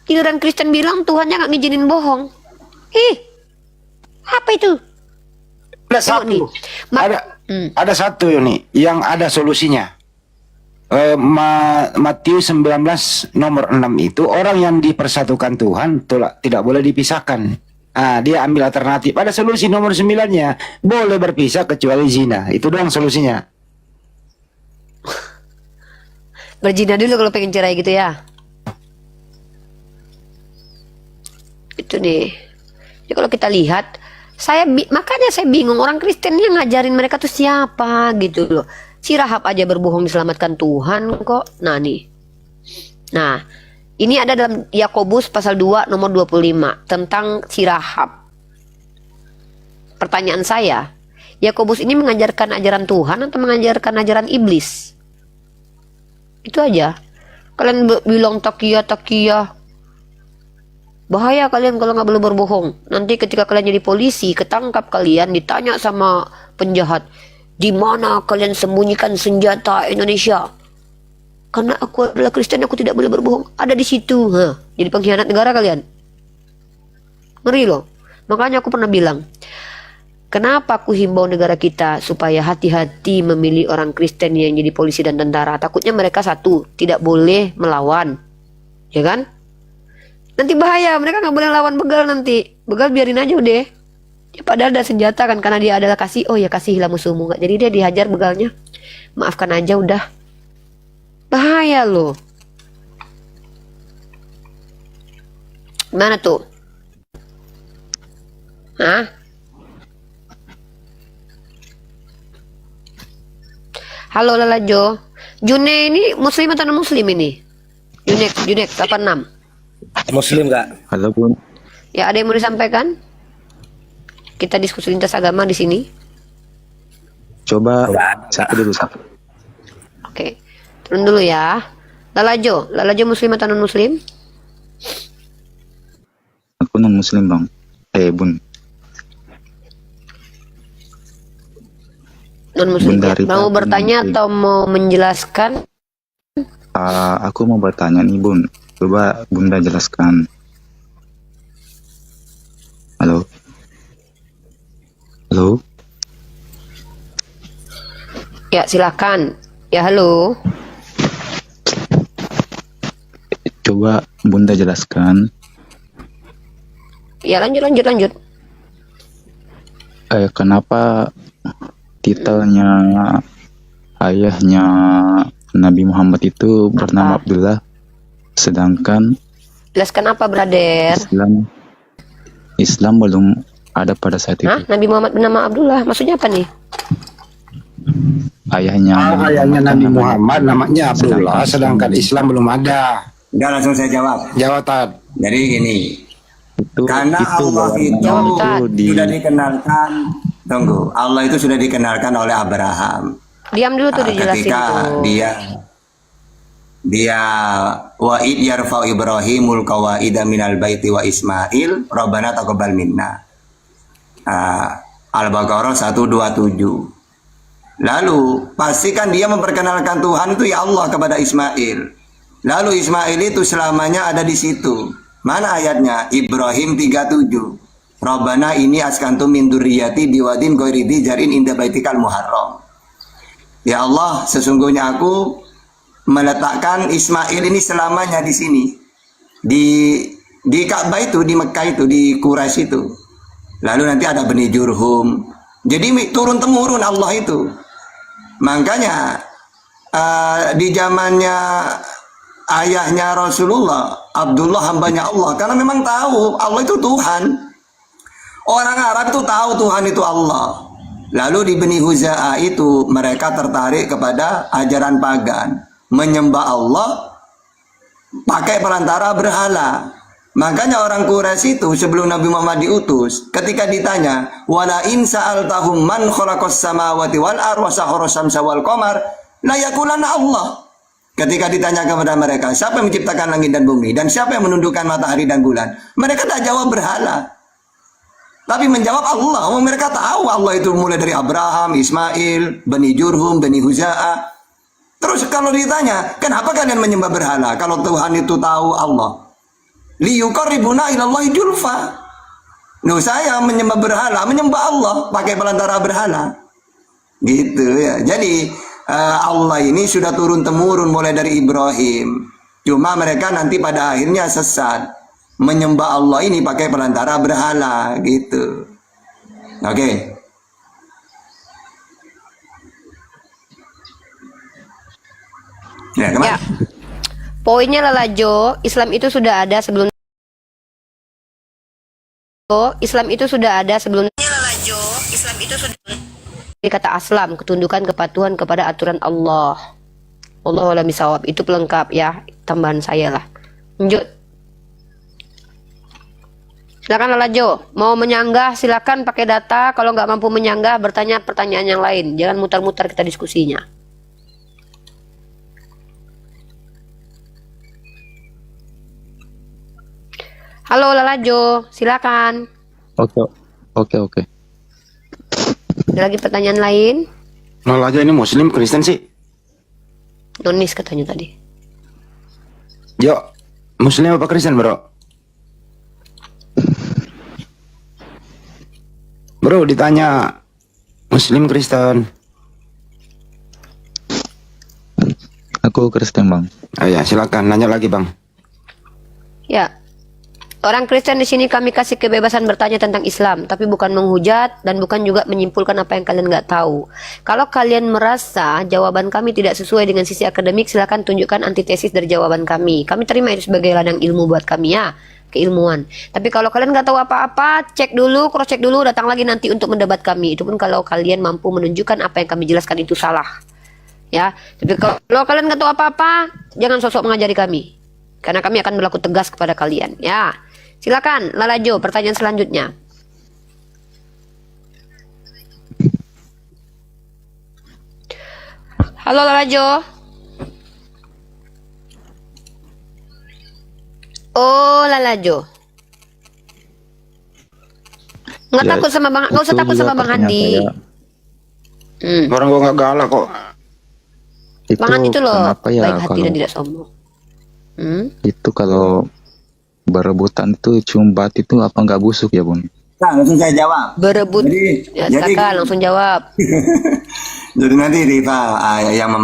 Giliran Kristen bilang Tuhannya nggak ngizinin bohong. Apa itu? Ada satu, ada satu nih yang ada solusinya. Matius 19 nomor 6 itu orang yang dipersatukan Tuhan tidak boleh dipisahkan. Dia ambil alternatif. Ada solusi nomor 9-nya, boleh berpisah kecuali zina. Itu doang solusinya. Berzina dulu kalau pengen cerai gitu ya. Itu nih. Jadi kalau kita lihat, makanya saya bingung orang Kristen yang ngajarin mereka tuh siapa gitu loh. Si Rahab aja berbohong diselamatkan Tuhan kok. Nah nih. Nah, ini ada dalam Yakobus pasal 2 nomor 25 tentang si Rahab. Pertanyaan saya, Yakobus ini mengajarkan ajaran Tuhan atau mengajarkan ajaran iblis? Itu aja. Kalian bilang takiyah. Bahaya kalian kalau nggak boleh berbohong. Nanti ketika kalian jadi polisi, ketangkap kalian, ditanya sama penjahat, di mana kalian sembunyikan senjata Indonesia? Karena aku adalah Kristen, aku tidak boleh berbohong. Ada di situ. Jadi pengkhianat negara kalian. Ngeri loh. Makanya aku pernah bilang, kenapa aku himbau negara kita supaya hati-hati memilih orang Kristen yang jadi polisi dan tentara. Takutnya mereka satu, tidak boleh melawan. Ya kan? Nanti bahaya, mereka nggak boleh lawan begal nanti. Begal biarin aja udah. Ya, padahal ada senjata kan, karena dia adalah kasih. Oh ya kasihlah musuhmu. Nggak, jadi dia dihajar begalnya. Maafkan aja udah. Bahaya loh. Mana tuh? Halo Lalajo. June ini muslim atau non muslim ini? Junek 86. Muslim nggak? Halo Bun. Ya, ada yang mau disampaikan? Kita diskusi lintas agama di sini. Coba satu dulu satu. Oke. Turun dulu ya. Lalajo muslim atau non muslim? Aku non muslim bang. Bun. Non muslim. Ya. Bun, Mau bertanya atau mau menjelaskan? Aku mau bertanya nih Bun. Coba Bunda jelaskan. Halo. Ya silakan. Ya halo. Coba Bunda jelaskan. Ya lanjut. Kenapa titelnya ayahnya Nabi Muhammad itu bernama Abdullah, sedangkan jelaskan apa brother? Islam belum ada pada saat itu. Nabi Muhammad bernama Abdullah, maksudnya apa nih? Ayahnya Nabi Muhammad namanya Abdullah, sedangkan Islam belum ada. Udah langsung saya jawab. Jawatan. Jadi gini, karena Allah itu sudah dikenalkan. Tunggu, Allah itu sudah dikenalkan oleh Abraham. Diam dulu tuh dijelasin ketika tuh. dia wa'id yarfa'u Ibrahimul qawaida minal baiti wa Ismail Rabbana taqabbal minna. Al-Baqarah 127. Lalu pastikan dia memperkenalkan Tuhan itu ya Allah kepada Ismail. Lalu Ismail itu selamanya ada di situ. Mana ayatnya? Ibrahim 37. Rabbana ini askantum min dzurriyyati biwadin ghairi dzi jarin inda baitikal muharram. Ya Allah, sesungguhnya aku meletakkan Ismail ini selamanya di sini. Di Ka'bah itu, di Mekah itu, di Quraisy itu. Lalu nanti ada Bani Jurhum. Jadi turun temurun Allah itu. Makanya di zamannya ayahnya Rasulullah, Abdullah hambanya Allah, karena memang tahu Allah itu Tuhan. Orang Arab itu tahu Tuhan itu Allah. Lalu di Bani Huza'ah itu mereka tertarik kepada ajaran pagan, menyembah Allah pakai perantara berhala. Makanya orang Quraisy itu sebelum Nabi Muhammad diutus, ketika ditanya, "Wala in sa'altahum man khalaqas samawati wal ardi wa sakhkhara syamsa wal qamar, la yaqulanna Allah." Ketika ditanya kepada mereka, siapa yang menciptakan langit dan bumi dan siapa yang menundukkan matahari dan bulan, mereka tak jawab berhala, tapi menjawab Allah. Mereka tahu Allah itu mulai dari Abraham, Ismail, Bani Jurhum, Bani Huza'ah. Terus kalau ditanya, kenapa kalian menyembah berhala kalau Tuhan itu tahu Allah? Liyuqarribuna ilallahi julfa. Saya menyembah berhala, menyembah Allah pakai perantara berhala. Gitu ya. Jadi Allah ini sudah turun temurun mulai dari Ibrahim. Cuma mereka nanti pada akhirnya sesat, menyembah Allah ini pakai perantara berhala gitu. Oke. Ya, kemana? Ya. Poinnya Lalajo, Islam itu sudah ada sebelum kata aslam, ketundukan kepatuhan kepada aturan Allah. Allahu a'lam bishawab. Itu pelengkap ya, tambahan saya lah. Lanjut. Silakan Lalajo, mau menyanggah silakan pakai data. Kalau nggak mampu menyanggah, bertanya pertanyaan yang lain. Jangan mutar-mutar kita diskusinya. Halo Lalajo, silakan. Oke. Ada lagi pertanyaan lain? Lola aja ini Muslim Kristen sih. Nonis katanya tadi. Yo, Muslim apa Kristen bro? Bro ditanya Muslim Kristen. Aku Kristen bang. Oh ya silakan nanya lagi bang. Ya. Orang Kristen di sini kami kasih kebebasan bertanya tentang Islam, tapi bukan menghujat dan bukan juga menyimpulkan apa yang kalian nggak tahu. Kalau kalian merasa jawaban kami tidak sesuai dengan sisi akademik, silakan tunjukkan antitesis dari jawaban kami. Kami terima itu sebagai ladang ilmu buat kami ya, keilmuan. Tapi kalau kalian nggak tahu apa-apa, cek dulu, cross check dulu, datang lagi nanti untuk mendebat kami. Itu pun kalau kalian mampu menunjukkan apa yang kami jelaskan itu salah. Ya, tapi kalau kalian nggak tahu apa-apa, jangan sosok mengajari kami, karena kami akan berlaku tegas kepada kalian. Ya. Silakan, Lalajo, pertanyaan selanjutnya. Halo Lalajo. Oh, Lalajo. Nggak Ya, takut sama Bang, nggak usah itu takut juga sama Bang pertanyaan Handi. saya. Orang gua nggak galak kok. Bang Handi itu loh, kenapa ya baik hati kalau dan tidak sombong. itu kalau berebutan itu cium itu apa nggak busuk ya bun? Nah, langsung saya jawab. Berebut. Ya, silakan langsung jawab. Jadi nanti Rifa yang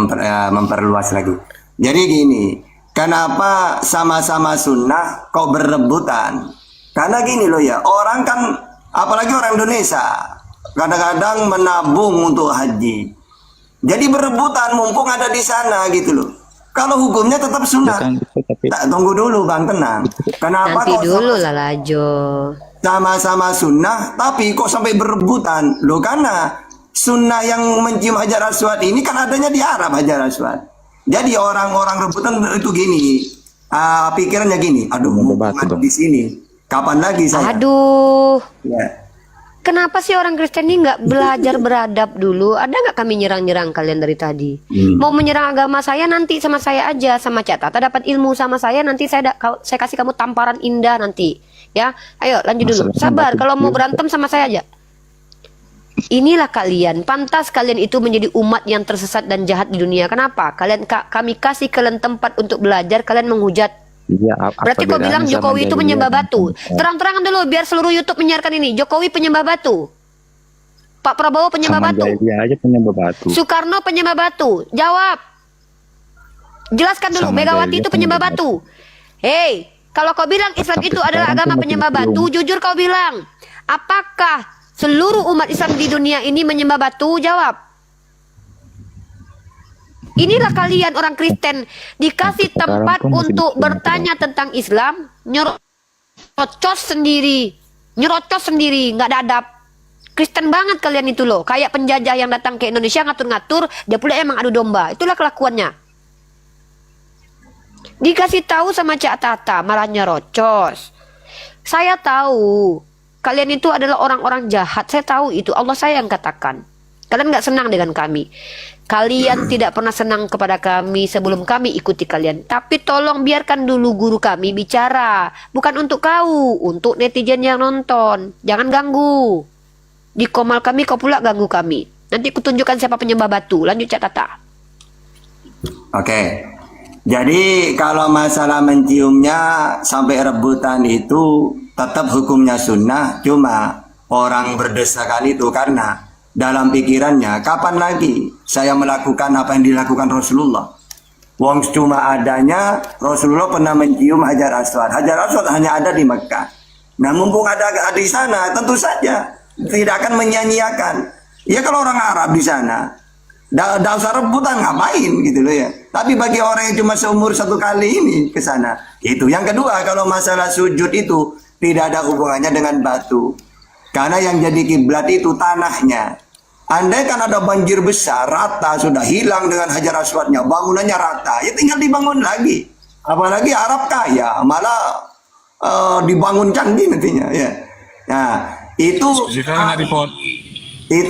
memperluas lagi. Jadi gini, kenapa sama-sama sunnah kok berebutan? Karena gini loh ya, orang kan, apalagi orang Indonesia, kadang-kadang menabung untuk haji. Jadi berebutan mumpung ada di sana gitu loh. Kalau hukumnya tetap sunnah. Tunggu dulu bang, tenang. Kenapa Nanti kok dulu Lalajo. sama-sama sunnah tapi kok sampai berebutan? Loh karena sunnah yang mencium hajar aswad ini kan adanya di Arab hajar aswad. Jadi orang-orang rebutan itu gini, pikirannya gini, aduh mumpung di sini, kapan lagi saya? Aduh. Ya. Kenapa sih orang Kristen ini nggak belajar beradab dulu? Ada nggak kami nyerang-nyerang kalian dari tadi? Mau menyerang agama saya nanti sama saya aja, sama Cak Tata dapat ilmu sama saya nanti saya kasih kamu tamparan indah nanti. Ya, ayo lanjut dulu. Sabar, kalau mau berantem sama saya aja. Inilah kalian, pantas kalian itu menjadi umat yang tersesat dan jahat di dunia. Kenapa? Kami kasih kalian tempat untuk belajar, kalian menghujat. Iya, Berarti kau bilang Jokowi itu penyembah batu. Terang-terangan dulu biar seluruh YouTube menyiarkan ini. Jokowi penyembah batu. Pak Prabowo penyembah batu. Dia aja penyembah batu. Soekarno penyembah batu. Jawab. Jelaskan dulu. Megawati itu penyembah batu. Hei, kalau kau bilang Islam itu adalah agama penyembah batu, jujur kau bilang. Apakah seluruh umat Islam di dunia ini menyembah batu? Jawab. Inilah kalian orang Kristen dikasih Sekarang tempat pun masih untuk Muslim, bertanya tentang Islam, nyerocos sendiri, nggak ada adab. Kristen banget kalian itu loh, kayak penjajah yang datang ke Indonesia ngatur-ngatur, dia pula emang adu domba. Itulah kelakuannya. Dikasih tahu sama Cak Tata malah nyerocos. Saya tahu kalian itu adalah orang-orang jahat. Saya tahu itu, Allah saya yang katakan. Kalian nggak senang dengan kami. Kalian tidak pernah senang kepada kami sebelum kami ikuti kalian. Tapi tolong biarkan dulu guru kami bicara. Bukan untuk kau, untuk netizen yang nonton. Jangan ganggu. Di komal kami kau pula ganggu kami. Nanti kutunjukkan siapa penyembah batu. Lanjut Cak Tata. Oke. Jadi kalau masalah menciumnya sampai rebutan itu tetap hukumnya sunnah, cuma orang berdesakan itu karena dalam pikirannya kapan lagi saya melakukan apa yang dilakukan Rasulullah. Wong cuma adanya Rasulullah pernah mencium Hajar Aswad. Hajar Aswad hanya ada di Mekah. Nah mumpung ada di sana tentu saja tidak akan menyanyiakan. Ya kalau orang Arab di sana Dah usah rebutan ngapain gitu loh ya. Tapi bagi orang yang cuma seumur satu kali ini ke sana. Itu. Yang kedua, kalau masalah sujud itu tidak ada hubungannya dengan batu. Karena yang jadi kiblat itu tanahnya. Andai kan ada banjir besar, rata sudah hilang dengan Hajar Aswadnya, bangunannya rata, ya tinggal dibangun lagi. Apalagi Arab kaya, malah dibangun canggih nantinya ya. Nah, itu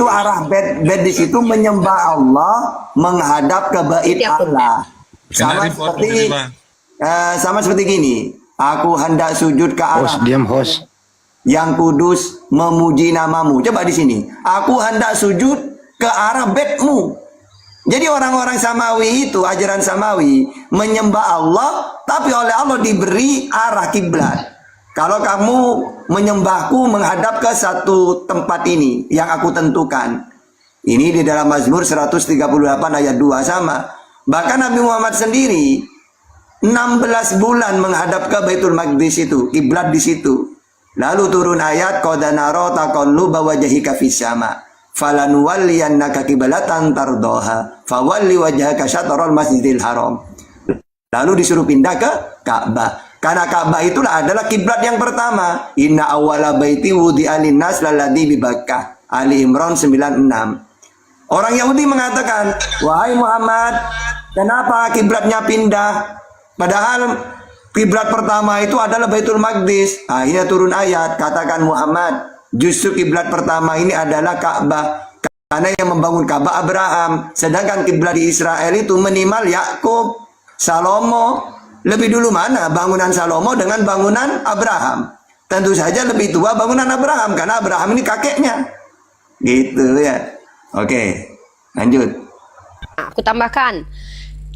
arah bed di situ menyembah Allah, menghadap ke bait Allah. Sama seperti gini. Aku hendak sujud ke arah yang kudus, memuji namamu. Coba di sini. Aku hendak sujud ke arah bedmu. Jadi orang-orang Samawi itu, ajaran Samawi, menyembah Allah, tapi oleh Allah diberi arah kiblat. Kalau kamu menyembahku menghadap ke satu tempat ini yang aku tentukan. Ini di dalam Mazmur 138 ayat 2 sama. Bahkan Nabi Muhammad sendiri 16 bulan menghadap ke Baitul Maqdis itu, kiblat di situ. Lalu turun ayat qad nara taqalluba wajhika fis sama. Falanuwalliyannaka qiblatan tardaha. Fawalli wajhaka syatral Masjidil Haram. Lalu disuruh pindah ke Ka'bah. Karena Ka'bah itulah adalah kiblat yang pertama. Inna awwala baiti wudi'a linnas lalladzi bi Bakkah. Ali Imran 96. Orang Yahudi mengatakan, "Wahai Muhammad, kenapa kiblatnya pindah? Padahal kiblat pertama itu adalah Baitul Maqdis." Akhirnya turun ayat, katakan Muhammad, justru kiblat pertama ini adalah Ka'bah. Karena yang membangun Ka'bah Abraham. Sedangkan kiblat di Israel itu minimal Yakub, Salomo. Lebih dulu mana bangunan Salomo dengan bangunan Abraham? Tentu saja lebih tua bangunan Abraham karena Abraham ini kakeknya. Gitu ya. Oke, lanjut. Aku tambahkan.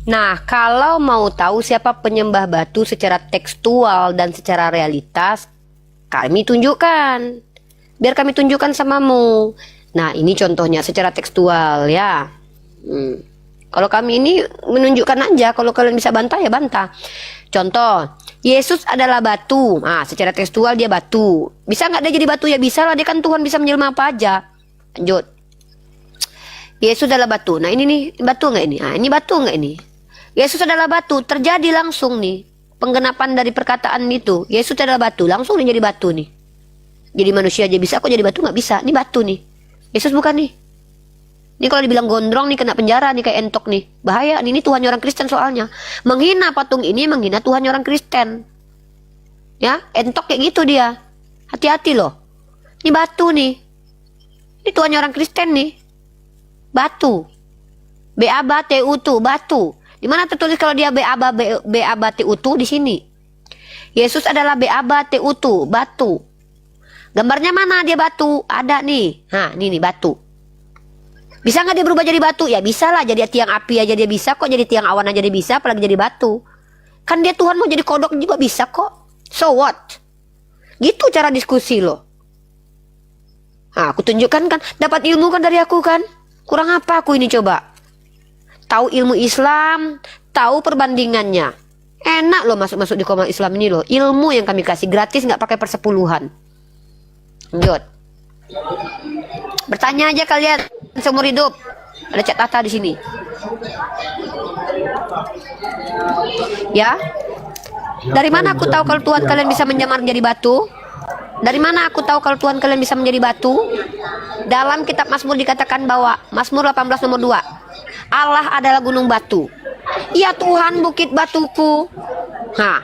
Nah, kalau mau tahu siapa penyembah batu secara tekstual dan secara realitas, kami tunjukkan. Biar kami tunjukkan samamu. Nah, ini contohnya secara tekstual ya. Kalau kami ini menunjukkan aja, kalau kalian bisa bantah ya bantah. Contoh, Yesus adalah batu. Nah, secara tekstual dia batu. Bisa nggak dia jadi batu? Ya bisa lah, dia kan Tuhan bisa menjelma apa aja. Lanjut. Yesus adalah batu. Nah ini nih, batu nggak ini? Nah ini batu nggak ini? Yesus adalah batu, terjadi langsung nih. Penggenapan dari perkataan itu. Yesus adalah batu, langsung nih jadi batu nih. Jadi manusia aja bisa, kok jadi batu nggak bisa? Ini batu nih. Yesus bukan nih. Ini kalau dibilang gondrong nih kena penjara nih kayak entok nih. Bahaya nih, ini Tuhannya orang Kristen soalnya. Menghina patung ini menghina Tuhannya orang Kristen. Ya, entok kayak gitu dia. Hati-hati loh. Ini batu nih. Ini Tuhannya orang Kristen nih. Batu. B-A-B-T-U-T, batu. Di mana tertulis kalau dia B-A-B-T-U-T di sini? Yesus adalah B-A-B-T-U-T, batu. Gambarnya mana dia batu? Ada nih. Nah, ini nih batu. Bisa nggak dia berubah jadi batu? Ya bisa lah, jadi tiang api aja dia bisa kok, jadi tiang awan aja dia bisa, apalagi jadi batu. Kan dia Tuhan mau jadi kodok juga bisa kok. So what? Gitu cara diskusi loh. Nah, aku tunjukkan kan, dapat ilmu kan dari aku kan? Kurang apa aku ini coba? Tahu ilmu Islam, tahu perbandingannya. Enak loh masuk-masuk di komal Islam ini loh. Ilmu yang kami kasih gratis, nggak pakai persepuluhan. Lanjut. Bertanya aja kalian seumur hidup. Ada Cak Tata di sini. Ya, dari mana aku tahu kalau Tuhan kalian bisa menyamar menjadi batu? Dari mana aku tahu kalau Tuhan kalian bisa menjadi batu? Dalam kitab Mazmur dikatakan bahwa Mazmur 18 nomor 2, Allah adalah gunung batu. Ya Tuhan bukit batuku. Nah,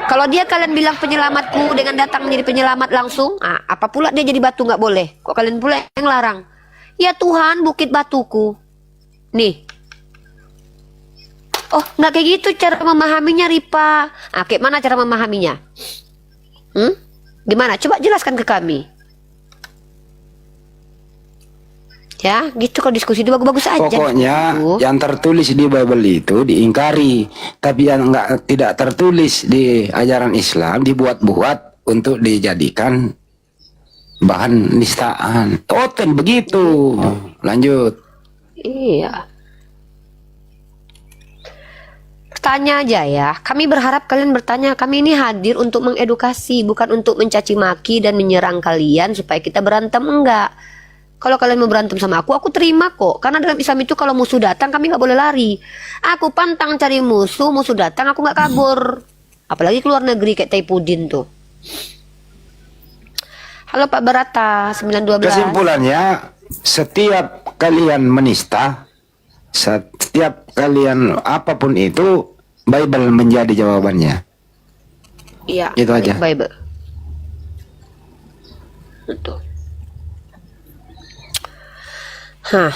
kalau dia kalian bilang penyelamatku dengan datang menjadi penyelamat langsung, apa pula dia jadi batu nggak boleh? Kok kalian pula yang larang? Ya Tuhan bukit batuku. Nih. Oh, nggak kayak gitu cara memahaminya, Ripa. Kayak mana cara memahaminya? Gimana? Coba jelaskan ke kami. Ya, gitu kalau diskusi itu bagus-bagus aja. Pokoknya gitu. yang tertulis di Bible itu diingkari, tapi yang tidak tertulis di ajaran Islam dibuat-buat untuk dijadikan bahan nistaan. Toten begitu. Lanjut. Iya. Tanya aja ya. Kami berharap kalian bertanya. Kami ini hadir untuk mengedukasi, bukan untuk mencaci maki dan menyerang kalian supaya kita berantem, enggak. Kalau kalian mau berantem sama aku terima kok. Karena dalam Islam itu kalau musuh datang kami nggak boleh lari. Aku pantang cari musuh, musuh datang aku nggak kabur. Apalagi keluar negeri kayak Taipudin tuh. Halo Pak Barata 912. Kesimpulannya, setiap kalian menista, setiap kalian apapun itu, Bible menjadi jawabannya. Iya. Itu aja. Bible. Betul. Hah.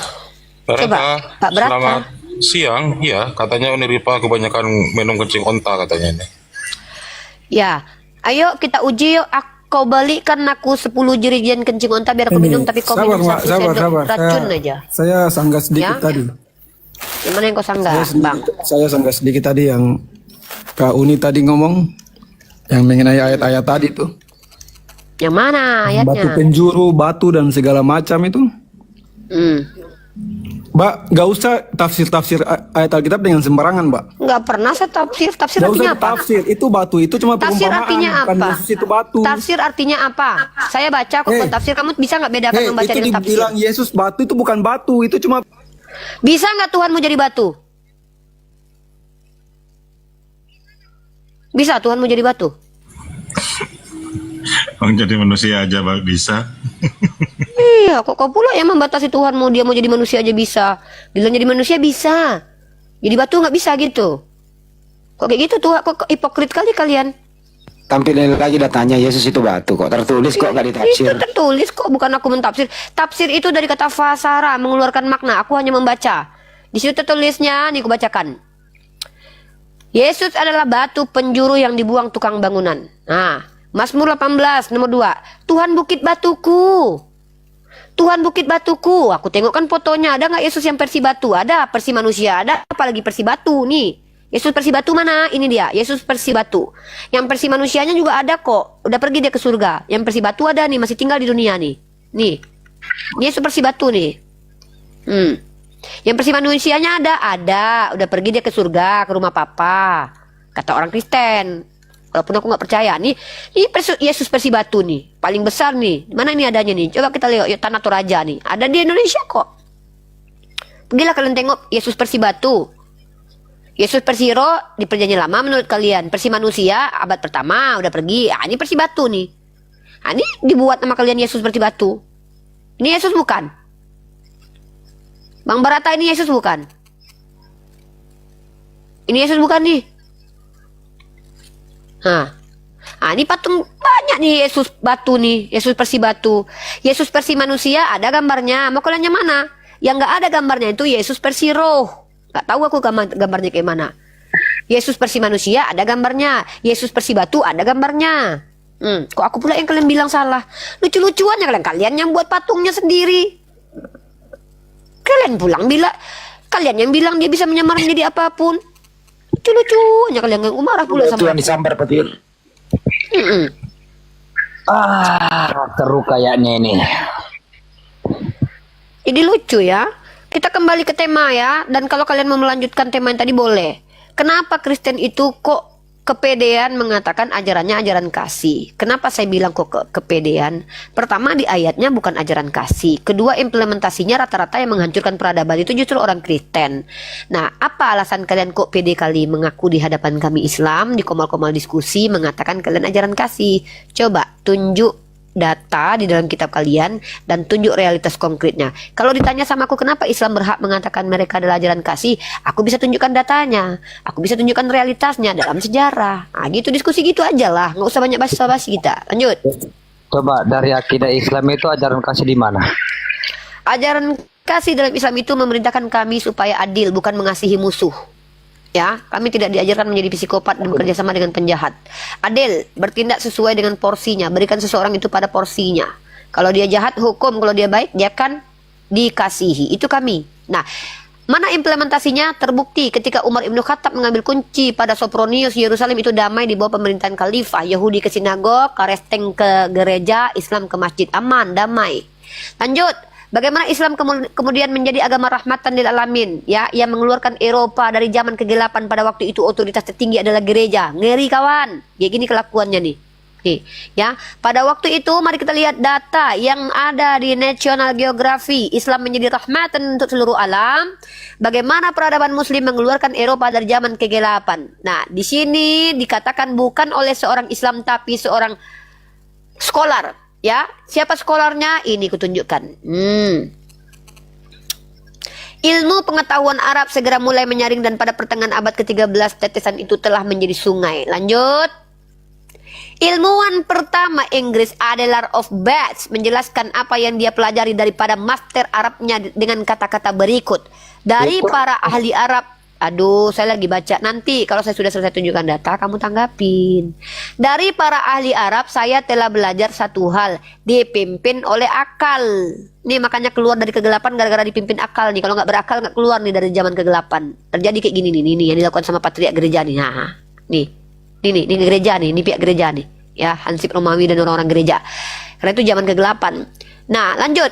Coba Pak Barata. Selamat siang. Ya, katanya Uniripa kebanyakan minum kencing onta katanya ini. Ya, ayo kita uji yuk. Kau balikan aku 10 jerigen kencing onta biar aku minum, tapi kau minum 1 sendok racun aja. Saya sanggah sedikit Ya? tadi. Yang mana yang kau sanggah, Bang? Saya sanggah sedikit tadi yang Kak Uni tadi ngomong, yang mengenai ayat-ayat tadi tuh. Yang mana ayatnya? Batu penjuru, batu dan segala macam itu. Mbak, gak usah tafsir ayat Alkitab dengan sembarangan, Mbak. Nggak pernah saya tafsir. Tafsir Gak artinya usah apa? tafsir, itu batu itu cuma Tafsir perumpamaan, artinya bukan apa? Yesus itu batu. Tafsir artinya apa? Saya baca kok buat tafsir. Kamu bisa nggak bedakan membaca itu dengan tafsir? dibilang Yesus batu itu bukan batu, itu cuma. Bisa nggak Tuhan mau jadi batu? Bisa Tuhan mau jadi batu? Bang jadi manusia aja Bang bisa. Iya, kok kau pula yang membatasi Tuhan mau dia mau jadi manusia aja bisa. Bilang jadi manusia bisa. Jadi batu nggak bisa gitu. Kok kayak gitu tuh? Kok hipokrit kali kalian? Tampilin lagi datanya Yesus itu batu, kok tertulis kok nggak ditafsir. Itu tertulis kok, bukan aku mentafsir. Tafsir itu dari kata fasara, mengeluarkan makna. Aku hanya membaca. Di situ tertulisnya, nih aku bacakan. Yesus adalah batu penjuru yang dibuang tukang bangunan. Nah, Mazmur 18 nomor 2. Tuhan bukit batuku. Tuhan bukit batuku. Aku tengokkan fotonya. Ada nggak Yesus yang versi batu? Ada versi manusia. Ada apalagi versi batu nih. Yesus versi batu mana? Ini dia. Yesus versi batu. Yang versi manusianya juga ada kok. Udah pergi dia ke surga. Yang versi batu ada nih. Masih tinggal di dunia nih. Nih. Yesus versi batu nih. Yang versi manusianya ada. Ada. Udah pergi dia ke surga. Ke rumah papa. Kata orang Kristen. Walaupun aku nggak percaya. Nih Yesus versi batu nih. Paling besar nih. Mana ini adanya nih? Coba kita lihat. Tanah Toraja nih. Ada di Indonesia kok. Pergilah kalian tengok Yesus versi batu. Yesus versi roh di perjanjian lama menurut kalian. Versi manusia abad pertama udah pergi. Ini versi batu nih. Ini dibuat nama kalian Yesus versi batu. Ini Yesus bukan? Bang Barata ini Yesus bukan? Ini Yesus bukan nih? Ini patung banyak nih Yesus batu nih. Yesus versi batu. Yesus versi manusia ada gambarnya. Mau kalian yang mana? Yang nggak ada gambarnya itu Yesus versi roh. Gak tahu aku gambarnya kayak mana. Yesus versi manusia ada gambarnya. Yesus versi batu ada gambarnya. Kok aku pula yang kalian bilang salah? Lucu-lucuannya kalian yang buat patungnya sendiri. Kalian yang bilang dia bisa menyamar menjadi apapun. Lucu-lucuannya kalian yang marah pula sama Tuhan disambar petir. Teruk kayaknya ini. Jadi lucu ya. Kita kembali ke tema ya. Dan kalau kalian mau melanjutkan tema yang tadi boleh. Kenapa Kristen itu kok kepedean mengatakan ajarannya ajaran kasih. Kenapa saya bilang kok kepedean? Pertama, di ayatnya bukan ajaran kasih. Kedua, implementasinya rata-rata yang menghancurkan peradaban itu justru orang Kristen. Nah, apa alasan kalian kok pede kali mengaku di hadapan kami Islam, di komal-komal diskusi mengatakan kalian ajaran kasih? Coba tunjuk data di dalam kitab kalian dan tunjuk realitas konkretnya. Kalau ditanya sama aku kenapa Islam berhak mengatakan mereka adalah ajaran kasih, aku bisa tunjukkan datanya, aku bisa tunjukkan realitasnya dalam sejarah. Nah, gitu diskusi gitu aja lah, nggak usah banyak basa-basi kita. Lanjut. Coba dari akidah Islam itu ajaran kasih di mana? Ajaran kasih dalam Islam itu memerintahkan kami supaya adil, bukan mengasihi musuh. Ya, kami tidak diajarkan menjadi psikopat dan bekerja sama dengan penjahat. Adil, bertindak sesuai dengan porsinya, berikan seseorang itu pada porsinya. Kalau dia jahat, hukum. Kalau dia baik, dia akan dikasihi. Itu kami. Nah, mana implementasinya? Terbukti ketika Umar Ibn Khattab mengambil kunci pada Sopronius, Yerusalem itu damai di bawah pemerintahan khalifah. Yahudi ke sinagog, Kristen ke gereja, Islam ke masjid. Aman, damai. Lanjut. Bagaimana Islam kemudian menjadi agama rahmatan lil alamin, ya, yang mengeluarkan Eropa dari zaman kegelapan. Pada waktu itu otoritas tertinggi adalah gereja. Ngeri kawan, kayak gini kelakuannya nih. Ya, pada waktu itu mari kita lihat data yang ada di National Geography. Islam menjadi rahmatan untuk seluruh alam. Bagaimana peradaban Muslim mengeluarkan Eropa dari zaman kegelapan. Nah, di sini dikatakan bukan oleh seorang Islam tapi seorang scholar. Ya, siapa skolarnya? Ini kutunjukkan. Ilmu pengetahuan Arab segera mulai menyaring dan pada pertengahan abad ke-13 tetesan itu telah menjadi sungai. Lanjut. Ilmuwan pertama Inggris Adelaar of Bath menjelaskan apa yang dia pelajari daripada master Arabnya dengan kata-kata berikut. Dari para ahli Arab. Aduh, saya lagi baca. Nanti kalau saya sudah selesai tunjukkan data, kamu tanggapin. Dari para ahli Arab, saya telah belajar satu hal. Dipimpin oleh akal. Nih makanya keluar dari kegelapan gara-gara dipimpin akal nih. Kalau nggak berakal nggak keluar nih dari zaman kegelapan. Terjadi kayak gini nih yang dilakukan sama patriark gereja nih. Nah, nih gereja nih, ini pihak gereja nih. Ya, Hansip Romawi dan orang-orang gereja. Karena itu zaman kegelapan. Nah, lanjut.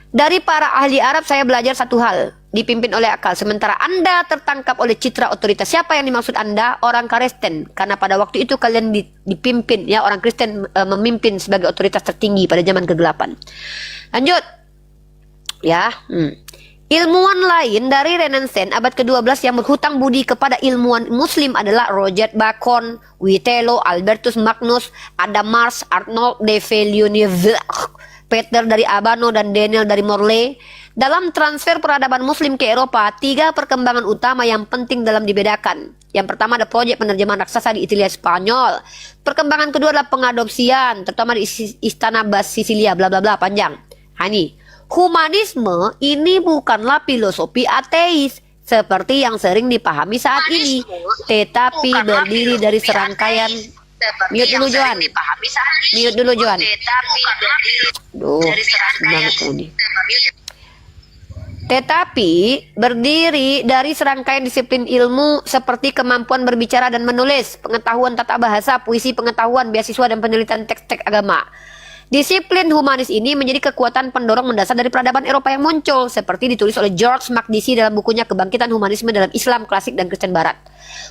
Dari para ahli Arab saya belajar satu hal, dipimpin oleh akal. Sementara Anda tertangkap oleh citra otoritas. Siapa yang dimaksud Anda? Orang Kristen. Karena pada waktu itu kalian dipimpin, ya, orang Kristen memimpin sebagai otoritas tertinggi pada zaman kegelapan. Lanjut. Ya. Ilmuwan lain dari Renaissance abad ke-12 yang berhutang budi kepada ilmuwan Muslim adalah Roger Bacon, Witello, Albertus Magnus, Adam Mars, Arnold de Villeneuve, Peter dari Abano dan Daniel dari Morley. Dalam transfer peradaban Muslim ke Eropa, 3 perkembangan utama yang penting dalam dibedakan. Yang pertama ada proyek penerjemahan raksasa di Italia Spanyol. Perkembangan kedua adalah pengadopsian, terutama di Istana Bas Sisilia, bla bla bla, panjang. Ini humanisme ini bukanlah filosofi ateis seperti yang sering dipahami saat ini, tetapi berdiri dari serangkaian. Mute dulu Johan. Mute dulu Johan. Duh, banget ini. Tetapi berdiri dari serangkaian disiplin ilmu seperti kemampuan berbicara dan menulis, pengetahuan tata bahasa, puisi, pengetahuan, beasiswa dan penelitian teks-teks agama. Disiplin humanis ini menjadi kekuatan pendorong mendasar dari peradaban Eropa yang muncul, seperti ditulis oleh George Makdisi dalam bukunya Kebangkitan Humanisme dalam Islam Klasik dan Kristen Barat.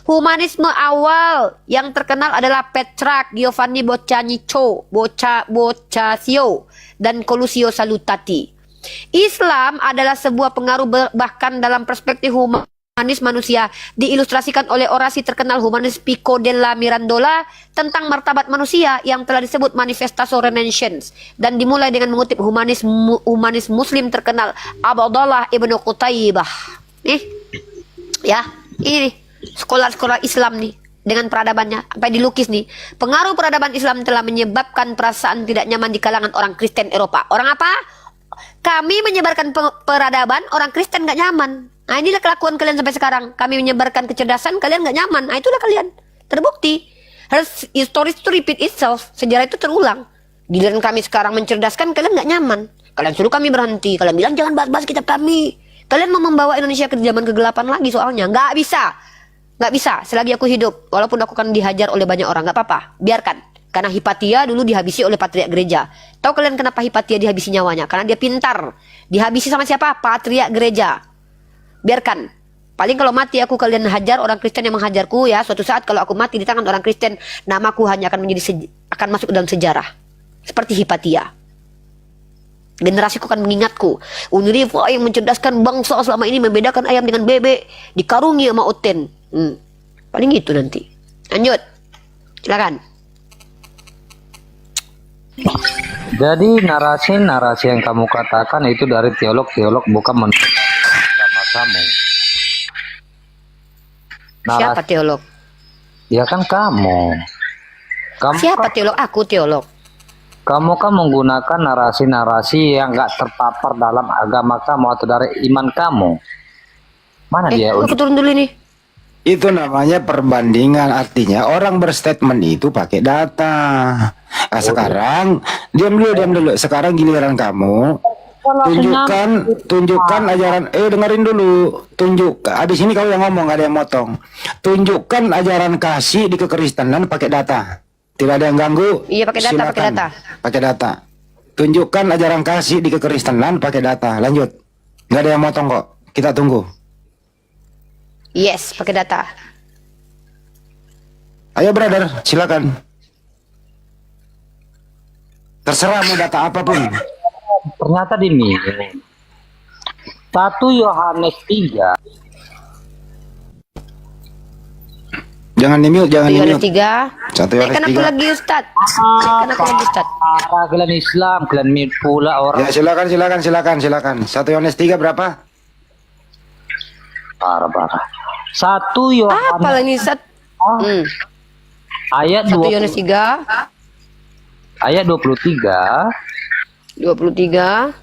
Humanisme awal yang terkenal adalah Petrarch, Giovanni Boccaccio, dan Colusio Salutati. Islam adalah sebuah pengaruh bahkan dalam perspektif humanis manusia, diilustrasikan oleh orasi terkenal humanis Pico della Mirandola tentang martabat manusia yang telah disebut Manifesto Renaissance dan dimulai dengan mengutip humanis Muslim terkenal Abdullah ibnu Qutaibah. Ya, ini sekolah-sekolah Islam nih dengan peradabannya sampai dilukis nih. Pengaruh peradaban Islam telah menyebabkan perasaan tidak nyaman di kalangan orang Kristen Eropa. Orang apa? Kami menyebarkan peradaban, orang Kristen nggak nyaman. Nah, inilah kelakuan kalian sampai sekarang. Kami menyebarkan kecerdasan, kalian nggak nyaman. Nah, itulah kalian. Terbukti. History to repeat itself. Sejarah itu terulang. Giliran kami sekarang mencerdaskan, kalian nggak nyaman. Kalian suruh kami berhenti. Kalian bilang jangan bahas-bahas kitab kami. Kalian mau membawa Indonesia ke zaman kegelapan lagi soalnya. Nggak bisa. Nggak bisa. Selagi aku hidup. Walaupun aku akan dihajar oleh banyak orang. Nggak apa-apa. Biarkan. Karena Hipatia dulu dihabisi oleh patriark gereja. Tahu kalian kenapa Hipatia dihabisi nyawanya? Karena dia pintar. Dihabisi sama siapa? Patriark gereja. Biarkan. Paling kalau mati aku kalian hajar orang Kristen yang menghajarku ya. Suatu saat kalau aku mati di tangan orang Kristen, namaku hanya akan akan masuk dalam sejarah. Seperti Hipatia. Generasiku akan mengingatku. Uniriva yang mencerdaskan bangsa selama ini membedakan ayam dengan bebek, dikarungi sama Oten. Paling gitu nanti. Lanjut. Silakan. Jadi narasi-narasi yang kamu katakan itu dari teolog-teolog, bukan menurut agama kamu. Siapa teolog? Ya kan kamu. Siapa teolog? Aku teolog. Kamu kan menggunakan narasi-narasi yang gak terpapar dalam agama kamu atau dari iman kamu. Mana dia? Aku turun dulu nih. Itu namanya perbandingan, artinya orang berstatement itu pakai data. Nah, sekarang diam dulu. Sekarang giliran kamu tunjukkan ajaran. Dengerin dulu. Abis ini kau yang ngomong, gak ada yang motong. Tunjukkan ajaran kasih di kekristenan pakai data. Tidak ada yang ganggu. Iya, pakai data, pakai data. Pakai data. Tunjukkan ajaran kasih di kekristenan pakai data. Lanjut. Gak ada yang motong kok. Kita tunggu. Yes, pakai data. Ayo brother, silakan. Terserah mau data apapun. Ternyata di sini 1 Yohanes 3. Jangan di-mute, jangan Yohanes di-mute. 3. 1 Yohanes Kan aku 3. lagi Ustaz. Kan aku lagi Ustaz. Kalian Islam, kalian mute pula orang. Ya silakan. 1 Yohanes 3 berapa? Parah. 1 Yohanes. Apa lagi Ustaz? Ayat 1 Yohanes 3. Ayat 23. 23.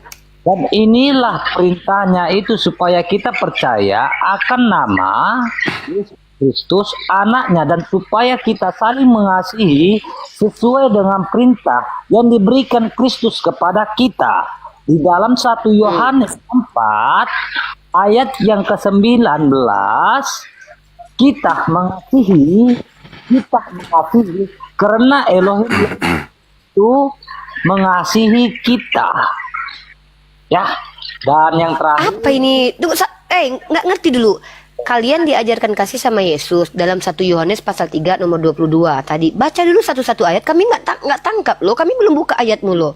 Dan inilah perintahnya itu supaya kita percaya akan nama Yesus Kristus anaknya, dan supaya kita saling mengasihi sesuai dengan perintah yang diberikan Kristus kepada kita. Di dalam 1 Yohanes 4 ayat yang ke-19, kita mengasihi karena Elohim itu mengasihi kita. Ya, dan yang terakhir. Apa ini? Tunggu, nggak ngerti dulu. Kalian diajarkan kasih sama Yesus dalam 1 Yohanes pasal 3 nomor 22 tadi. Baca dulu satu-satu ayat. Kami nggak tangkap loh. Kami belum buka ayatmu loh.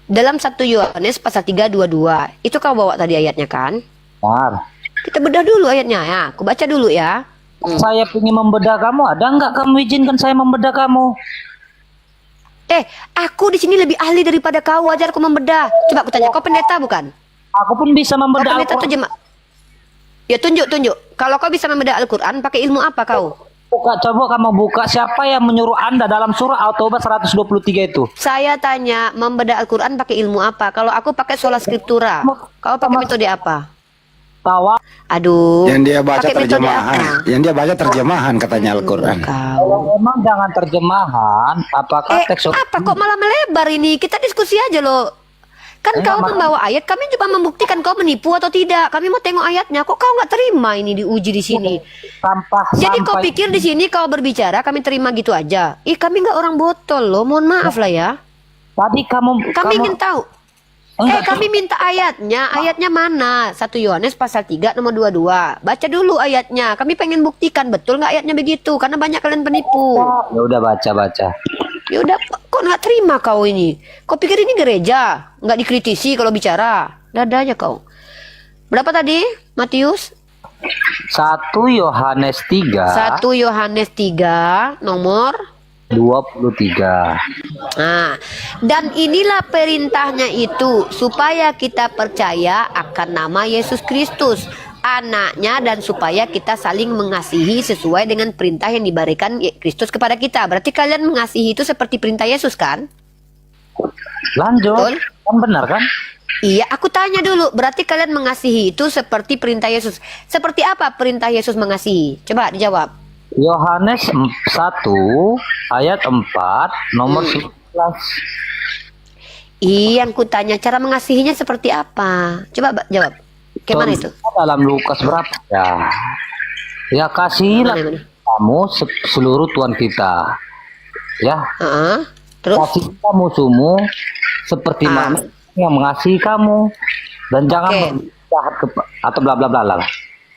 Dalam 1 Yohanes pasal 3 22. Itu kau bawa tadi ayatnya kan? Benar. Kita bedah dulu ayatnya ya. Aku baca dulu ya. Saya ingin membedah kamu. Ada nggak kamu izinkan saya membedah kamu? Aku di sini lebih ahli daripada kau. Ajar aku membedah. Coba aku tanya, kau pendeta bukan? Aku pun bisa membedah. Kau pendeta tuh jemaat. Ya tunjuk. Kalau kau bisa membedah Al-Quran, pakai ilmu apa kau? Coba kamu buka siapa yang menyuruh Anda dalam surah At-Taubah 123 itu. Saya tanya, membedah Al-Quran pakai ilmu apa? Kalau aku pakai sola scriptura, kau pakai metode apa? Aduh. Yang dia baca terjemahan. Yang dia baca terjemahan katanya Al-Quran. Kalau memang jangan terjemahan, apakah teks apa kok malah melebar ini? Kita diskusi aja loh. Kan kau membawa ayat, kami coba membuktikan kau menipu atau tidak. Kami mau tengok ayatnya. Kok kau nggak terima ini diuji di sini? Jadi kau pikir di sini kau berbicara kami terima gitu aja? Kami nggak orang botol loh. Mohon maaf lah ya. Tadi kami ingin tahu. Kami minta ayatnya. Ayatnya mana? 1 Yohanes pasal 3 nomor 22. Baca dulu ayatnya. Kami pengen buktikan betul nggak ayatnya begitu. Karena banyak kalian penipu. Ya udah baca. Ya udah, kok nggak terima kau ini? Kau pikir ini gereja? Nggak dikritisi kalau bicara. Dada aja kau. Berapa tadi, Matius? 1 Yohanes 3. 1 Yohanes 3 nomor 23. Nah, dan inilah perintahnya itu, supaya kita percaya akan nama Yesus Kristus, anaknya, dan supaya kita saling mengasihi sesuai dengan perintah yang diberikan Kristus kepada kita. Berarti kalian mengasihi itu seperti perintah Yesus kan? Lanjut. Betul? Kan benar kan? Iya, aku tanya dulu. Berarti kalian mengasihi itu seperti perintah Yesus. Seperti apa perintah Yesus mengasihi? Coba dijawab. Yohanes 1 ayat 4 nomor 11. Yang ku tanya cara mengasihinya seperti apa? Coba jawab. Gimana itu? Dalam Lukas berapa ya? Ya kasihilah kamu seluruh Tuhan kita. Ya. Terus kasihilah musuhmu seperti mana yang mengasihi kamu, dan jangan jahat atau bla bla bla lah.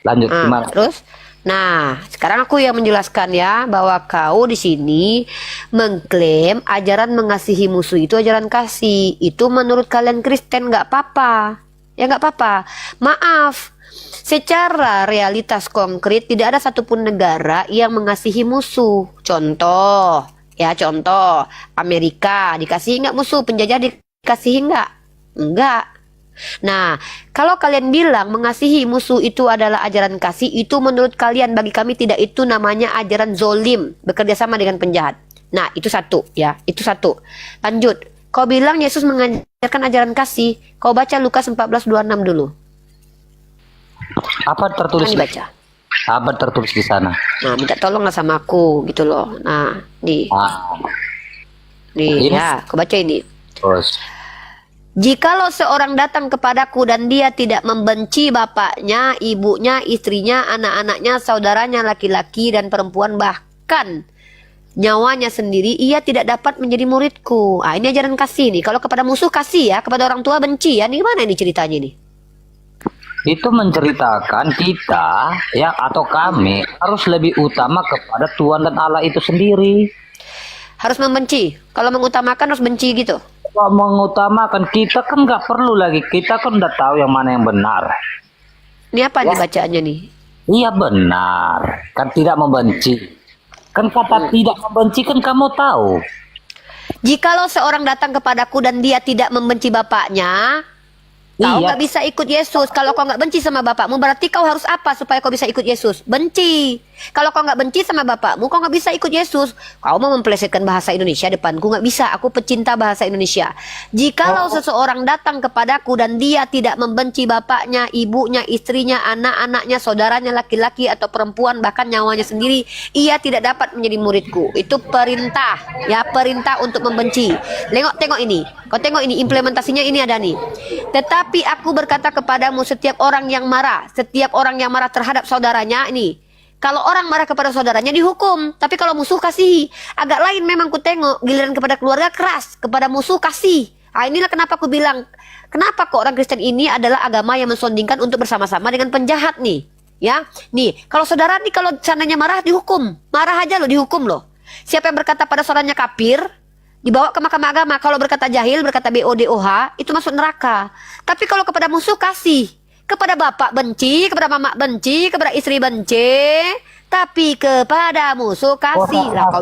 Lanjut gimana? Terus, nah sekarang aku yang menjelaskan ya bahwa kau di sini mengklaim ajaran mengasihi musuh itu ajaran kasih. Itu menurut kalian Kristen nggak apa-apa, ya nggak apa-apa. Maaf, secara realitas konkret tidak ada satupun negara yang mengasihi musuh. Contoh, Amerika dikasihi nggak musuh, penjajah dikasihi nggak? Enggak. Nah, kalau kalian bilang mengasihi musuh itu adalah ajaran kasih, itu menurut kalian, bagi kami tidak, itu namanya ajaran zolim, bekerja sama dengan penjahat. Nah, itu satu ya, itu satu. Lanjut, kau bilang Yesus mengajarkan ajaran kasih, kau baca Lukas 14:26 dulu. Apa tertulis? Dibaca. Apa tertulis di sana? Nah, minta tolonglah sama aku gitu loh. Nah, nih Ini? ya, kau baca ini. Terus. Jikalau seorang datang kepadaku dan dia tidak membenci bapaknya, ibunya, istrinya, anak-anaknya, saudaranya laki-laki dan perempuan, bahkan nyawanya sendiri, ia tidak dapat menjadi muridku. Ah, ini ajaran kasih nih. Kalau kepada musuh kasih ya, kepada orang tua benci ya. Ini gimana ini ceritanya nih? Itu menceritakan kita ya, atau kami harus lebih utama kepada Tuhan dan Allah itu sendiri. Harus membenci. Kalau mengutamakan harus benci gitu. Kalau mengutamakan, kita kan nggak perlu lagi, kita kan udah tahu yang mana yang benar. Ini apa nih bacaannya nih? Iya benar, kan tidak membenci. Kan kata tidak membenci kan kamu tahu. Jikalau seorang datang kepadaku dan dia tidak membenci bapaknya, kau nggak bisa ikut Yesus. Kalau kau nggak benci sama bapakmu, berarti kau harus apa supaya kau bisa ikut Yesus? Benci. Kalau kau nggak benci sama bapakmu, kau nggak bisa ikut Yesus. Kau mau memplesetkan bahasa Indonesia depanku, nggak bisa. Aku pecinta bahasa Indonesia. Jikalau seseorang datang kepadaku dan dia tidak membenci bapaknya, ibunya, istrinya, anak-anaknya, saudaranya laki-laki atau perempuan, bahkan nyawanya sendiri, ia tidak dapat menjadi muridku. Itu perintah, ya, perintah untuk membenci. Tengok ini. Kau tengok ini, implementasinya ini ada nih. Tetapi aku berkata kepadamu, setiap orang yang marah terhadap saudaranya ini. Kalau orang marah kepada saudaranya dihukum, tapi kalau musuh kasih. Agak lain memang ku tengok, giliran kepada keluarga keras, kepada musuh kasih. Ah, inilah kenapa aku bilang, kenapa kok orang Kristen ini adalah agama yang mensondingkan untuk bersama-sama dengan penjahat nih. Ya, nih, kalau saudara nih kalau seandainya marah dihukum, marah aja loh dihukum loh. Siapa yang berkata pada saudaranya kafir, dibawa ke mahkamah agama. Kalau berkata jahil, berkata BODOH, itu masuk neraka. Tapi kalau kepada musuh kasih. Kepada bapak benci, kepada mama benci, kepada istri benci, tapi kepada musuh kasih. Lah kau